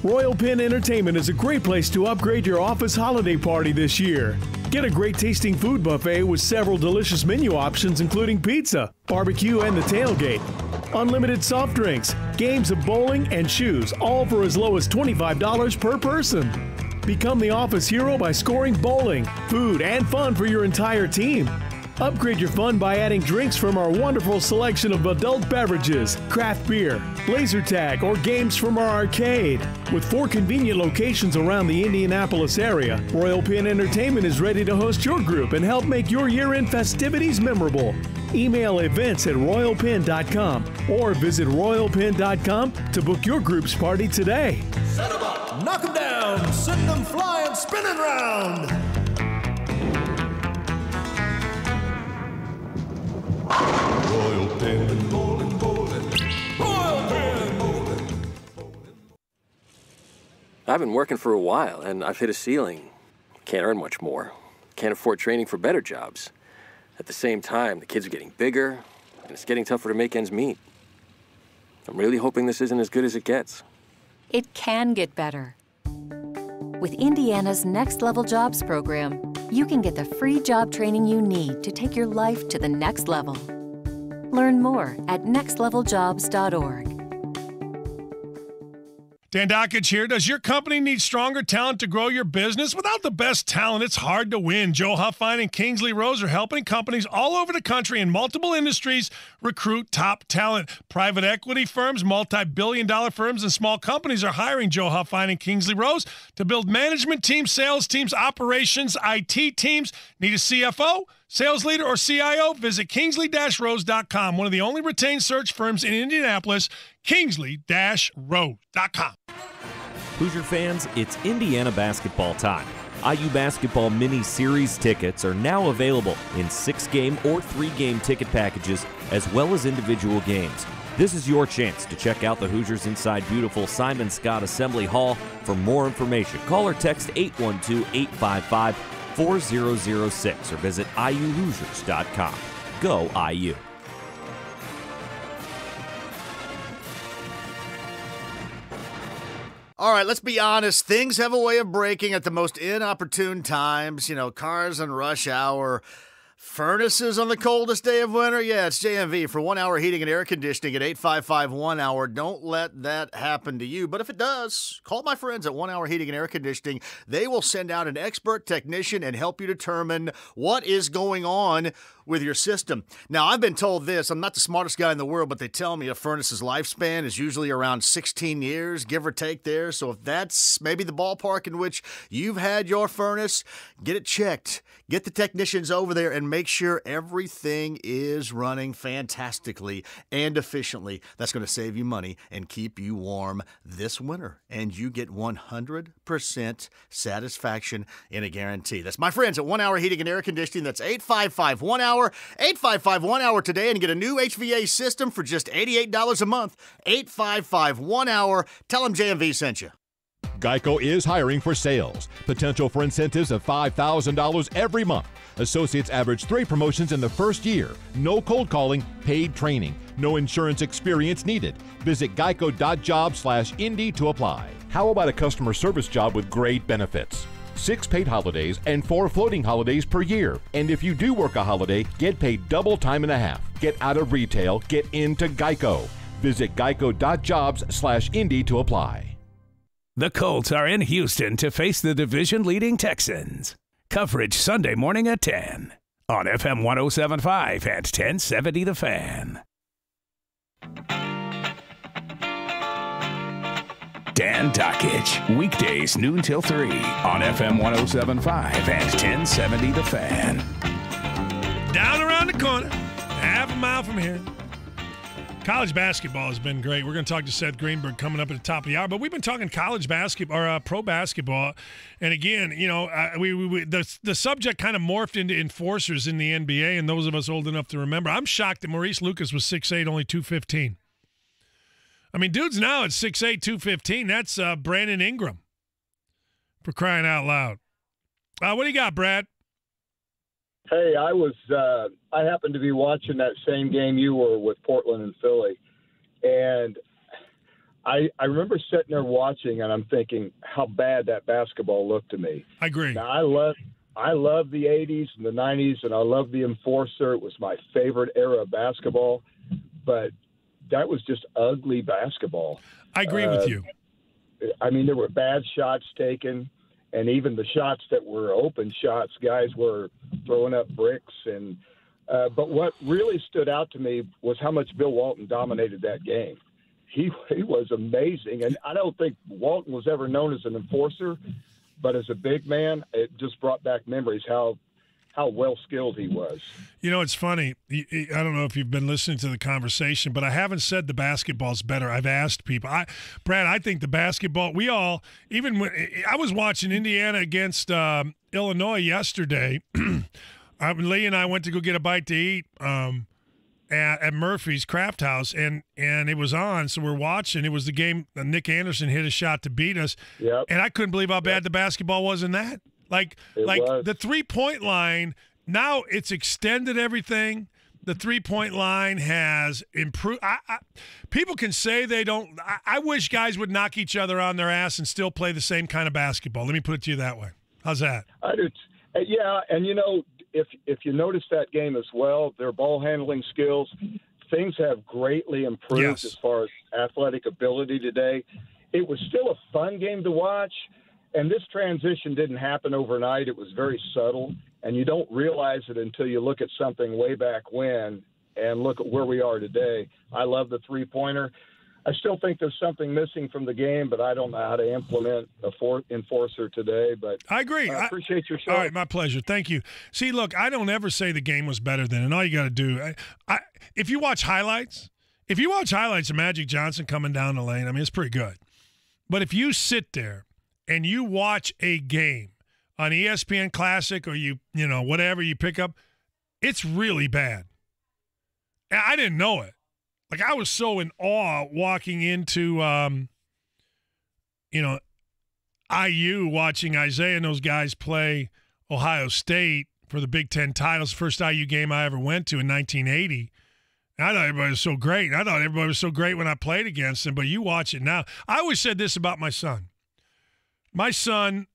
Royal Pin Entertainment is a great place to upgrade your office holiday party this year. Get a great tasting food buffet with several delicious menu options including pizza, barbecue, and the tailgate. Unlimited soft drinks, games of bowling, and shoes, all for as low as $25 per person. Become the office hero by scoring bowling, food, and fun for your entire team. Upgrade your fun by adding drinks from our wonderful selection of adult beverages, craft beer, laser tag, or games from our arcade. With 4 convenient locations around the Indianapolis area, Royal Pin Entertainment is ready to host your group and help make your year-end festivities memorable. Email events at royalpin.com or visit royalpin.com to book your group's party today. Set them up, knock them down, send them flying, spinning round. Royal Pin bowling, bowling. Royal Pin bowling. I've been working for a while, and I've hit a ceiling. Can't earn much more. Can't afford training for better jobs. At the same time, the kids are getting bigger, and it's getting tougher to make ends meet. I'm really hoping this isn't as good as it gets. It can get better. With Indiana's Next Level Jobs program, you can get the free job training you need to take your life to the next level. Learn more at nextleveljobs.org. Dan Dakich here. Does your company need stronger talent to grow your business? Without the best talent, it's hard to win. Joe Huffine and Kingsley Rose are helping companies all over the country in multiple industries recruit top talent. Private equity firms, multi-billion-dollar firms, and small companies are hiring Joe Huffine and Kingsley Rose to build management teams, sales teams, operations, IT teams. Need a CFO? Sales leader or CIO? Visit kingsley-rose.com, one of the only retained search firms in Indianapolis, kingsley-rose.com. Hoosier fans, it's Indiana basketball time. IU Basketball Mini Series tickets are now available in 6-game or 3-game ticket packages, as well as individual games. This is your chance to check out the Hoosiers inside beautiful Simon Scott Assembly Hall. For more information, call or text 812-855-4006 or visit iuhoosiers.com. Go IU. All right, let's be honest. Things have a way of breaking at the most inopportune times. You know, cars on rush hour, furnaces on the coldest day of winter. Yeah, it's JMV for 1 hour heating and air conditioning at 855-1-HOUR. Don't let that happen to you. But if it does, call my friends at 1 Hour Heating and Air Conditioning. They will send out an expert technician and help you determine what is going on with your system. Now, I've been told this. I'm not the smartest guy in the world, but they tell me a furnace's lifespan is usually around 16 years, give or take there. So if that's maybe the ballpark in which you've had your furnace, get it checked. Get the technicians over there and make sure everything is running fantastically and efficiently. That's going to save you money and keep you warm this winter. And you get 100% satisfaction in a guarantee. That's my friends at 1 Hour Heating and Air Conditioning. That's 855-1-HOUR. 855-1-HOUR today and get a new HVA system for just $88 a month. 855-1-HOUR. Tell them JMV sent you. Geico is hiring for sales. Potential for incentives of $5,000 every month. Associates average 3 promotions in the first year. No cold calling, paid training. No insurance experience needed. Visit geico.job/Indy to apply. How about a customer service job with great benefits? 6 paid holidays, and 4 floating holidays per year. And if you do work a holiday, get paid double time and a half. Get out of retail, get into Geico. Visit geico.jobs/Indy to apply. The Colts are in Houston to face the division-leading Texans. Coverage Sunday morning at 10 on FM 107.5 and 1070 The Fan. Dan Dakich, weekdays noon till 3 on FM 107.5 and 1070 The Fan. Down around the corner, half a mile from here. College basketball has been great. We're going to talk to Seth Greenberg coming up at the top of the hour, but we've been talking college basketball or pro basketball. And again, you know, the subject kind of morphed into enforcers in the NBA, and those of us old enough to remember. I'm shocked that Maurice Lucas was 6'8", only 215. I mean, dude's now at 6'8", 215. That's Brandon Ingram, for crying out loud. What do you got, Brad? Hey, I happened to be watching that same game you were with Portland and Philly, and I remember sitting there watching, and I'm thinking how bad that basketball looked to me. I agree. Now, I love the 80s and the 90s, and I love the enforcer. It was my favorite era of basketball, but that was just ugly basketball. I agree with you. I mean, there were bad shots taken. And even the shots that were open shots, guys were throwing up bricks. And but what really stood out to me was how much Bill Walton dominated that game. He was amazing. And I don't think Walton was ever known as an enforcer, but as a big man, it just brought back memories how well-skilled he was. You know, it's funny. I don't know if you've been listening to the conversation, but I haven't said the basketball's better. I've asked people. Brad, I think the basketball, even when I was watching Indiana against Illinois yesterday, Lee and I went to go get a bite to eat at Murphy's Craft House, and it was on, so we're watching. It was the game Nick Anderson hit a shot to beat us, and I couldn't believe how bad the basketball was in that. Like the 3-point line, now it's extended everything. The 3-point line has improved. People can say they don't. I wish guys would knock each other on their ass and still play the same kind of basketball. Let me put it to you that way. How's that? I do. Yeah, and you know, if you notice that game as well, their ball handling skills, things have greatly improved as far as athletic ability today. It was still a fun game to watch. And this transition didn't happen overnight. It was very subtle, and you don't realize it until you look at something way back when and look at where we are today. I love the three-pointer. I still think there's something missing from the game, but I don't know how to implement a enforcer today. But I agree. I appreciate your show. All right, my pleasure. Thank you. See, look, I don't ever say the game was better than, and all you got to do, if you watch highlights of Magic Johnson coming down the lane, I mean, it's pretty good. But if you sit there and you watch a game on ESPN Classic or you know, whatever you pick up, it's really bad. And I didn't know it. Like, I was so in awe walking into, IU, watching Isaiah and those guys play Ohio State for the Big Ten titles, first IU game I ever went to in 1980. And I thought everybody was so great. I thought everybody was so great when I played against them, but you watch it now. I always said this about my son. My son,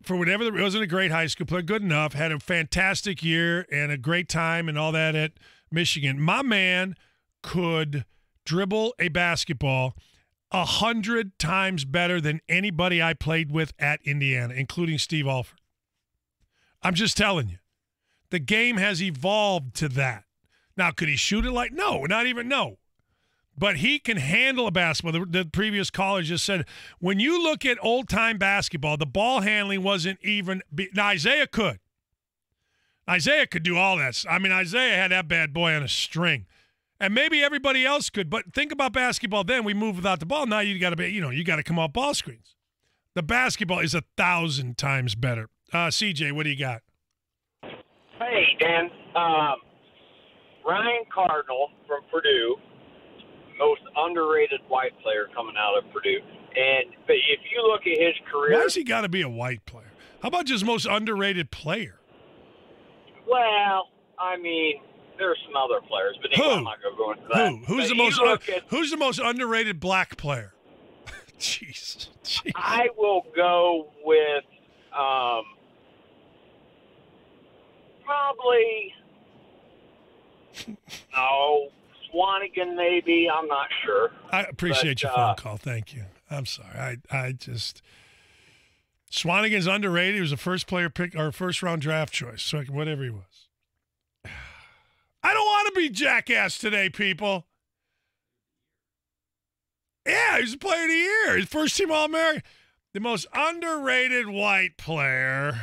for whatever it wasn't a great high school player, good enough, had a fantastic year and a great time and all that at Michigan. My man could dribble a basketball 100 times better than anybody I played with at Indiana, including Steve Alford. I'm just telling you. The game has evolved to that. Now, could he shoot it like? No, not even no. But he can handle a basketball. The previous caller just said, when you look at old-time basketball, the ball handling wasn't even – now, Isaiah could. Isaiah could do all that. I mean, Isaiah had that bad boy on a string. And maybe everybody else could. But think about basketball then. We move without the ball. Now you got to be, you got to come off ball screens. The basketball is 1,000 times better. CJ, what do you got? Hey, Dan. Ryan Cardinal from Purdue, most underrated white player coming out of Purdue. But if you look at his career, why has he got to be a white player? How about just most underrated player? Well, I mean, there's some other players, but anyway, I'm not going to go into that. Who's the most underrated black player? Jeez. I will go with Swanigan, maybe. I'm not sure. I appreciate your phone call. Thank you. I'm sorry. I just Swanigan's underrated. He was a first player pick or first round draft choice. So whatever he was. I don't want to be jackass today, people. Yeah, he's a player of the year. He's first team All-American. The most underrated white player.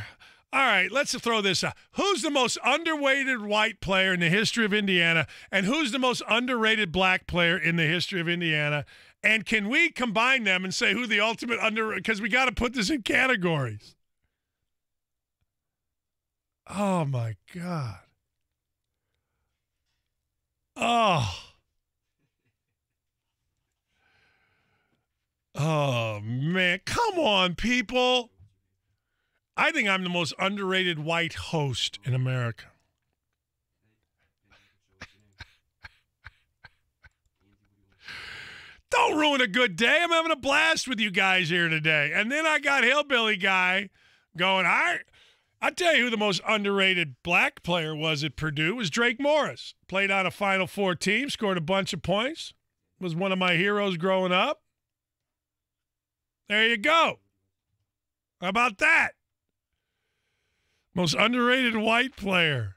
All right, let's throw this out. Who's the most underrated white player in the history of Indiana? And who's the most underrated black player in the history of Indiana? And can we combine them and say who the ultimate because we got to put this in categories. Oh, my God. Oh, man. Come on, people. I think I'm the most underrated white host in America. Don't ruin a good day. I'm having a blast with you guys here today. And then I got Hillbilly Guy going, I'll tell you who the most underrated black player was at Purdue was Drake Morris. Played on a Final Four team, scored a bunch of points, was one of my heroes growing up. There you go. How about that? Most underrated white player.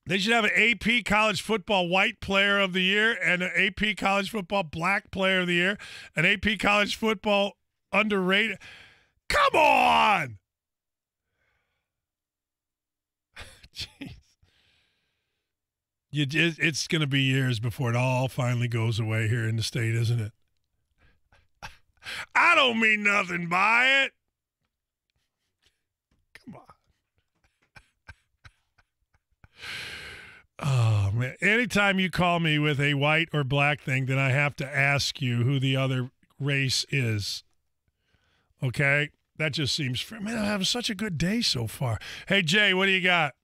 They should have an AP College Football White Player of the Year and an AP College Football Black Player of the Year, an AP College Football Underrated. Come on! Jeez. It's going to be years before it all finally goes away here in the state, isn't it? I don't mean nothing by it. Come on. Oh, man. Anytime you call me with a white or black thing, then I have to ask you who the other race is. Okay? That just seems fair. Man, I'm having such a good day so far. Hey, Jay, what do you got?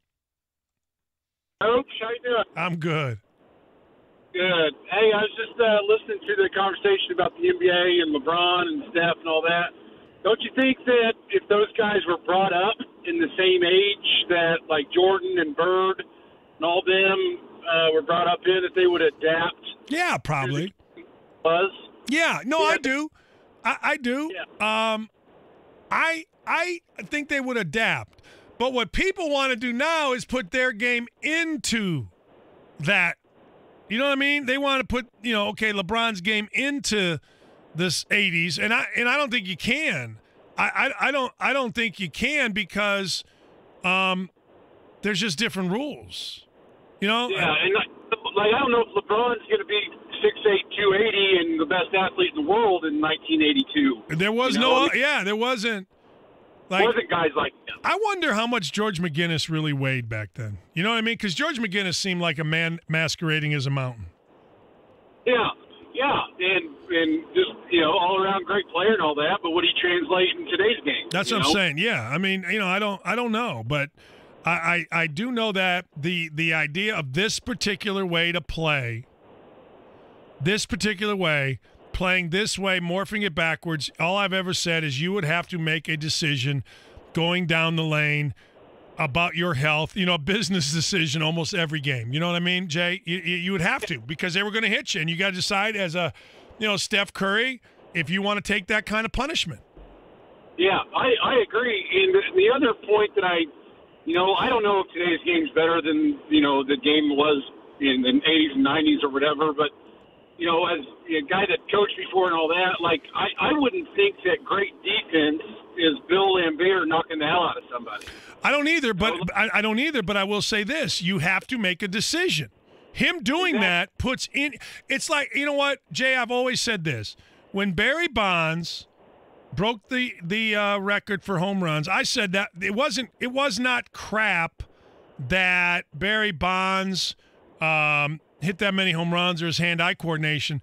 Oops, how you doing? I'm good. Good. Hey, I was just listening to the conversation about the NBA and LeBron and Steph and all that. Don't you think that if those guys were brought up in the same age that, like, Jordan and Bird and all them were brought up in, that they would adapt? Yeah, probably. Yeah, no, I do. I do. Yeah. I think they would adapt. But what people want to do now is put their game into that. You know what I mean? They want to put, LeBron's game into this 80s, and I don't think you can. I don't think you can because there's just different rules. You know? Yeah, and I don't know if LeBron's going to be 6'8", 280 and the best athlete in the world in 1982. There was there wasn't. Wasn't guys like him. I wonder how much George McGinnis really weighed back then. You know what I mean? Because George McGinnis seemed like a man masquerading as a mountain. Yeah, and just all around great player and all that. But would he translate in today's game? That's what I'm saying. Yeah, I mean, I don't know, but I do know that the idea of this particular way to play, playing this way, morphing it backwards, all I've ever said is you would have to make a decision going down the lane about your health, a business decision almost every game. You know what I mean, Jay? You would have to because they were going to hit you, and you got to decide as a, Steph Curry, if you want to take that kind of punishment. Yeah, I agree. And the other point that I don't know if today's game's better than, the game was in the 80s and 90s or whatever, but as a guy that coached before and all that, like, I wouldn't think that great defense is Bill Laimbeer knocking the hell out of somebody. I don't either, but I will say this. You have to make a decision. Him doing that puts in – it's like, you know what, Jay, I've always said this. When Barry Bonds broke the record for home runs, I said that it was not crap that Barry Bonds hit that many home runs or his hand-eye coordination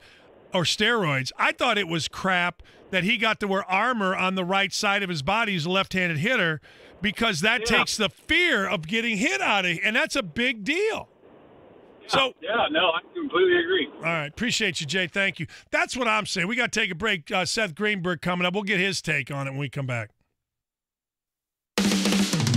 or steroids. I thought it was crap that he got to wear armor on the right side of his body. He's a left-handed hitter because that takes the fear of getting hit out of – and that's a big deal. I completely agree. All right. Appreciate you, Jay. Thank you. That's what I'm saying. We got to take a break. Seth Greenberg coming up. We'll get his take on it when we come back.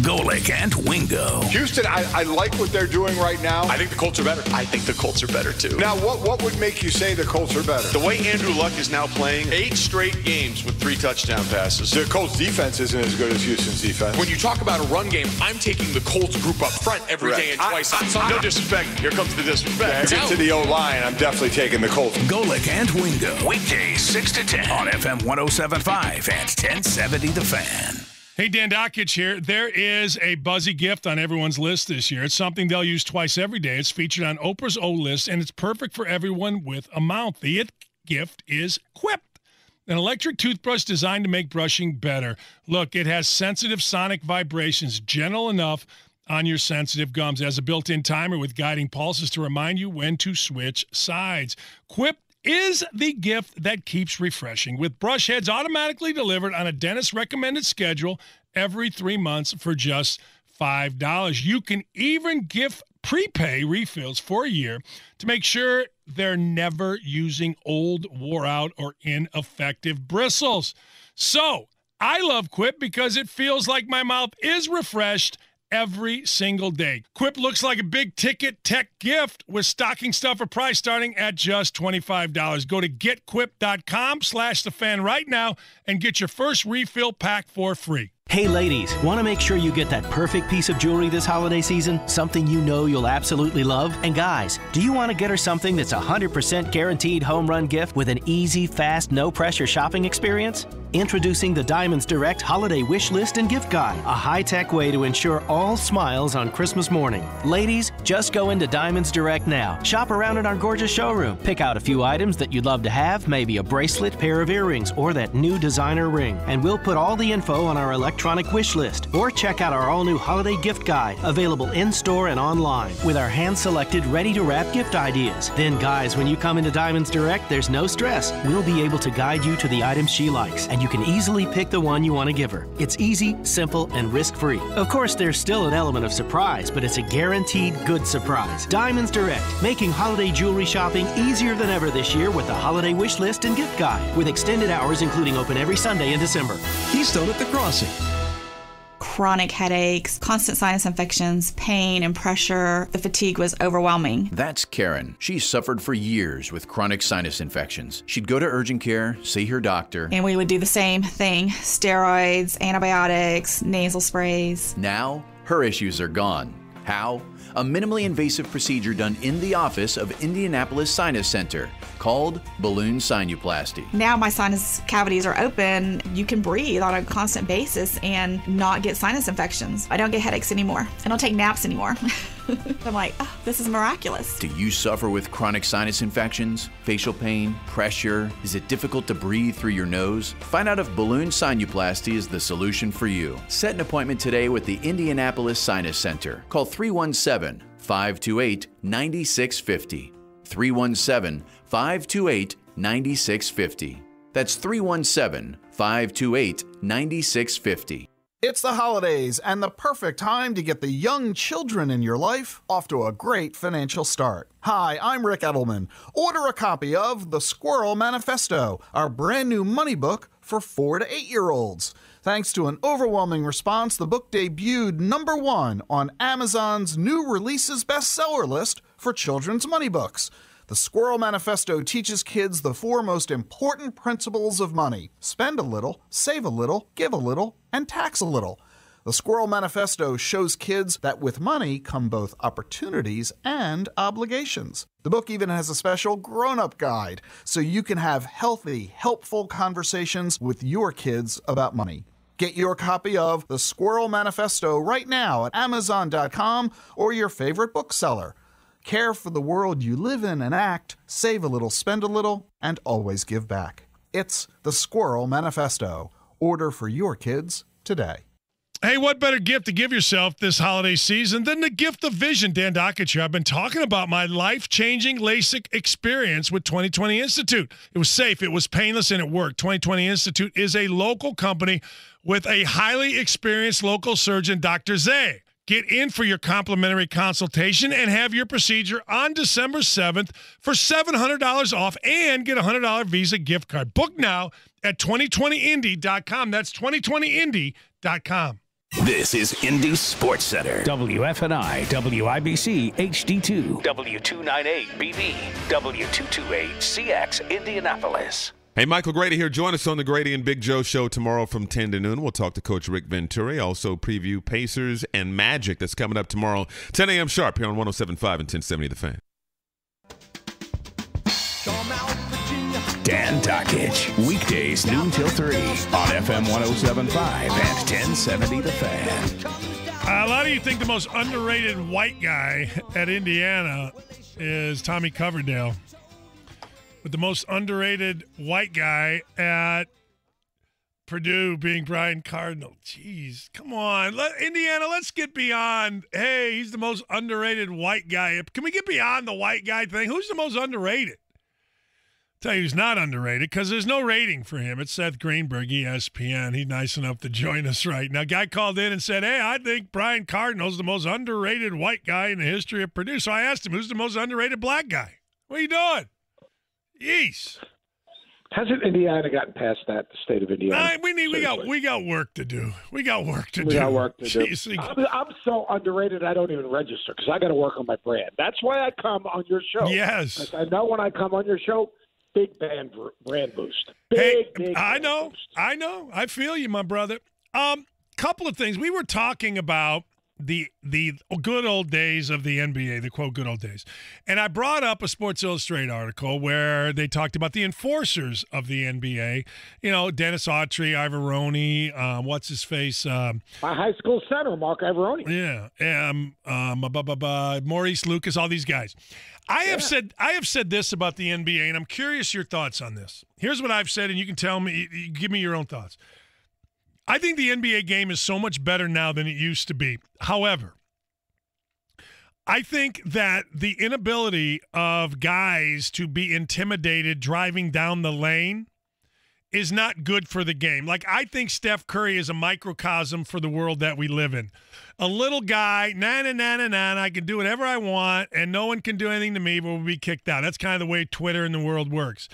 Golic and Wingo. Houston, I like what they're doing right now. I think the Colts are better. I think the Colts are better, too. Now, what would make you say the Colts are better? The way Andrew Luck is now playing, 8 straight games with 3 touchdown passes. The Colts' defense isn't as good as Houston's defense. When you talk about a run game, I'm taking the Colts group up front every day and twice. No disrespect. Here comes the disrespect. Get to the O-line. I'm definitely taking the Colts. Golic and Wingo. Weekdays 6 to 10 on FM 107.5 and 1070 The Fan. Hey, Dan Dakich here. There is a buzzy gift on everyone's list this year. It's something they'll use twice every day. It's featured on Oprah's O List, and it's perfect for everyone with a mouth. The it gift is Quip, an electric toothbrush designed to make brushing better. Look, it has sensitive sonic vibrations, gentle enough on your sensitive gums. It has a built-in timer with guiding pulses to remind you when to switch sides. Quip is the gift that keeps refreshing, with brush heads automatically delivered on a dentist-recommended schedule every 3 months for just $5. You can even gift prepay refills for a year to make sure they're never using old, wore-out, or ineffective bristles. So, I love Quip because it feels like my mouth is refreshed every single day. Quip looks like a big-ticket tech gift with stocking stuffer price starting at just $25. Go to getquip.com/thefan right now and get your first refill pack for free. Hey ladies, want to make sure you get that perfect piece of jewelry this holiday season? Something you know you'll absolutely love? And guys, do you want to get her something that's 100% guaranteed home run gift with an easy, fast, no-pressure shopping experience? Introducing the Diamonds Direct Holiday Wish List and Gift Guide, a high-tech way to ensure all smiles on Christmas morning. Ladies, just go into Diamonds Direct now. Shop around in our gorgeous showroom. Pick out a few items that you'd love to have, maybe a bracelet, pair of earrings, or that new designer ring. And we'll put all the info on our electronic wish list. Or check out our all-new holiday gift guide, available in-store and online, with our hand-selected, ready-to-wrap gift ideas. Then, guys, when you come into Diamonds Direct, there's no stress. We'll be able to guide you to the items she likes, and you can easily pick the one you want to give her. It's easy, simple, and risk-free. Of course, there's still an element of surprise, but it's a guaranteed good surprise. Diamonds Direct, making holiday jewelry shopping easier than ever this year with the holiday wish list and gift guide, with extended hours including open every Sunday in December. Keystone at the Crossing. Chronic headaches, constant sinus infections, pain and pressure. The fatigue was overwhelming. That's Karen. She suffered for years with chronic sinus infections. She'd go to urgent care, see her doctor. And we would do the same thing. Steroids, antibiotics, nasal sprays. Now, her issues are gone. How? A minimally invasive procedure done in the office of Indianapolis Sinus Center called balloon sinuplasty. Now my sinus cavities are open. You can breathe on a constant basis and not get sinus infections. I don't get headaches anymore. I don't take naps anymore. I'm like, oh, this is miraculous. Do you suffer with chronic sinus infections, facial pain, pressure? Is it difficult to breathe through your nose? Find out if balloon sinuplasty is the solution for you. Set an appointment today with the Indianapolis Sinus Center. Call 317-528-9650. 317-528-9650. That's 317-528-9650. It's the holidays and the perfect time to get the young children in your life off to a great financial start. Hi, I'm Rick Edelman. Order a copy of The Squirrel Manifesto, our brand new money book for 4 to 8-year-olds. Thanks to an overwhelming response, the book debuted #1 on Amazon's new releases bestseller list for children's money books. The Squirrel Manifesto teaches kids the 4 most important principles of money: spend a little, save a little, give a little, and tax a little. The Squirrel Manifesto shows kids that with money come both opportunities and obligations. The book even has a special grown-up guide, so you can have healthy, helpful conversations with your kids about money. Get your copy of The Squirrel Manifesto right now at Amazon.com or your favorite bookseller. Care for the world you live in and act, save a little, spend a little, and always give back. It's The Squirrel Manifesto. Order for your kids today. Hey, what better gift to give yourself this holiday season than the gift of vision? Dan Dakich here. I've been talking about my life-changing LASIK experience with 2020 Institute. It was safe, it was painless, and it worked. 2020 Institute is a local company with a highly experienced local surgeon, Dr. Zay. Get in for your complimentary consultation and have your procedure on December 7th for $700 off and get a $100 Visa gift card. Book now at 2020indy.com. That's 2020indy.com. This is Indy Sports Center. WFNI, WIBC, HD2, W298BV, W228CX, Indianapolis. Hey, Michael Grady here. Join us on the Grady and Big Joe show tomorrow from 10 to noon. We'll talk to Coach Rick Venturi. Also preview Pacers and Magic that's coming up tomorrow, 10 a.m. sharp here on 107.5 and 1070 The Fan. Dan Dakich, weekdays noon till 3 on FM 107.5 and 1070 The Fan. A lot of you think the most underrated white guy at Indiana is Tommy Coverdale. But the most underrated white guy at Purdue being Brian Cardinal. Jeez, come on. Indiana, let's get beyond, hey, he's the most underrated white guy. Can we get beyond the white guy thing? Who's the most underrated? Tell you who's not underrated, because there's no rating for him. It's Seth Greenberg, ESPN. He's nice enough to join us right now. Guy called in and said, hey, I think Brian Cardinal's the most underrated white guy in the history of Purdue. So I asked him, who's the most underrated black guy? What are you doing? Yeesh. Hasn't Indiana gotten past that, the state of Indiana? We got work to do. We got work to do. Jeez, I'm so underrated I don't even register because I got to work on my brand. That's why I come on your show. Yes. I know when I come on your show, big brand boost. Big I know. I feel you, my brother. Couple of things. We were talking about the good old days of the NBA, the quote good old days. And I brought up a Sports Illustrated article where they talked about the enforcers of the NBA. You know, Dennis Autry, Ivaroni, what's his face? My high school center, Mark Ivaroni. Yeah. Maurice Lucas, all these guys. I have said this about the NBA, and I'm curious your thoughts on this. Here's what I've said, and you can tell me, give me your own thoughts. I think the NBA game is so much better now than it used to be. However, I think that the inability of guys to be intimidated driving down the lane is not good for the game. Like, I think Steph Curry is a microcosm for the world that we live in. A little guy, I can do whatever I want, and no one can do anything to me, but we'll be kicked out. That's kind of the way Twitter and the world works.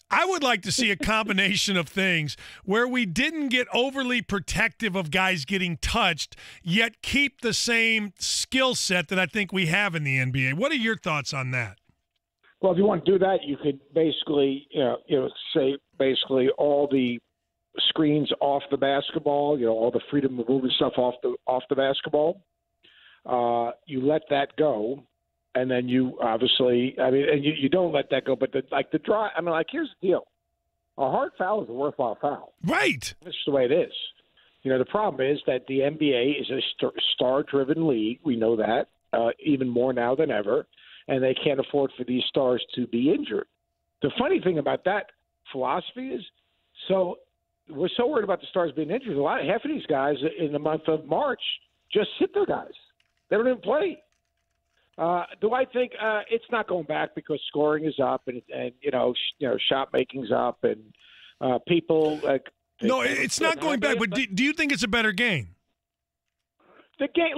I would like to see a combination of things where we didn't get overly protective of guys getting touched, yet keep the same skill set that I think we have in the NBA. What are your thoughts on that? Well, if you want to do that, you could basically, say basically all the screens off the basketball, all the freedom of movement stuff off the basketball. You let that go. And then you obviously, you don't let that go. But the draw, here's the deal. A hard foul is a worthwhile foul. Right. That's the way it is. The problem is that the NBA is a star-driven league. We know that even more now than ever. And they can't afford for these stars to be injured. The funny thing about that philosophy is, we're so worried about the stars being injured. Half of these guys in the month of March just sit their guys. They don't even play. Do I think it's not going back because scoring is up and shot making's up and people like. No, it's not going back. But do you think it's a better game? The game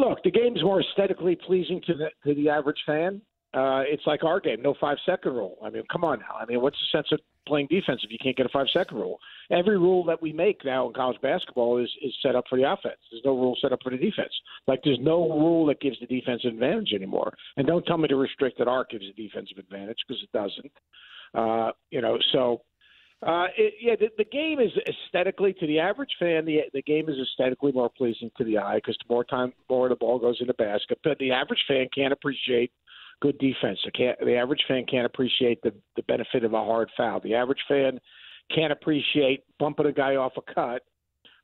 is more aesthetically pleasing to the average fan. It's like our game, no 5-second rule. Come on now. What's the sense of playing defense if you can't get a 5-second rule? Every rule that we make now in college basketball is set up for the offense. There's no rule set up for the defense. Like there's no rule that gives the defense an advantage anymore. And don't tell me the restricted arc gives a defensive advantage because it doesn't. The game is aesthetically, to the average fan, the game is aesthetically more pleasing to the eye because more of the ball goes in the basket. But the average fan can't appreciate good defense. The average fan can't appreciate the benefit of a hard foul. The average fan can't appreciate bumping a guy off a cut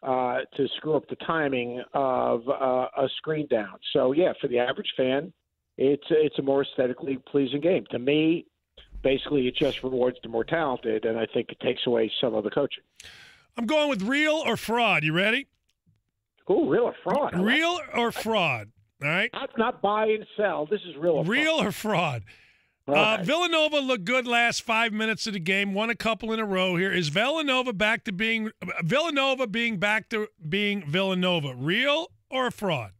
to screw up the timing of a screen down. So, for the average fan, it's a more aesthetically pleasing game. To me, basically, it just rewards the more talented, and I think it takes away some of the coaching. I'm going with real or fraud. You ready? Ooh, real or fraud? Real or fraud? All right. That's not buy and sell. This is real or fraud. Villanova looked good last 5 minutes of the game. Won a couple in a row here. Is Villanova back to being Villanova? Real or a fraud?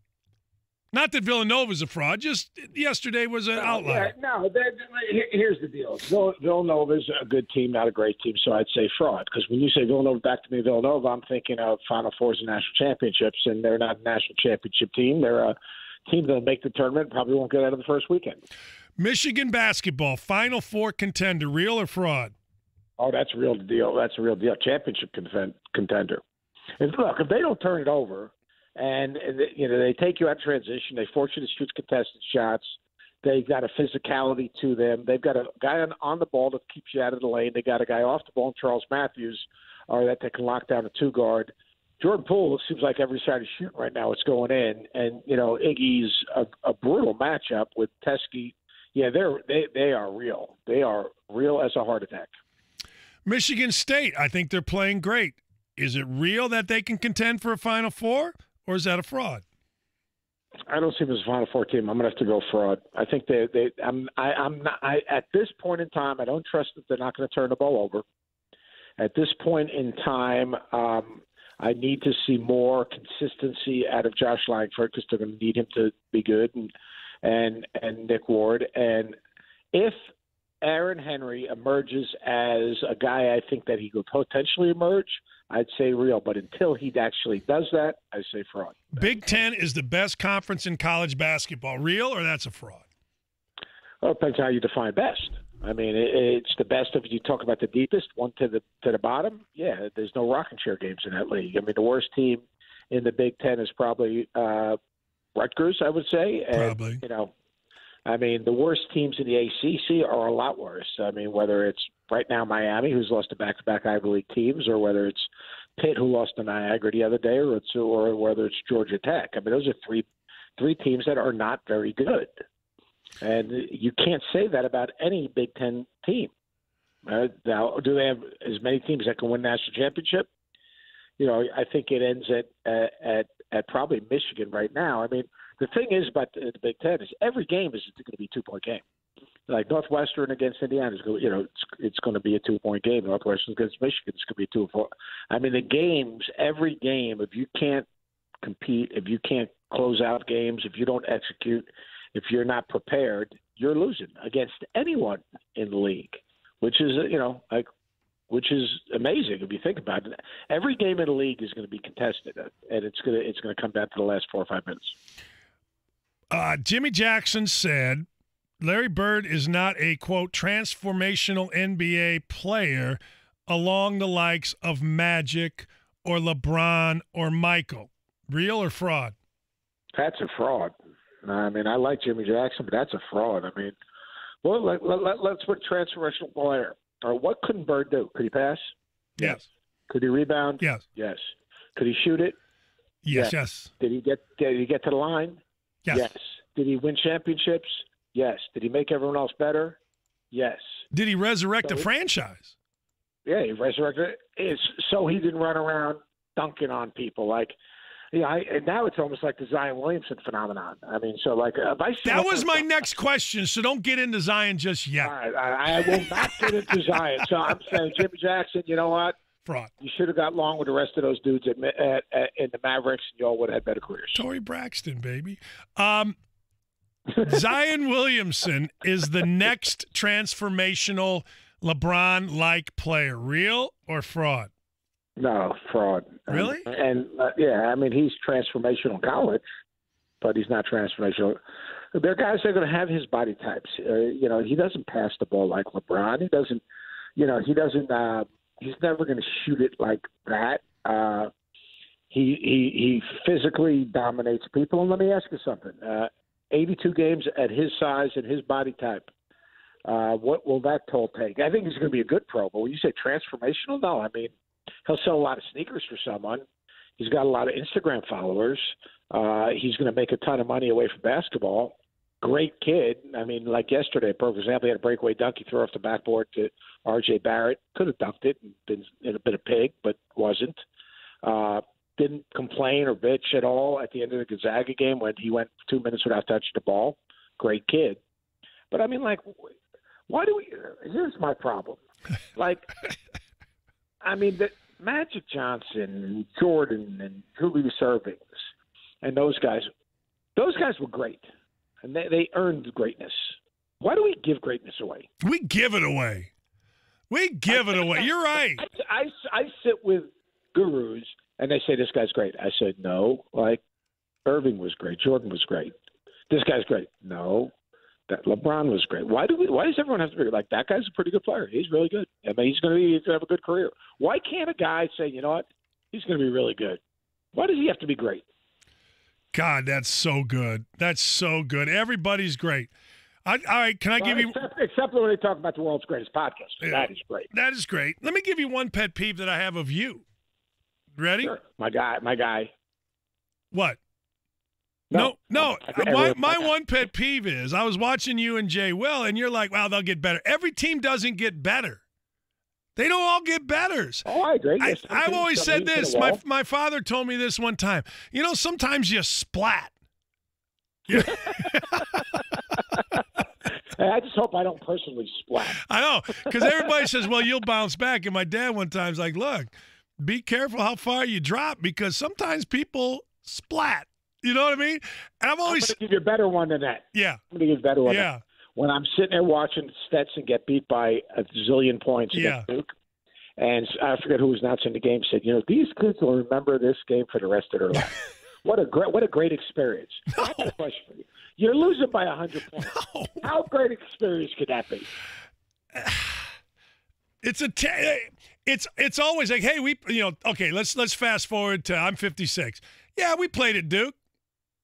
Not that Villanova's a fraud. Just yesterday was an outlier. Yeah, here's the deal. Villanova's a good team, not a great team, so I'd say fraud. Because when you say Villanova, back to me, Villanova, I'm thinking of Final Fours and national championships, and they're not a national championship team. They're a team that'll make the tournament, probably won't get out of the first weekend. Michigan basketball, Final Four contender, real or fraud? Oh, that's a real deal. That's a real deal. Championship contender. And look, if they don't turn it over, and they take you out of transition, they force you to shoot contested shots. They've got a physicality to them. They've got a guy on the ball that keeps you out of the lane. They got a guy off the ball, Charles Matthews, or that they can lock down a two-guard. Jordan Poole, it seems like every side he's shooting right now, it's going in. And Iggy's a brutal matchup with Teskey. Yeah, they are real. They are real as a heart attack. Michigan State, I think they're playing great. Is it real that they can contend for a Final Four, or is that a fraud? I don't see them as a Final Four team. I'm going to have to go fraud. I think I'm not. At this point in time, I don't trust that they're not going to turn the ball over. At this point in time, I need to see more consistency out of Josh Langford because they're going to need him to be good, and Nick Ward. And if Aaron Henry emerges as a guy I think that he could potentially emerge, I'd say real. But until he actually does that, I say fraud. Big Ten is the best conference in college basketball. Real or that's a fraud? Well, it depends how you define best. I mean, it's the best if you talk about the deepest, one to the bottom. Yeah, there's no rocking chair games in that league. I mean, the worst team in the Big Ten is probably Rutgers, I would say. And, probably. I mean, the worst teams in the ACC are a lot worse. I mean, whether it's right now Miami, who's lost to back-to-back Ivy League teams, or whether it's Pitt, who lost to Niagara the other day, or whether it's Georgia Tech. I mean, those are three teams that are not very good. And you can't say that about any Big Ten team. Now, do they have as many teams that can win national championship? I think it ends at probably Michigan right now. I mean, the thing is about the Big Ten is every game is going to be a 2-point game. Like Northwestern against Indiana, it's going to be a 2-point game. Northwestern against Michigan, it's going to be 2 or 4. I mean, the games, every game, if you can't compete, if you can't close out games, if you don't execute, if you're not prepared, you're losing against anyone in the league, which is which is amazing if you think about it. Every game in the league is going to be contested, and it's going to come down to the last 4 or 5 minutes. Jimmy Jackson said Larry Bird is not a, quote, transformational NBA player along the likes of Magic or LeBron or Michael. Real or fraud? That's a fraud. I mean, I like Jimmy Jackson, but that's a fraud. I mean, well, let's put transformational player. What couldn't Bird do? Could he pass? Yes. Could he rebound? Yes. Yes. Could he shoot it? Yes. Did he get to the line? Yes. Did he win championships? Yes. Did he make everyone else better? Yes. Did he resurrect the franchise? Yeah, he resurrected it. So he didn't run around dunking on people and now it's almost like the Zion Williamson phenomenon. I mean, so like that was my next question. So don't get into Zion just yet. All right, I will not get into Zion. So I'm saying, Jimmy Jackson, you know what? Fraud. You should have got along with the rest of those dudes in the Mavericks, and you all would have had better careers. Torrey Braxton, baby. Zion Williamson is the next transformational LeBron-like player. Real or fraud? No, fraud. Really? I mean, he's transformational in college, but he's not transformational. There are guys that are going to have his body types. He doesn't pass the ball like LeBron. He doesn't. He's never going to shoot it like that. He physically dominates people. And let me ask you something. 82 games at his size and his body type. What will that toll take? I think he's going to be a good pro, but when you say transformational, no. I mean, he'll sell a lot of sneakers for someone. He's got a lot of Instagram followers. He's going to make a ton of money away from basketball. Great kid. I mean, like yesterday, for example, he had a breakaway dunk. He threw off the backboard to R.J. Barrett. Could have dunked it and been a bit of pig, but wasn't. Didn't complain or bitch at all at the end of the Gonzaga game when he went 2 minutes without touching the ball. Great kid. But, I mean, like, why do we – here's my problem. Like, I mean, Magic Johnson and Jordan and Julius Ervings and those guys, Those guys were great, and they earned greatness. Why do we give greatness away? We give it away. We give it away. You're right. I sit with gurus, and they say, this guy's great. I said, no, like Irving was great. Jordan was great. This guy's great. No, that LeBron was great. Why does everyone have to be like, that guy's a pretty good player? He's really good. I mean, he's going to have a good career. Why can't a guy say, you know what, he's going to be really good? Why does he have to be great? God, that's so good. That's so good. Everybody's great. All right, can I give you – Except when they talk about the world's greatest podcast. Yeah, that is great. That is great. Let me give you one pet peeve that I have of you. Ready? Sure. My guy. What? No. My one pet peeve is I was watching you and Jay Will, and you're like, wow, they'll get better. Every team doesn't get better. They don't all get betters. Oh, I agree. I've always said this. My father told me this one time. You know, sometimes you splat. Yeah. I just hope I don't personally splat. I know, because everybody says, well, you'll bounce back. And my dad one time's like, look, be careful how far you drop because sometimes people splat. You know what I mean? And I'm always going to give you a better one than that. Yeah. I'm going to give you a better one. Yeah. When I'm sitting there watching Stetson get beat by a zillion points against Duke, and I forget who was announcing the game, said, you know, these kids will remember this game for the rest of their life. What a great experience. No. I have a question for you. You're losing by 100 points. No. How great an experience could that be? It's always like, hey, okay, let's fast forward to I'm 56. Yeah, we played at Duke.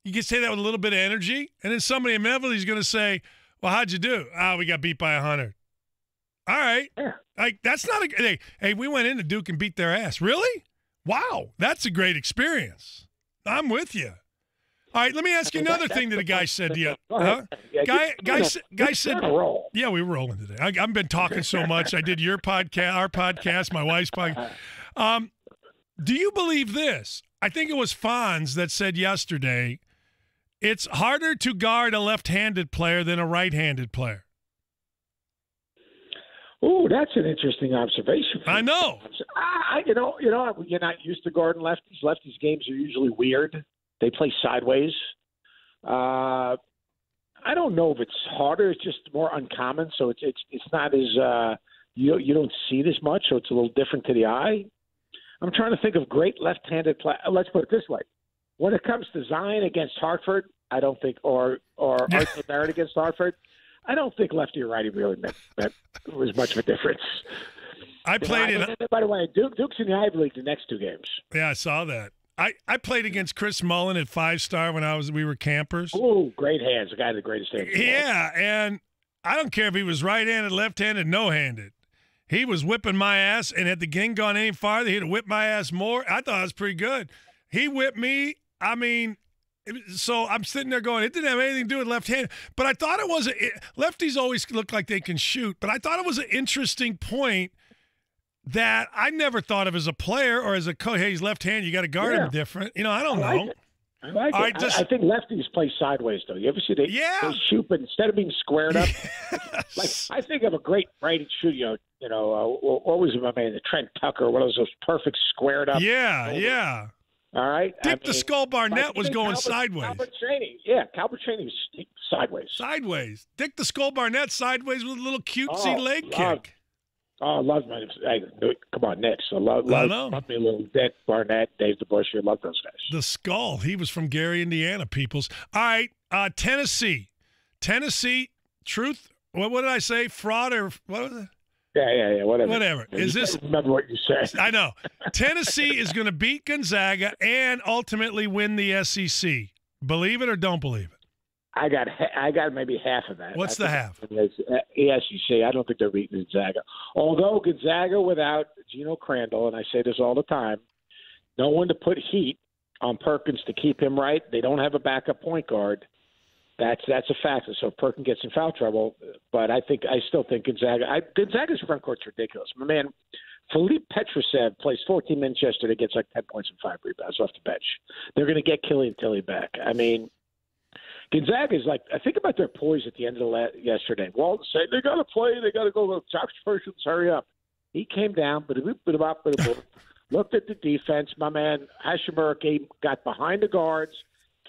You can say that with a little bit of energy, and then somebody inevitably is going to say, well, how'd you do? We got beat by 100. All right. Yeah. Like, that's not a – hey, we went into Duke and beat their ass. Really? Wow, that's a great experience. I'm with you. All right, let me ask you another thing that a guy said to you. Huh? Yeah, guy said – yeah, we were rolling today. I've been talking so much. I did your podcast, our podcast, my wife's podcast. Do you believe this? I think it was Fonz that said yesterday – it's harder to guard a left-handed player than a right-handed player. Oh, that's an interesting observation. I know. You know, you're not used to guarding lefties. Lefties' games are usually weird. They play sideways. I don't know if it's harder. It's just more uncommon. So it's not as you don't see this much. So it's a little different to the eye. I'm trying to think of great left-handed play. Let's put it this way. When it comes to Zion against Hartford, I don't think, or Arthur Barrett against Hartford, I don't think lefty or righty really meant was much of a difference. I played in. By the way, Duke's in the Ivy League the next two games. Yeah, I saw that. I played against Chris Mullen at 5-star when we were campers. Oh, great hands! The guy had the greatest hands. Yeah, and I don't care if he was right-handed, left-handed, no-handed. He was whipping my ass, and had the game gone any farther, he'd have whipped my ass more. I thought it was pretty good. He whipped me. I mean, so I'm sitting there going, it didn't have anything to do with left-handed. But I thought it was lefties always look like they can shoot. But I thought it was an interesting point that I never thought of as a player or as a coach. Hey, he's left-handed. You got to guard him different. You know, I don't know. I like it. Right, I think lefties play sideways, though. You ever see they shoot, but instead of being squared up, like I think of a great righty shoot. What was it, my man? The Trent Tucker, one of those perfect squared up. Yeah. All right. Dick the Skull Barnett was going sideways. Calvert Chaney was sideways. Sideways. Dick the Skull Barnett sideways with a little cutesy leg kick. Oh, I love my. Hey, come on, Knicks. I love me a little Dick Barnett, Dave DeBusschere. I love those guys. The Skull. He was from Gary, Indiana, peoples. All right, Tennessee. Truth. What did I say? Fraud or what was it? Yeah, whatever. Is this? Remember what you said? I know. Tennessee is going to beat Gonzaga and ultimately win the SEC. Believe it or don't believe it? I got maybe half of that. What's the half? SEC. I don't think they're beating Gonzaga. Although Gonzaga without Geno Crandall, and I say this all the time, no one to put heat on Perkins to keep him right. They don't have a backup point guard. That's a fact. So if Perkins gets in foul trouble, but I still think Gonzaga's front court's ridiculous. My man, Philippe Petrusev plays 14 minutes yesterday, gets like 10 points and 5 rebounds off the bench. They're going to get Killian Tilly back. I mean, Gonzaga's like, I think about their poise at the end of yesterday. Walton said, they got to play, they got to go. Josh Perkins, hurry up. He came down, looked at the defense. My man, Hashimura got behind the guards,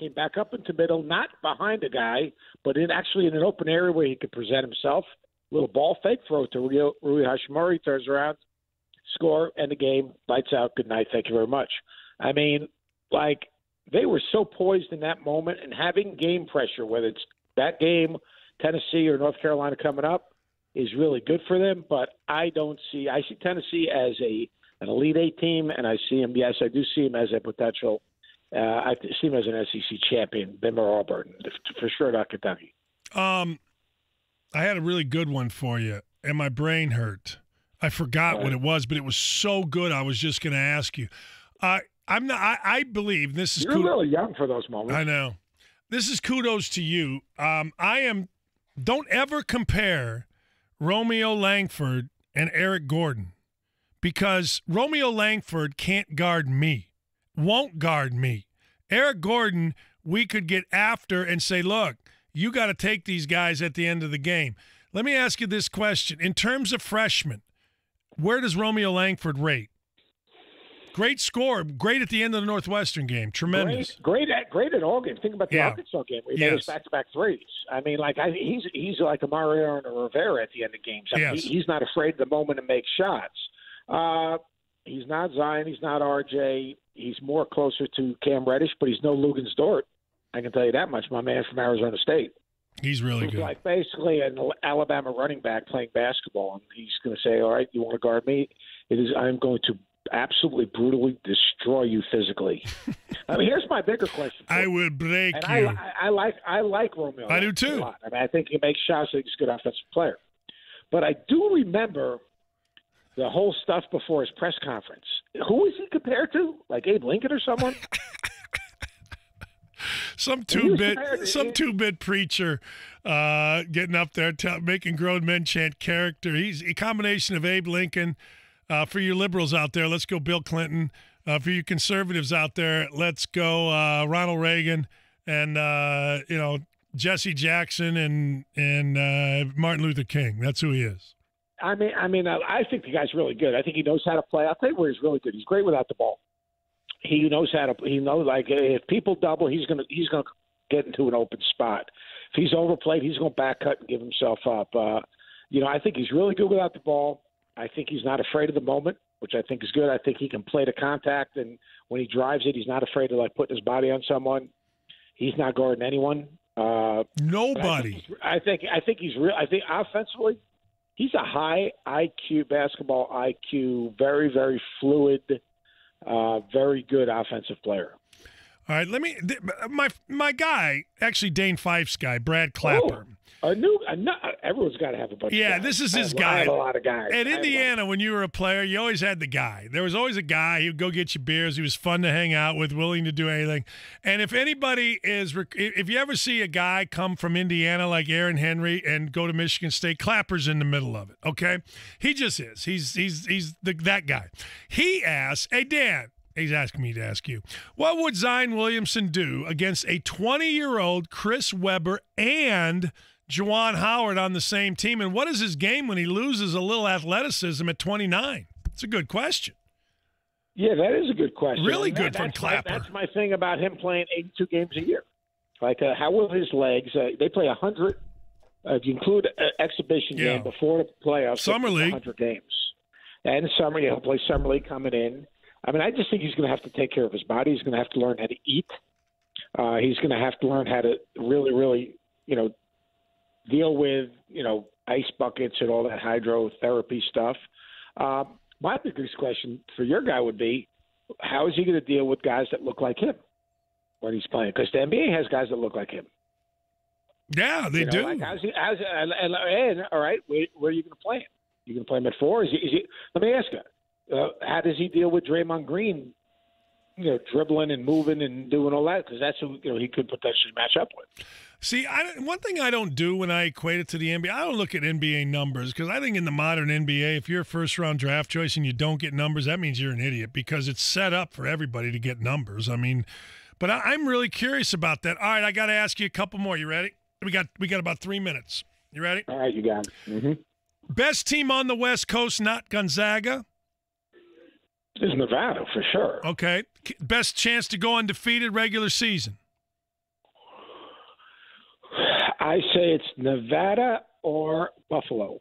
came back up into middle, not behind a guy, but actually in an open area where he could present himself. Little ball fake, throw it to Rui Hashimura, turns around, score, end the game, lights out, good night, thank you very much. I mean, like, they were so poised in that moment, and having game pressure, whether it's that game, Tennessee or North Carolina coming up, is really good for them. But I see Tennessee as an Elite Eight team, and I see him, yes, I do see him as a potential, I see him as an SEC champion, them or Auburn, for sure not Kentucky. I had a really good one for you, and my brain hurt. I forgot what it was, but it was so good I was just going to ask you. I believe this is. You're really young for those moments. I know. This is kudos to you. Don't ever compare Romeo Langford and Eric Gordon, because Romeo Langford can't guard me, won't guard me. Eric Gordon, we could get after and say, look, you got to take these guys at the end of the game. Let me ask you this question. In terms of freshmen, where does Romeo Langford rate? Great score, great at the end of the Northwestern game, tremendous. Great at all games. Think about the Arkansas game where he made his back-to-back threes. I mean, like he's like a Mario Rivera at the end of games. I mean, he's not afraid of the moment to make shots. He's not Zion. He's not RJ. He's more closer to Cam Reddish, but he's no Lugens Dort. I can tell you that much. My man from Arizona State. He's really good. Like basically an Alabama running back playing basketball, and he's going to say, "All right, you want to guard me? I'm going to absolutely brutally destroy you physically." I mean, here's my bigger question. I will break and you. I like Romeo. I do too. A lot. I mean, I think he makes shots. I think he's a good offensive player. But I do remember the whole stuff before his press conference. Who is he compared to? Like Abe Lincoln or someone? Some two-bit preacher getting up there making grown men chant character. He's a combination of Abe Lincoln. For you liberals out there, let's go Bill Clinton. For you conservatives out there, let's go Ronald Reagan and Jesse Jackson and Martin Luther King. That's who he is. I think the guy's really good. I think he knows how to play. I'll tell you where he's really good. He's great without the ball. He knows how to. He knows, like, if people double, he's gonna get into an open spot. If he's overplayed, he's gonna back cut and give himself up. I think he's really good without the ball. I think he's not afraid of the moment, which I think is good. I think he can play to contact, and when he drives it, he's not afraid to putting his body on someone. He's not guarding anyone. Nobody. I think he's real. I think offensively, he's a high IQ basketball IQ, very very fluid. Very good offensive player. All right, my guy, actually Dane Fife's guy, Brad Clapper. Everyone's got to have a bunch. Yeah, of guys. This is his guy. I have a lot of guys. At Indiana, when you were a player, you always had the guy. There was always a guy. He would go get you beers. He was fun to hang out with, willing to do anything. And if you ever see a guy come from Indiana like Aaron Henry and go to Michigan State, Clapper's in the middle of it. Okay, he just is. He's that guy. He asked, "Hey Dan." He's asking me to ask you, what would Zion Williamson do against a 20-year-old Chris Webber and Juwan Howard on the same team? And what is his game when he loses a little athleticism at 29? It's a good question. Yeah, that is a good question. Really good from Clapper. That's my thing about him playing 82 games a year. Like, how will his legs? They play 100. If you include an exhibition game before the playoffs, Summer League, 100 games. And summer, he'll play Summer League coming in. I mean, I just think he's going to have to take care of his body. He's going to have to learn how to eat. He's going to have to learn how to really, really, deal with, ice buckets and all that hydrotherapy stuff. My biggest question for your guy would be, how is he going to deal with guys that look like him when he's playing? Because the NBA has guys that look like him. Yeah, they do. Like, all right, where are you going to play him? You going to play him at 4? Is he, let me ask you. How does he deal with Draymond Green, dribbling and moving and doing all that? Because that's who he could potentially match up with. See, one thing I don't do when I equate it to the NBA, I don't look at NBA numbers, because I think in the modern NBA, if you're a first-round draft choice and you don't get numbers, that means you're an idiot, because it's set up for everybody to get numbers. I mean, but I'm really curious about that. All right, I got to ask you a couple more. You ready? We got about 3 minutes. You ready? All right, you got it. Mm-hmm. Best team on the West Coast, not Gonzaga? It's Nevada, for sure. Okay. Best chance to go undefeated regular season? I say it's Nevada or Buffalo.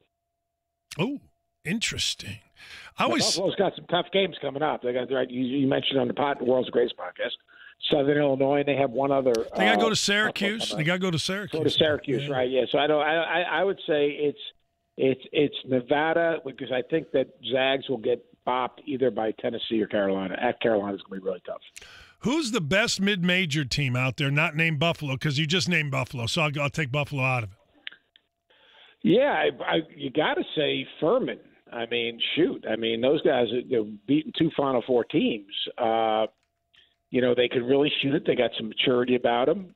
Oh, interesting. Buffalo's got some tough games coming up. They got you mentioned on the World's Greatest podcast, Southern Illinois, and they have one other. They got to go to Syracuse. They got to go to Syracuse. Go to Syracuse, yeah. Right? Yeah. So I would say it's Nevada because I think that Zags will get bopped either by Tennessee or Carolina. At Carolina is going to be really tough. Who's the best mid-major team out there? Not named Buffalo because you just named Buffalo, so I'll take Buffalo out of it. Yeah, you got to say Furman. I mean, shoot. I mean, those guys have beaten 2 Final Four teams. They can really shoot it. They got some maturity about them.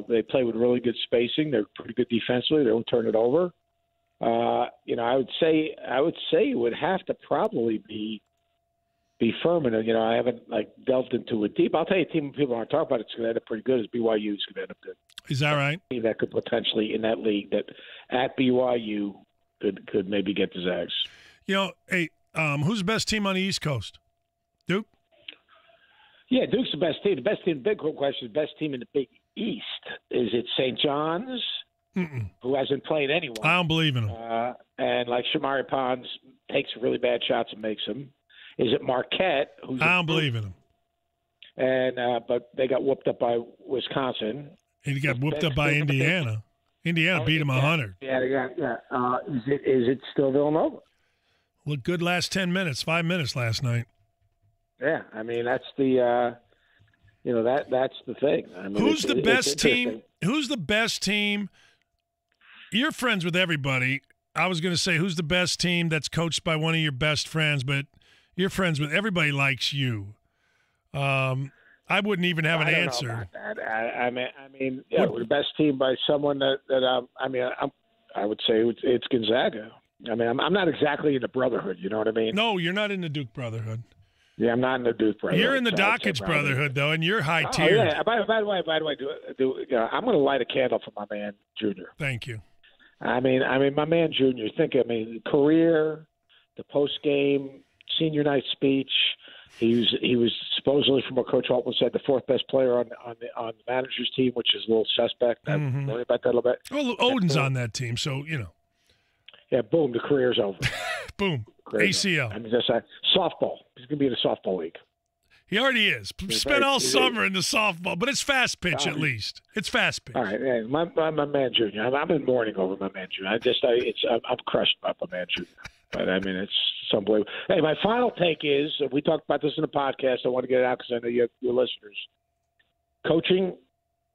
They play with really good spacing. They're pretty good defensively. They don't turn it over. I would say it would have to probably be Furman. I haven't delved into it deep. I'll tell you, a team people aren't talking about it's going to end up pretty good. Is BYU is going to end up good. Is that right? A team that could potentially in that league that at BYU could maybe get the Zags. Hey, who's the best team on the East Coast? Duke? Yeah, Duke's the best team. The best team, big question, the best team in the Big East. Is it St. John's, who hasn't played anyone? I don't believe in them. And Shamari Pons takes really bad shots and makes them. Is it Marquette? I don't believe in them. And but they got whooped up by Wisconsin. And he got whooped up by Indiana. Indiana beat him 100. Yeah. Is it still Villanova? Looked good last 10 minutes, 5 minutes last night. Yeah, I mean that's the that's the thing. I mean, who's the best team? Who's the best team? You're friends with everybody. I was going to say who's the best team that's coached by one of your best friends, but you're friends with everybody. Likes you. I wouldn't even have an answer. Know about that. I mean, the best team by someone that I would say it's Gonzaga. I mean, I'm not exactly in the brotherhood. You know what I mean? No, you're not in the Duke brotherhood. Yeah, I'm not in the Duke brotherhood. You're in the Dockage brotherhood, though, and you're high tier. Yeah. By the way, I'm going to light a candle for my man Junior. Thank you. I mean, my man Junior. Career, the post game, senior night speech. He was supposedly, from what Coach Altman said, the 4th best player on the manager's team, which is a little suspect. I'm worried about that a little bit. Well, Odin's on that team, so Yeah, boom, the career's over. Boom, ACL. I mean, that's softball. He's going to be in the softball league. He already is. Spent all summer in the softball, but it's fast pitch at least. It's fast pitch. All right, yeah, my man Junior. I'm in mourning over my man Junior. I'm crushed by my man Junior. But I mean, it's unbelievable. Hey, my final take is we talked about this in the podcast. I want to get it out because I know your listeners. Coaching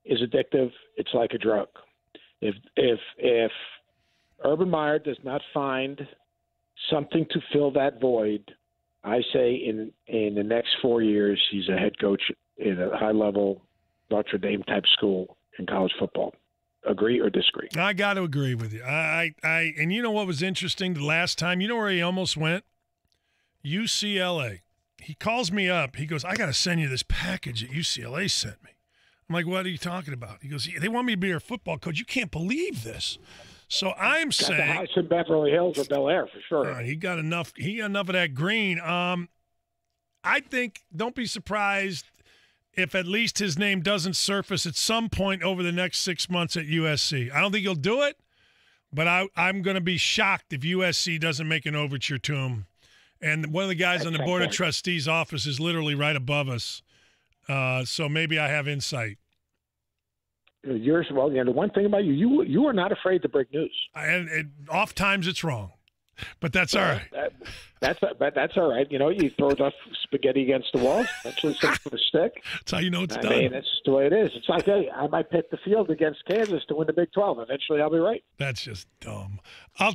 is addictive. It's like a drug. If Urban Meyer does not find something to fill that void, I say in the next 4 years he's a head coach in a high-level Notre Dame type school in college football. Agree or disagree? I got to agree with you. And you know what was interesting the last time? You know where he almost went? UCLA. He calls me up. He goes, I got to send you this package that UCLA sent me. I'm like, what are you talking about? He goes, they want me to be their football coach. You can't believe this. So I'm saying, the house in Beverly Hills or Bel Air for sure. He got enough. He got enough of that green. I think don't be surprised if at least his name doesn't surface at some point over the next 6 months at USC. I don't think he'll do it, but I'm going to be shocked if USC doesn't make an overture to him. And one of the guys on the Board of Trustees office is literally right above us, so maybe I have insight. Well, the one thing about you are not afraid to break news. And oft times it's wrong, but that's all right. That's all right. You throw enough spaghetti against the wall, eventually sticks with a stick. That's how you know it's done. I mean, that's the way it is. It's like, hey, I might pick the field against Kansas to win the Big 12. Eventually, I'll be right. That's just dumb. I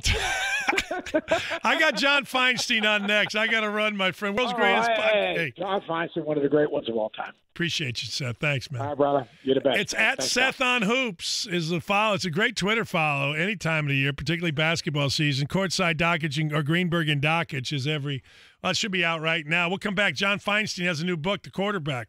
got John Feinstein on next. I got to run, my friend. World's greatest podcast. Hey, John Feinstein, one of the great ones of all time. Appreciate you, Seth. Thanks, man. All right, brother. You're the best. It's at Thanks, Seth on Hoops is the follow. It's a great Twitter follow any time of the year, particularly basketball season. Courtside Dockage or Greenberg and Dockage is every. Well, it should be out right now. We'll come back. John Feinstein has a new book, The Quarterback.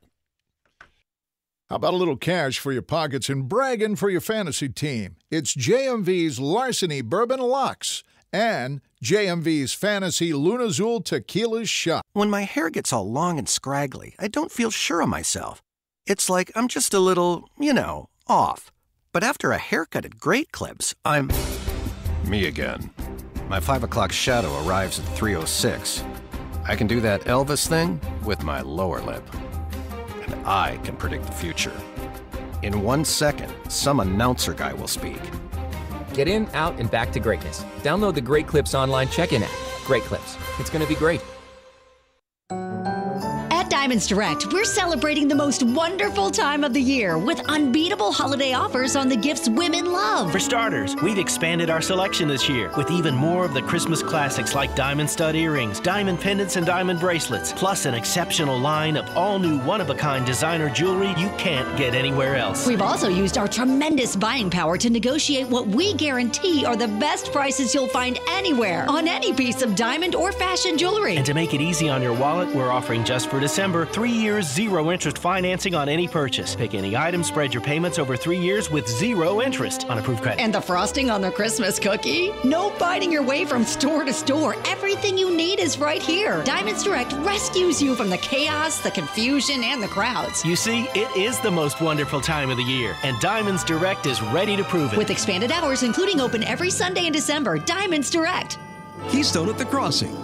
How about a little cash for your pockets and bragging for your fantasy team? It's JMV's Larceny Bourbon Lux and JMV's Fantasy Lunazul Tequila Shot. When my hair gets all long and scraggly, I don't feel sure of myself. It's like I'm just a little, off. But after a haircut at Great Clips, I'm... me again. My 5 o'clock shadow arrives at 3:06. I can do that Elvis thing with my lower lip. And I can predict the future. In 1 second, some announcer guy will speak. Get in, out, and back to greatness. Download the Great Clips online check-in app. Great Clips. It's going to be great. At Diamonds Direct, we're celebrating the most wonderful time of the year with unbeatable holiday offers on the gifts women love. For starters, we've expanded our selection this year with even more of the Christmas classics like diamond stud earrings, diamond pendants, and diamond bracelets, plus an exceptional line of all-new one-of-a-kind designer jewelry you can't get anywhere else. We've also used our tremendous buying power to negotiate what we guarantee are the best prices you'll find anywhere on any piece of diamond or fashion jewelry. And to make it easy on your wallet, we're offering just for December 3 years zero-interest financing on any purchase. Pick any item, spread your payments over 3 years with zero interest on approved credit. And the frosting on the Christmas cookie? No fighting your way from store to store. Everything you need is right here. Diamonds Direct rescues you from the chaos, the confusion, and the crowds. You see, it is the most wonderful time of the year, and Diamonds Direct is ready to prove it. With expanded hours, including open every Sunday in December, Diamonds Direct. Keystone at the Crossing.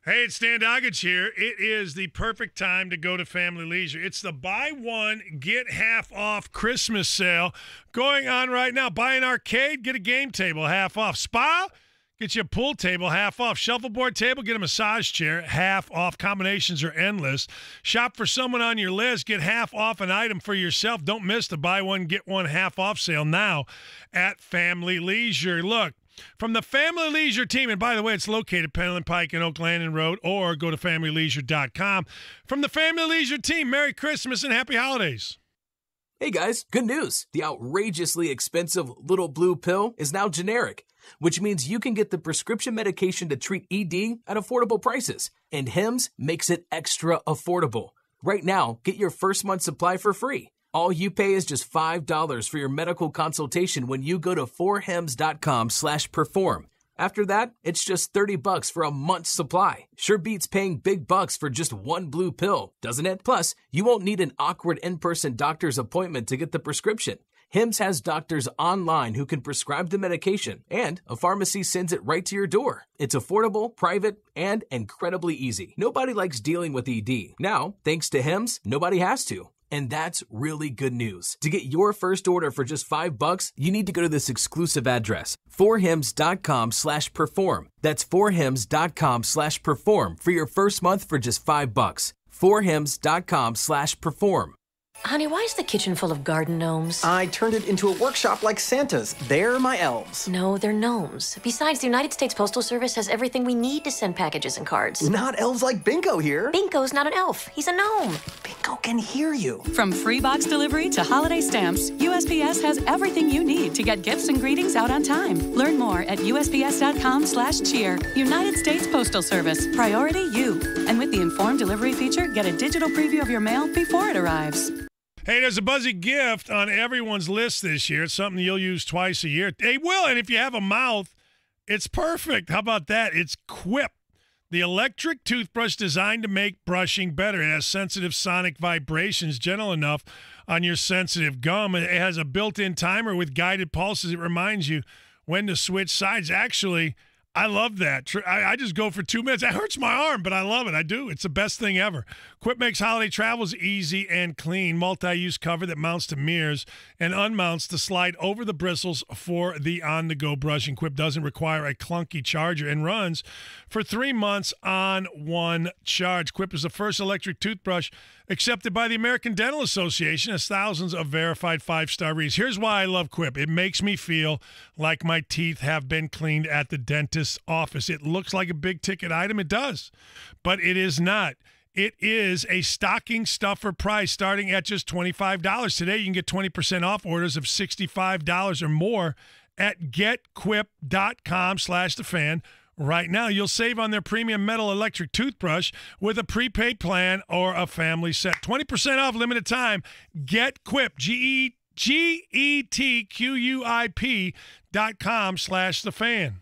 Hey, it's Stan Doggett here. It is the perfect time to go to Family Leisure. It's the buy one, get half off Christmas sale going on right now. Buy an arcade, get a game table, half off. Spa, get you a pool table, half off. Shuffleboard table, get a massage chair, half off. Combinations are endless. Shop for someone on your list, get half off an item for yourself. Don't miss the buy one, get one half off sale now at Family Leisure. Look, from the Family Leisure team, and by the way, it's located Penland Pike and Oak Landing Road, or go to familyleisure.com. From the Family Leisure team, Merry Christmas and Happy Holidays. Hey guys, good news. The outrageously expensive Little Blue Pill is now generic, which means you can get the prescription medication to treat ED at affordable prices. And Hims makes it extra affordable. Right now, get your first month supply for free. All you pay is just $5 for your medical consultation when you go to 4hims.com/perform. After that, it's just $30 for a month's supply. Sure beats paying big bucks for just one blue pill, doesn't it? Plus, you won't need an awkward in-person doctor's appointment to get the prescription. Hims has doctors online who can prescribe the medication, and a pharmacy sends it right to your door. It's affordable, private, and incredibly easy. Nobody likes dealing with ED. Now, thanks to Hims, nobody has to. And that's really good news. To get your first order for just $5, you need to go to this exclusive address, 4hims.com/perform. That's 4hims.com/perform for your first month for just $5. 4hims.com/perform. Honey, why is the kitchen full of garden gnomes? I turned it into a workshop like Santa's. They're my elves. No, they're gnomes. Besides, the United States Postal Service has everything we need to send packages and cards. Not elves like Bingo here. Bingo's not an elf. He's a gnome. Bingo can hear you. From free box delivery to holiday stamps, USPS has everything you need to get gifts and greetings out on time. Learn more at USPS.com/cheer. United States Postal Service. Priority you. And with the Informed Delivery feature, get a digital preview of your mail before it arrives. Hey, there's a buzzy gift on everyone's list this year. It's something you'll use twice a year. Hey, Will, and if you have a mouth, it's perfect. How about that? It's Quip, the electric toothbrush designed to make brushing better. It has sensitive sonic vibrations, gentle enough on your sensitive gum. It has a built-in timer with guided pulses. It reminds you when to switch sides. Actually, I love that. I just go for 2 minutes. It hurts my arm, but I love it. I do. It's the best thing ever. Quip makes holiday travels easy and clean. Multi-use cover that mounts to mirrors and unmounts to slide over the bristles for the on-the-go brushing. Quip doesn't require a clunky charger and runs for 3 months on one charge. Quip is the first electric toothbrush accepted by the American Dental Association as thousands of verified 5-star reads. Here's why I love Quip. It makes me feel like my teeth have been cleaned at the dentist's office. It looks like a big-ticket item. It does, but it is not. It is a stocking stuffer price starting at just $25. Today, you can get 20% off orders of $65 or more at getquip.com/thefan. Right now, you'll save on their premium metal electric toothbrush with a prepaid plan or a family set. 20% off limited time. Get Quip, GETQUIP.com/thefan.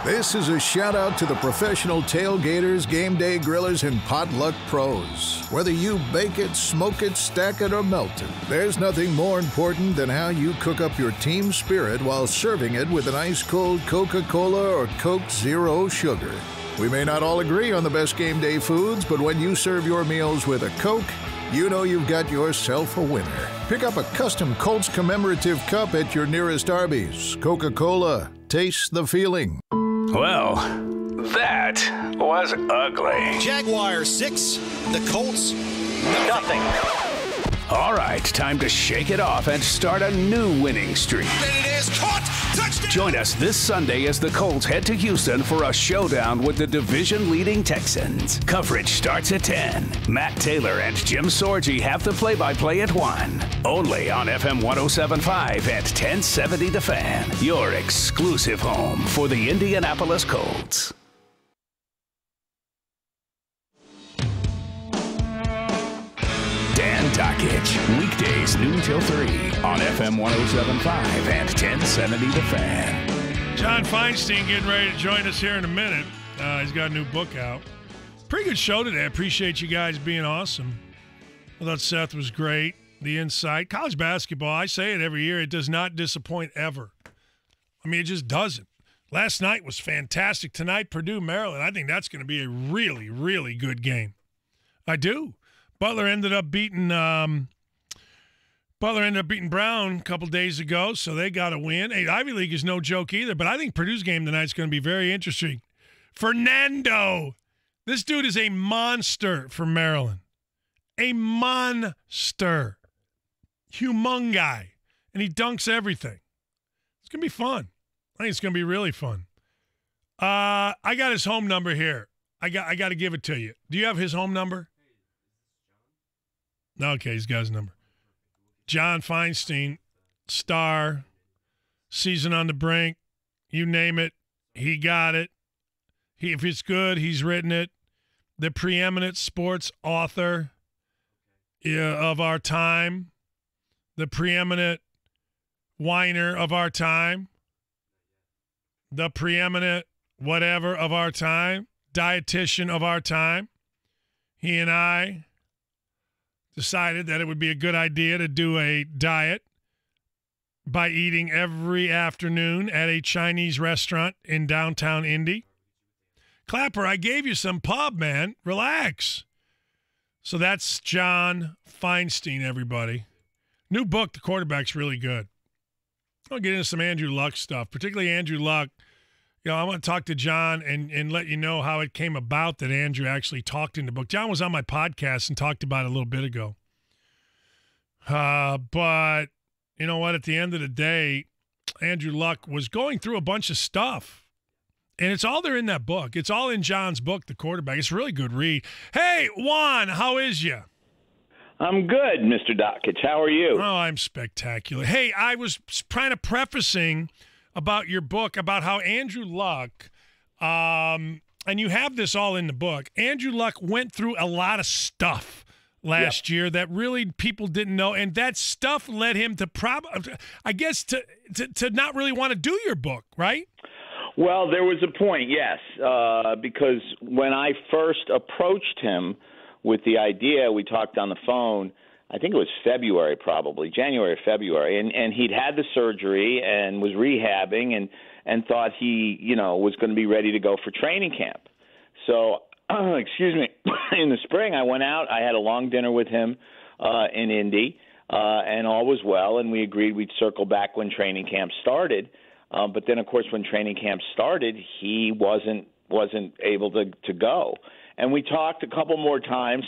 This is a shout out to the professional tailgaters, game day grillers, and potluck pros. Whether you bake it, smoke it, stack it, or melt it, there's nothing more important than how you cook up your team spirit while serving it with an ice-cold Coca-Cola or Coke Zero Sugar. We may not all agree on the best game day foods, but when you serve your meals with a Coke, you know you've got yourself a winner. Pick up a custom Colts commemorative cup at your nearest Arby's. Coca-Cola, taste the feeling. Well, that was ugly. Jaguars 6, the Colts nothing. All right, time to shake it off and start a new winning streak. And it is caught. Touchdown. Join us this Sunday as the Colts head to Houston for a showdown with the division-leading Texans. Coverage starts at 10. Matt Taylor and Jim Sorgi have the play-by-play at 1. Only on FM 107.5 and 1070 The Fan. Your exclusive home for the Indianapolis Colts. Dan Dakich, weekdays noon till 3 on FM 107.5 and 1070 The Fan. John Feinstein getting ready to join us here in a minute. He's got a new book out. Pretty good show today. I appreciate you guys being awesome. I thought Seth was great. The insight. College basketball, I say it every year, it does not disappoint ever. I mean, it just doesn't. Last night was fantastic. Tonight, Purdue, Maryland. I think that's going to be a really, really good game. I do. Butler ended up beating Brown a couple days ago, so they got a win. Hey, Ivy League is no joke either, but I think Purdue's game tonight is going to be very interesting. Fernando, this dude is a monster for Maryland. A monster. Humongai. And he dunks everything. It's going to be fun. I think it's going to be really fun. I got his home number here. I got to give it to you. Do you have his home number? Okay, he's got his number. John Feinstein, star, season on the brink, you name it, he got it. If it's good, he's written it. The preeminent sports author of our time, the preeminent whiner of our time, the preeminent whatever of our time, dietitian of our time. He and I decided that it would be a good idea to do a diet by eating every afternoon at a Chinese restaurant in downtown Indy. Clapper, I gave you some pub, man. Relax. So that's John Feinstein, everybody. New book, The Quarterback's really good. I'll get into some Andrew Luck stuff, particularly Andrew Luck. You know, I want to talk to John and let you know how it came about that Andrew actually talked in the book. John was on my podcast and talked about it a little bit ago. But you know what? At the end of the day, Andrew Luck was going through a bunch of stuff. And it's all there in that book. It's all in John's book, The Quarterback. It's a really good read. Hey, Juan, how is you? I'm good, Mr. Dakich. How are you? Oh, I'm spectacular. Hey, I was kind of prefacing about your book, about how Andrew Luck, and you have this all in the book, Andrew Luck went through a lot of stuff last year that really people didn't know, and that stuff led him to to not really want to do your book, right? Well, there was a point, yes, because when I first approached him with the idea, we talked on the phone, I think it was February probably, January or February, and he'd had the surgery and was rehabbing and thought he, was going to be ready to go for training camp. So, excuse me, in the spring I went out, I had a long dinner with him in Indy, and all was well, and we agreed we'd circle back when training camp started. But then, of course, when training camp started, he wasn't able to go. And we talked a couple more times,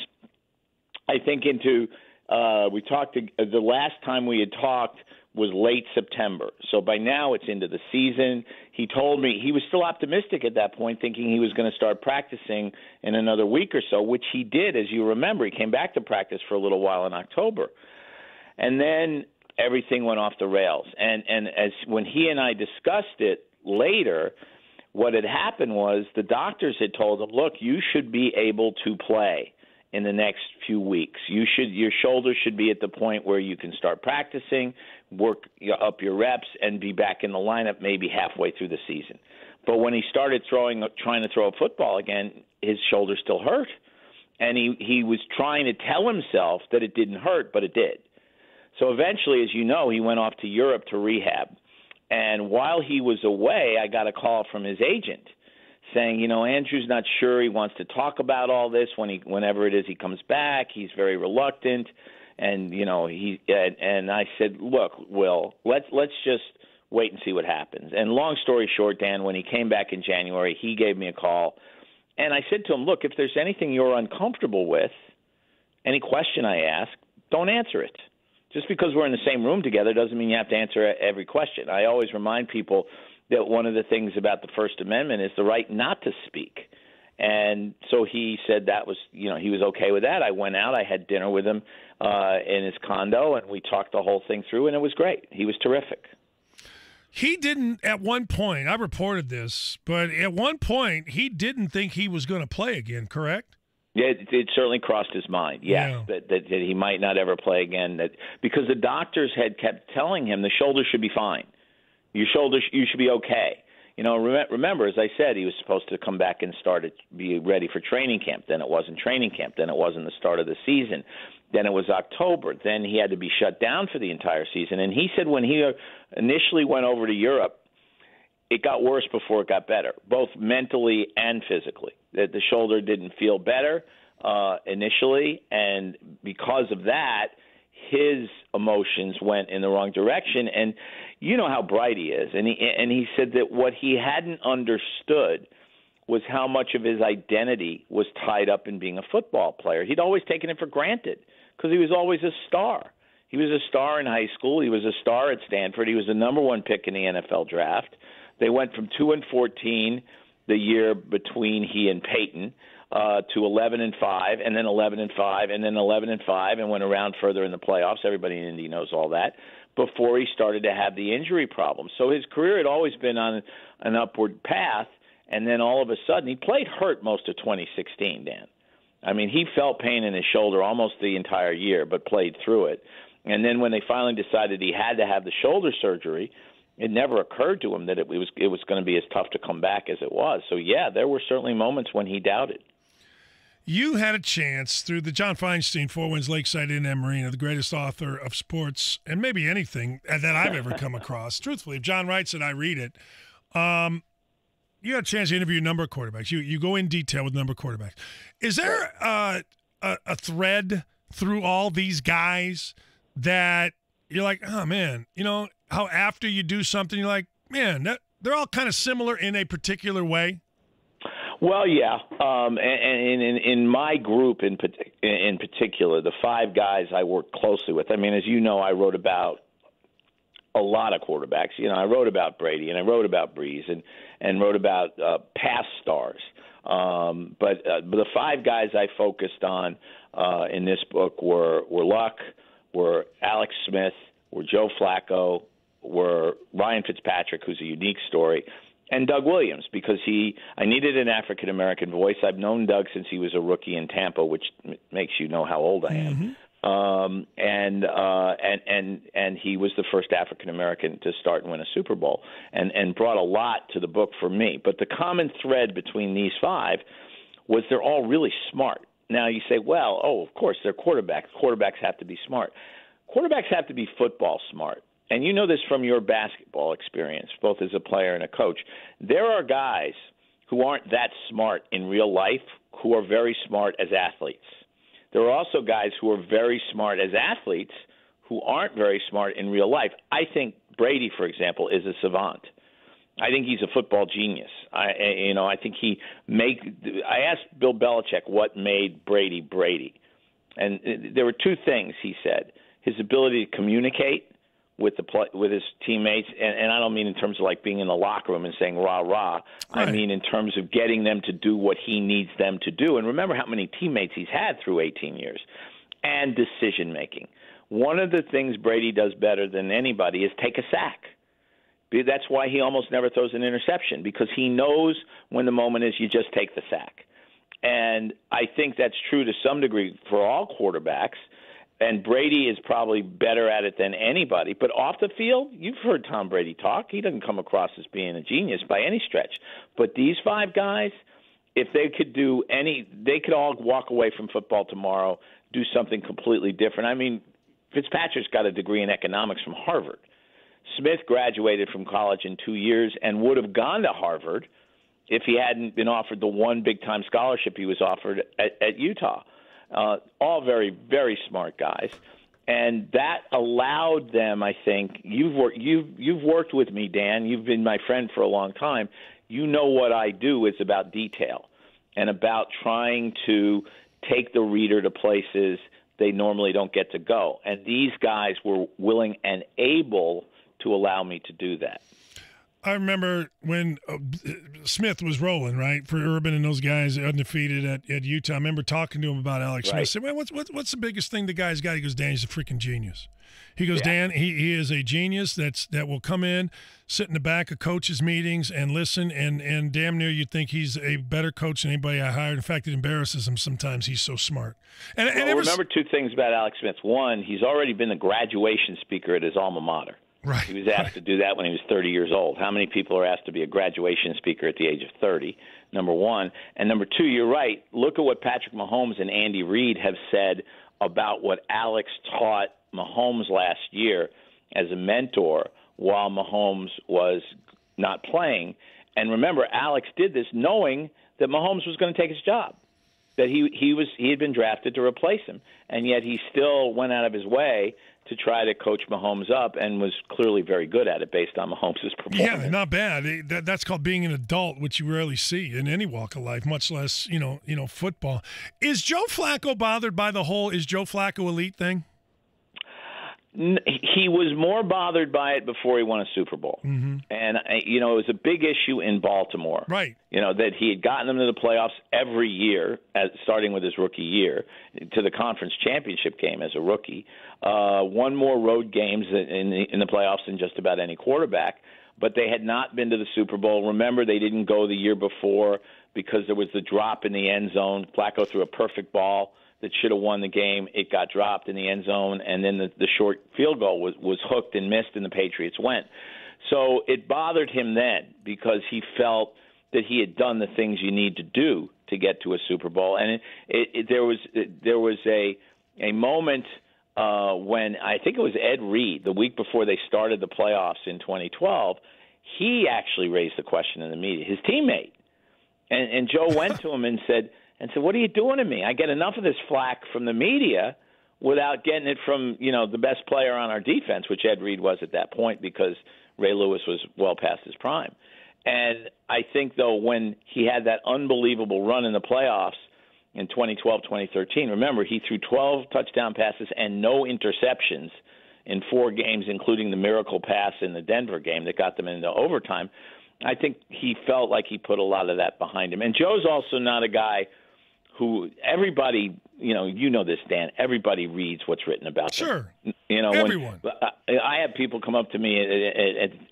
I think we talked the last time we had talked was late September. So by now it's into the season. He told me he was still optimistic at that point, thinking he was going to start practicing in another week or so, which he did, as you remember. He came back to practice for a little while in October. And then everything went off the rails. And as when he and I discussed it later, what had happened was the doctors had told him, look, you should be able to play in the next few weeks. Your shoulder should be at the point where you can start practicing, work up your reps, and be back in the lineup maybe halfway through the season. But when he started trying to throw a football again, his shoulder still hurt. And he was trying to tell himself that it didn't hurt, but it did. So eventually, as you know, he went off to Europe to rehab. And while he was away, I got a call from his agent saying, Andrew's not sure he wants to talk about all this whenever it is he comes back. He's very reluctant. And, and I said, look, Will, let's just wait and see what happens. And long story short, Dan, when he came back in January, he gave me a call. And I said to him, look, if there's anything you're uncomfortable with, any question I ask, don't answer it. Just because we're in the same room together doesn't mean you have to answer every question. I always remind people that one of the things about the First Amendment is the right not to speak. And so he said that was, he was okay with that. I went out. I had dinner with him in his condo, and we talked the whole thing through, and it was great. He was terrific. He didn't, at one point, I reported this, but at one point, he didn't think he was going to play again, correct? Yeah, it certainly crossed his mind, yes, yeah. that he might not ever play again, because the doctors had kept telling him the shoulder should be fine. You should be okay. Remember, as I said, he was supposed to come back and be ready for training camp. Then it wasn't training camp. Then it wasn't the start of the season. Then it was October. Then he had to be shut down for the entire season. And he said when he initially went over to Europe, it got worse before it got better, both mentally and physically. That the shoulder didn't feel better initially, and because of that, his emotions went in the wrong direction. And you know how bright he is. And he said that what he hadn't understood was how much of his identity was tied up in being a football player. He'd always taken it for granted because he was always a star. He was a star in high school. He was a star at Stanford. He was the number one pick in the NFL draft. They went from 2-14 the year between he and Peyton to 11-5, and then 11-5, and then 11-5, and went around further in the playoffs. Everybody in Indy knows all that. Before he started to have the injury problem, so his career had always been on an upward path. And then all of a sudden, he played hurt most of 2016, Dan. I mean, he felt pain in his shoulder almost the entire year, but played through it. And then when they finally decided he had to have the shoulder surgery, it never occurred to him that it was going to be as tough to come back as it was. So, yeah, there were certainly moments when he doubted. You had a chance through the John Feinstein, Four Winds Lakeside Inn and Marina, the greatest author of sports and maybe anything that I've ever come across. Truthfully, if John writes it, I read it. You had a chance to interview a number of quarterbacks. You go in detail with a number of quarterbacks. Is there a thread through all these guys that you're like, oh, man, how after you do something, you're like, man, they're all kind of similar in a particular way? Well, yeah. And in my group in particular, the five guys I work closely with, I mean, as you know, I wrote about a lot of quarterbacks. I wrote about Brady, and I wrote about Breeze, and wrote about past stars. But the five guys I focused on in this book were Luck, were Alex Smith, were Joe Flacco, were Ryan Fitzpatrick, who's a unique story, and Doug Williams, because I needed an African-American voice. I've known Doug since he was a rookie in Tampa, which makes you know how old I am. And he was the first African American to start and win a Super Bowl, and brought a lot to the book for me. But the common thread between these five was they're all really smart. Now you say, well, of course they're quarterbacks. Quarterbacks have to be smart. Quarterbacks have to be football smart. And you know this from your basketball experience, both as a player and a coach. There are guys who aren't that smart in real life who are very smart as athletes. There are also guys who are very smart as athletes who aren't very smart in real life. I think Brady, for example, is a savant. I think he's a football genius. I think I asked Bill Belichick what made Brady Brady. And there were two things he said. His ability to communicate with his teammates, and I don't mean in terms of like being in the locker room and saying rah rah. Right. I mean in terms of getting them to do what he needs them to do. And remember how many teammates he's had through 18 years. And decision making. One of the things Brady does better than anybody is take a sack. That's why he almost never throws an interception, because he knows when the moment is you just take the sack. And I think that's true to some degree for all quarterbacks. And Brady is probably better at it than anybody. But off the field, you've heard Tom Brady talk. He doesn't come across as being a genius by any stretch. But these 5 guys, if they could do they could all walk away from football tomorrow, do something completely different. I mean, Fitzpatrick's got a degree in economics from Harvard. Smith graduated from college in 2 years and would have gone to Harvard if he hadn't been offered the one big-time scholarship he was offered at Utah. All very, very smart guys. And that allowed them, I think, you've worked with me, Dan. You've been my friend for a long time. You know what I do is about detail and about trying to take the reader to places they normally don't get to go. And these guys were willing and able to allow me to do that. I remember when Smith was rolling, right, for Urban and those guys undefeated at Utah. I remember talking to him about Alex Smith. I said, well, what's the biggest thing the guy's got? He goes, Dan, he's a freaking genius. He goes, Dan, he is a genius that will come in, sit in the back of coaches' meetings and listen, and damn near you'd think he's a better coach than anybody I hired. In fact, it embarrasses him sometimes. He's so smart. And remember 2 things about Alex Smith. One, he's already been the graduation speaker at his alma mater. Right. He was asked to do that when he was 30 years old. How many people are asked to be a graduation speaker at the age of 30? Number one. And number 2, you're right. Look at what Patrick Mahomes and Andy Reid have said about what Alex taught Mahomes last year as a mentor while Mahomes was not playing. And remember, Alex did this knowing that Mahomes was going to take his job, that he had been drafted to replace him, and yet he still went out of his way to try to coach Mahomes up and was clearly very good at it based on Mahomes' performance. Yeah, not bad. That's called being an adult, which you rarely see in any walk of life, much less, football. Is Joe Flacco bothered by the whole "is Joe Flacco elite" thing? He was more bothered by it before he won a Super Bowl. Mm-hmm. And, it was a big issue in Baltimore. Right. That he had gotten them to the playoffs every year, starting with his rookie year, to the conference championship game as a rookie. Won more road games in the playoffs than just about any quarterback. But they had not been to the Super Bowl. Remember, they didn't go the year before because there was the drop in the end zone. Flacco threw a perfect ball that should have won the game. It got dropped in the end zone, and then the short field goal was hooked and missed, and the Patriots went. So it bothered him then because he felt that he had done the things you need to do to get to a Super Bowl. And there was a moment when I think it was Ed Reed, the week before they started the playoffs in 2012, he actually raised the question in the media, his teammate. And Joe went to him and said, what are you doing to me? I get enough of this flack from the media without getting it from, the best player on our defense, which Ed Reed was at that point because Ray Lewis was well past his prime. And I think, though, when he had that unbelievable run in the playoffs in 2012, 2013, remember, he threw 12 touchdown passes and no interceptions in 4 games, including the miracle pass in the Denver game that got them into overtime. I think he felt like he put a lot of that behind him. And Joe's also not a guy who everybody, you know this, Dan, everybody reads what's written about them. Sure. Everyone. I have people come up to me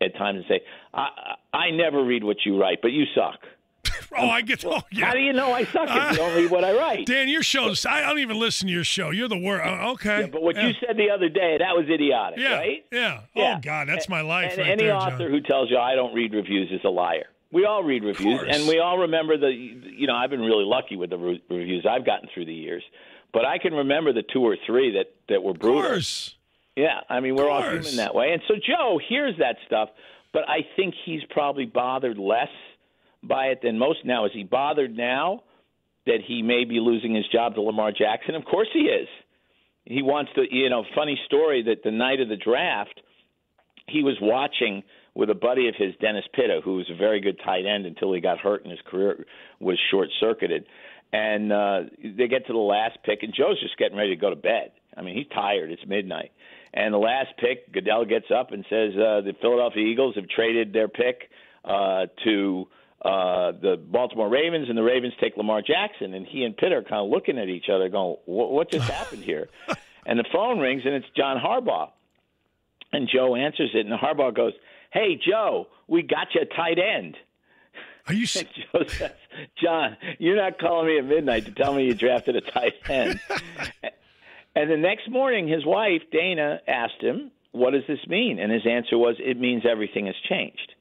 at times and say, I never read what you write, but you suck. Yeah. How do you know I suck if you don't read what I write? Dan, your show's, I don't even listen to your show. You're the worst. Okay. Yeah, but what you said the other day, that was idiotic, right? Yeah. Oh, God, that's my life. And any author who tells you I don't read reviews is a liar. We all read reviews, and we all remember I've been really lucky with the reviews I've gotten through the years, but I can remember the 2 or 3 that were brutal. Of course. Yeah, I mean, we're all human that way. And so Joe hears that stuff, but I think he's probably bothered less by it than most now. Is he bothered now that he may be losing his job to Lamar Jackson? Of course he is. He wants to, funny story that the night of the draft, he was watching with a buddy of his, Dennis Pitta, who was a very good tight end until he got hurt and his career was short-circuited. And they get to the last pick, and Joe's just getting ready to go to bed. I mean, he's tired. It's midnight. And the last pick, Goodell gets up and says the Philadelphia Eagles have traded their pick to the Baltimore Ravens, and the Ravens take Lamar Jackson. And he and Pitt are kind of looking at each other going, what just happened here? And the phone rings, and it's John Harbaugh. And Joe answers it, and Harbaugh goes, "Hey, Joe, we got you a tight end." Are you? And Joe says, "John, you're not calling me at midnight to tell me you drafted a tight end." And the next morning, his wife, Dana, asked him, what does this mean? And his answer was, it means everything has changed.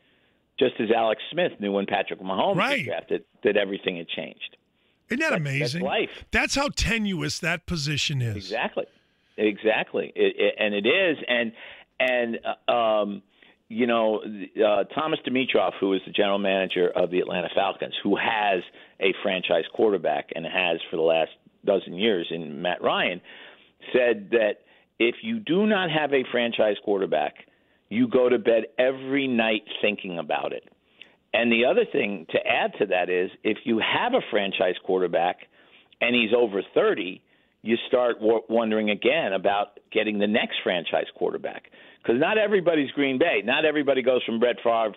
Just as Alex Smith knew when Patrick Mahomes was drafted that everything had changed. Isn't that amazing? That's life. That's how tenuous that position is. Exactly. And it is. And Thomas Dimitroff, who is the general manager of the Atlanta Falcons, who has a franchise quarterback and has for the last dozen years in Matt Ryan, said that if you do not have a franchise quarterback, you go to bed every night thinking about it. And the other thing to add to that is if you have a franchise quarterback and he's over 30, you start wondering again about getting the next franchise quarterback. Because not everybody's Green Bay. Not everybody goes from Brett Favre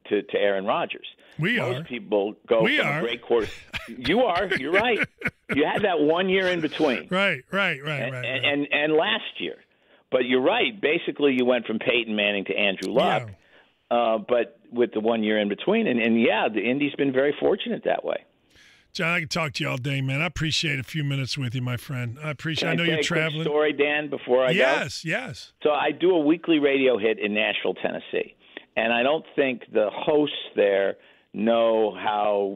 to Aaron Rodgers. Most people go from a great quarter. You are. You're right. You had that 1 year in between. Right. And last year. But you're right. Basically, you went from Peyton Manning to Andrew Luck, but with the 1 year in between. And the Indy's been very fortunate that way. John, I can talk to you all day, man. I appreciate a few minutes with you, my friend. I know you're traveling. Quick story, Dan, before I go? Yes. So I do a weekly radio hit in Nashville, Tennessee. And I don't think the hosts there know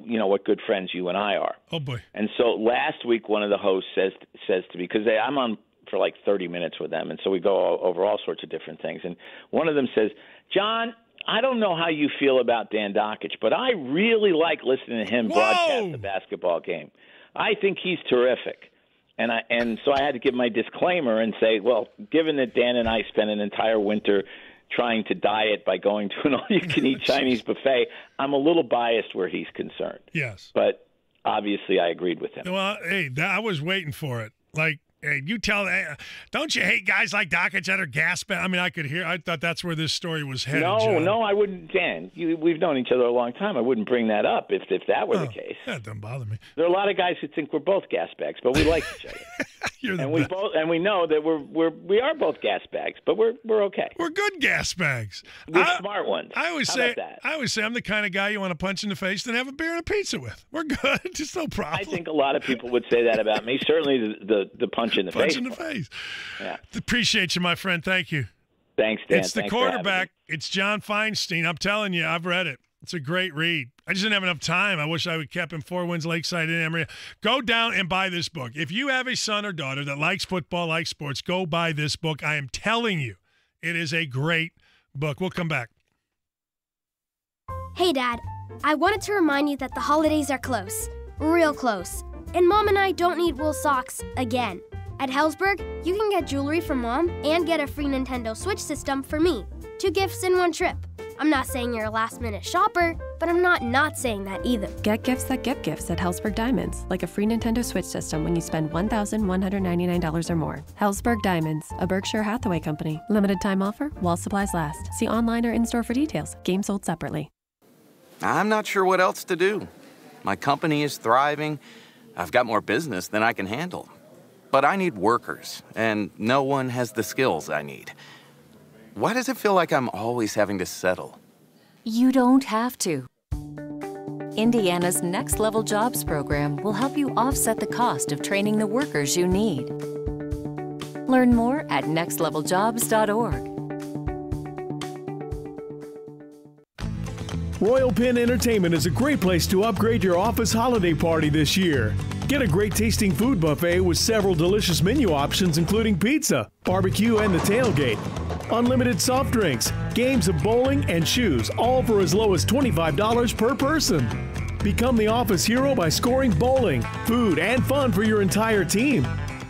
what good friends you and I are. Oh, boy. And so last week, one of the hosts says to me, because I'm on for like 30 minutes with them, and so we go over all sorts of different things. And one of them says, John, I don't know how you feel about Dan Dakich, but I really like listening to him broadcast the basketball game. I think he's terrific. And so I had to give my disclaimer and say, well, given that Dan and I spent an entire winter trying to diet by going to an all-you-can-eat Chinese buffet, I'm a little biased where he's concerned. Yes. But obviously I agreed with him. Well, hey, I was waiting for it. Like, hey, don't you hate guys like Dakich that are gasping? I mean, I thought that's where this story was headed. No, I wouldn't, Dan. We've known each other a long time. I wouldn't bring that up if that were the case. That doesn't bother me. There are a lot of guys who think we're both gas bags, but we like each other. We know that we are both gas bags, but we're okay. We're good gas bags. We're smart ones. I always say I'm the kind of guy you want to punch in the face and have a beer and a pizza with. We're good. Just no problem. I think a lot of people would say that about me. Certainly the punch in the face. Punch in the face. Yeah. Appreciate you, my friend. Thank you. Thanks, Dan. It's the quarterback. It's John Feinstein. I'm telling you, I've read it. It's a great read. I just didn't have enough time. I wish I would kept him 4 Winds Lakeside in Emory. Go down and buy this book. If you have a son or daughter that likes football, likes sports, go buy this book. I am telling you, it is a great book. We'll come back. Hey, Dad. I wanted to remind you that the holidays are close. Real close. And Mom and I don't need wool socks again. At Helzberg, you can get jewelry for Mom and get a free Nintendo Switch system for me. 2 gifts in 1 trip. I'm not saying you're a last-minute shopper, but I'm not saying that either. Get gifts that get gifts at Helzberg Diamonds, like a free Nintendo Switch system when you spend $1,199 or more. Helzberg Diamonds, a Berkshire Hathaway company. Limited time offer while supplies last. See online or in-store for details. Games sold separately. I'm not sure what else to do. My company is thriving. I've got more business than I can handle. But I need workers, and no one has the skills I need. Why does it feel like I'm always having to settle? You don't have to. Indiana's Next Level Jobs program will help you offset the cost of training the workers you need. Learn more at nextleveljobs.org. Royal Penn Entertainment is a great place to upgrade your office holiday party this year. Get a great tasting food buffet with several delicious menu options including pizza, barbecue, and the tailgate. Unlimited soft drinks, games of bowling, and shoes, all for as low as $25 per person. Become the office hero by scoring bowling, food, and fun for your entire team.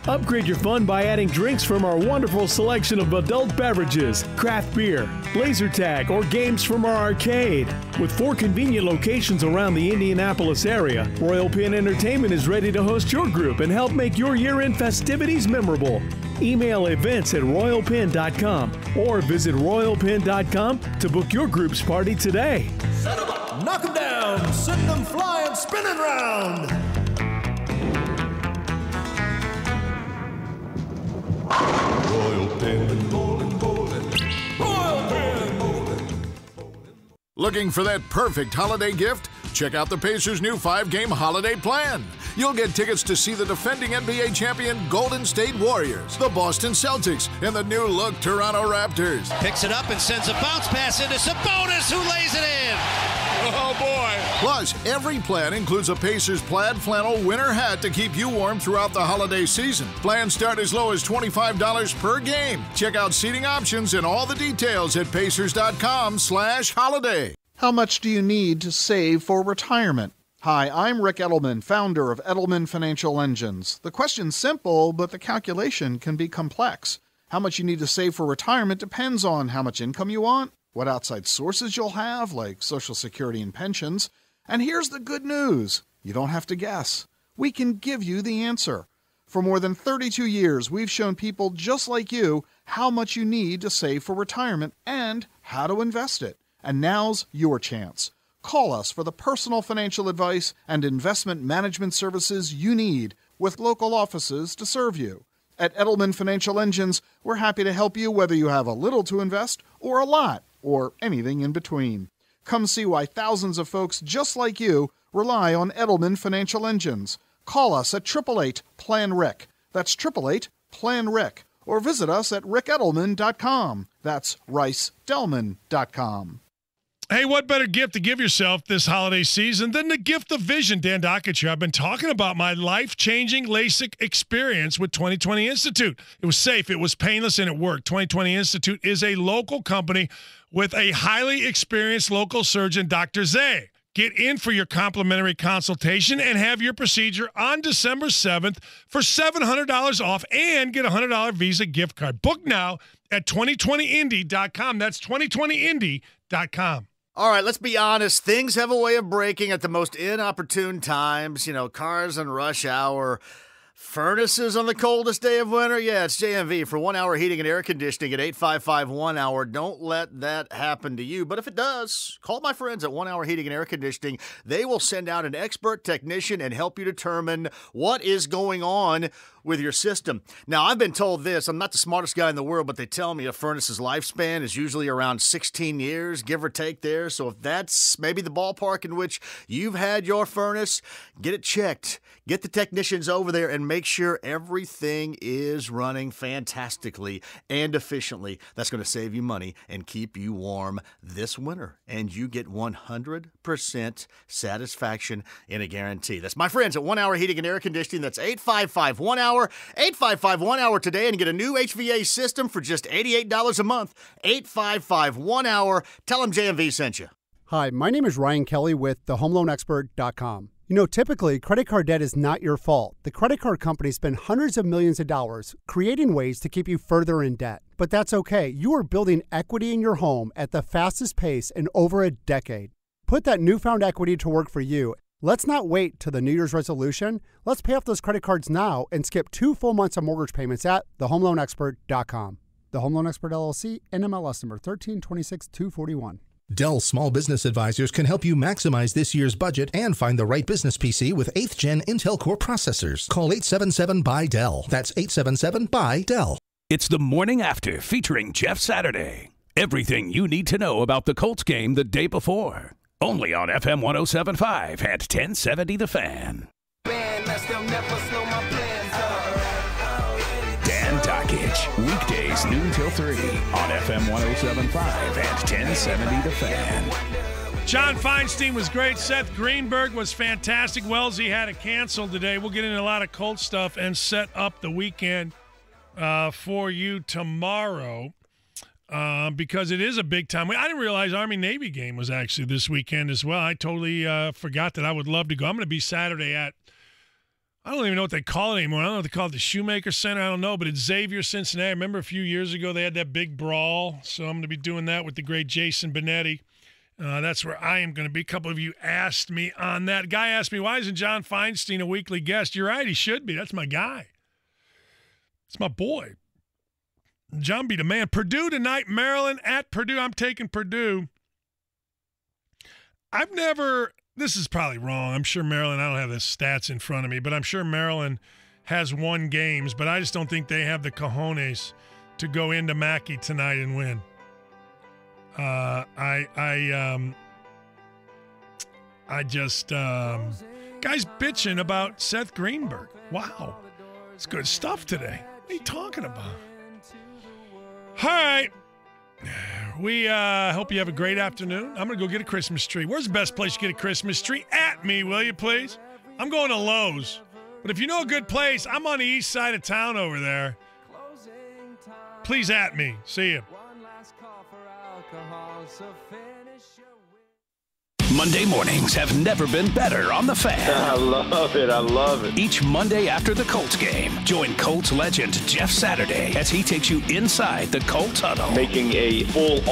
Upgrade your fun by adding drinks from our wonderful selection of adult beverages, craft beer, laser tag, or games from our arcade. With 4 convenient locations around the Indianapolis area, Royal Penn Entertainment is ready to host your group and help make your year-end festivities memorable. Email events@royalpenn.com or visit royalpenn.com to book your group's party today. Set 'em up, knock 'em down, send 'em flying, spinning round. Royal Penn Bowling, bowling. Royal Penn Bowling. Looking for that perfect holiday gift? Check out the Pacers' new 5-game holiday plan. You'll get tickets to see the defending NBA champion Golden State Warriors, the Boston Celtics, and the new-look Toronto Raptors. Picks it up and sends a bounce pass into Sabonis, who lays it in. Oh, boy. Plus, every plan includes a Pacers plaid flannel winter hat to keep you warm throughout the holiday season. Plans start as low as $25 per game. Check out seating options and all the details at pacers.com/holiday. How much do you need to save for retirement? Hi, I'm Rick Edelman, founder of Edelman Financial Engines. The question's simple, but the calculation can be complex. How much you need to save for retirement depends on how much income you want, what outside sources you'll have, like Social Security and pensions. And here's the good news. You don't have to guess. We can give you the answer. For more than 32 years, we've shown people just like you how much you need to save for retirement and how to invest it. And now's your chance. Call us for the personal financial advice and investment management services you need with local offices to serve you. At Edelman Financial Engines, we're happy to help you whether you have a little to invest or a lot or anything in between. Come see why thousands of folks just like you rely on Edelman Financial Engines. Call us at 888-PLAN-RIC. That's 888-PLAN-RIC. Or visit us at rickedelman.com. That's ricedelman.com. Hey, what better gift to give yourself this holiday season than the gift of vision? Dan Dockich here. I've been talking about my life-changing LASIK experience with 2020 Institute. It was safe, it was painless, and it worked. 2020 Institute is a local company with a highly experienced local surgeon, Dr. Zay. Get in for your complimentary consultation and have your procedure on December 7th for $700 off and get a $100 Visa gift card. Book now at 2020indy.com. That's 2020indy.com. All right, let's be honest. Things have a way of breaking at the most inopportune times. You know, cars in rush hour, furnaces on the coldest day of winter. Yeah, it's JMV for 1 hour heating and air conditioning at 855-1-HOUR. Don't let that happen to you. But if it does, call my friends at 1 Hour Heating and Air Conditioning. They will send out an expert technician and help you determine what is going on with your system. Now, I've been told this. I'm not the smartest guy in the world, but they tell me a furnace's lifespan is usually around 16 years, give or take there. So if that's maybe the ballpark in which you've had your furnace, get it checked. Get the technicians over there and make sure everything is running fantastically and efficiently. That's going to save you money and keep you warm this winter. And you get 100% satisfaction in a guarantee. That's my friends at 1 Hour Heating and Air Conditioning. That's 855-1-HOUR. 855-1-HOUR today and get a new HVA system for just $88 a month. 855-1-HOUR. Tell them JMV sent you. Hi, my name is Ryan Kelly with thehomeloanexpert.com. You know, typically, credit card debt is not your fault. The credit card companies spend hundreds of millions of dollars creating ways to keep you further in debt. But that's okay. You are building equity in your home at the fastest pace in over a decade. Put that newfound equity to work for you. Let's not wait till the New Year's resolution. Let's pay off those credit cards now and skip 2 full months of mortgage payments at thehomeloanexpert.com. The Home Loan Expert LLC, NMLS number 1326241. Dell Small Business Advisors can help you maximize this year's budget and find the right business PC with 8th Gen Intel Core processors. Call 877-BUY-DELL. That's 877-BUY-DELL. It's the morning after featuring Jeff Saturday. Everything you need to know about the Colts game the day before. Only on FM 107.5 at 1070 The Fan. Dan Dockich, weekdays noon till 3 on FM 107.5 at 1070 The Fan. John Feinstein was great. Seth Greenberg was fantastic. Wellesley had to cancel today. We'll get into a lot of Colts stuff and set up the weekend for you tomorrow. Because it is a big time. I didn't realize Army-Navy game was actually this weekend as well. I totally forgot that. I would love to go. I'm going to be Saturday at, I don't even know what they call it anymore. I don't know what they call it, the Shoemaker Center. I don't know, but it's Xavier, Cincinnati. I remember a few years ago they had that big brawl, so I'm going to be doing that with the great Jason Benetti. That's where I am going to be. A couple of you asked me on that. A guy asked me, why isn't John Feinstein a weekly guest? You're right, he should be. That's my guy. It's my boy. John be the man. Purdue tonight, Maryland at Purdue. I'm taking Purdue. This is probably wrong. I'm sure Maryland, I don't have the stats in front of me, but I'm sure Maryland has won games, but I just don't think they have the cojones to go into Mackey tonight and win. I just, guys bitching about Seth Greenberg. Wow. It's good stuff today. What are you talking about? All right. We hope you have a great afternoon. I'm going to go get a Christmas tree. Where's the best place to get a Christmas tree? At me, will you, please? I'm going to Lowe's. But if you know a good place, I'm on the east side of town over there. Please at me. See you. Monday mornings have never been better on The Fan. I love it. I love it. Each Monday after the Colts game, join Colts legend Jeff Saturday as he takes you inside the Colts huddle. Making a full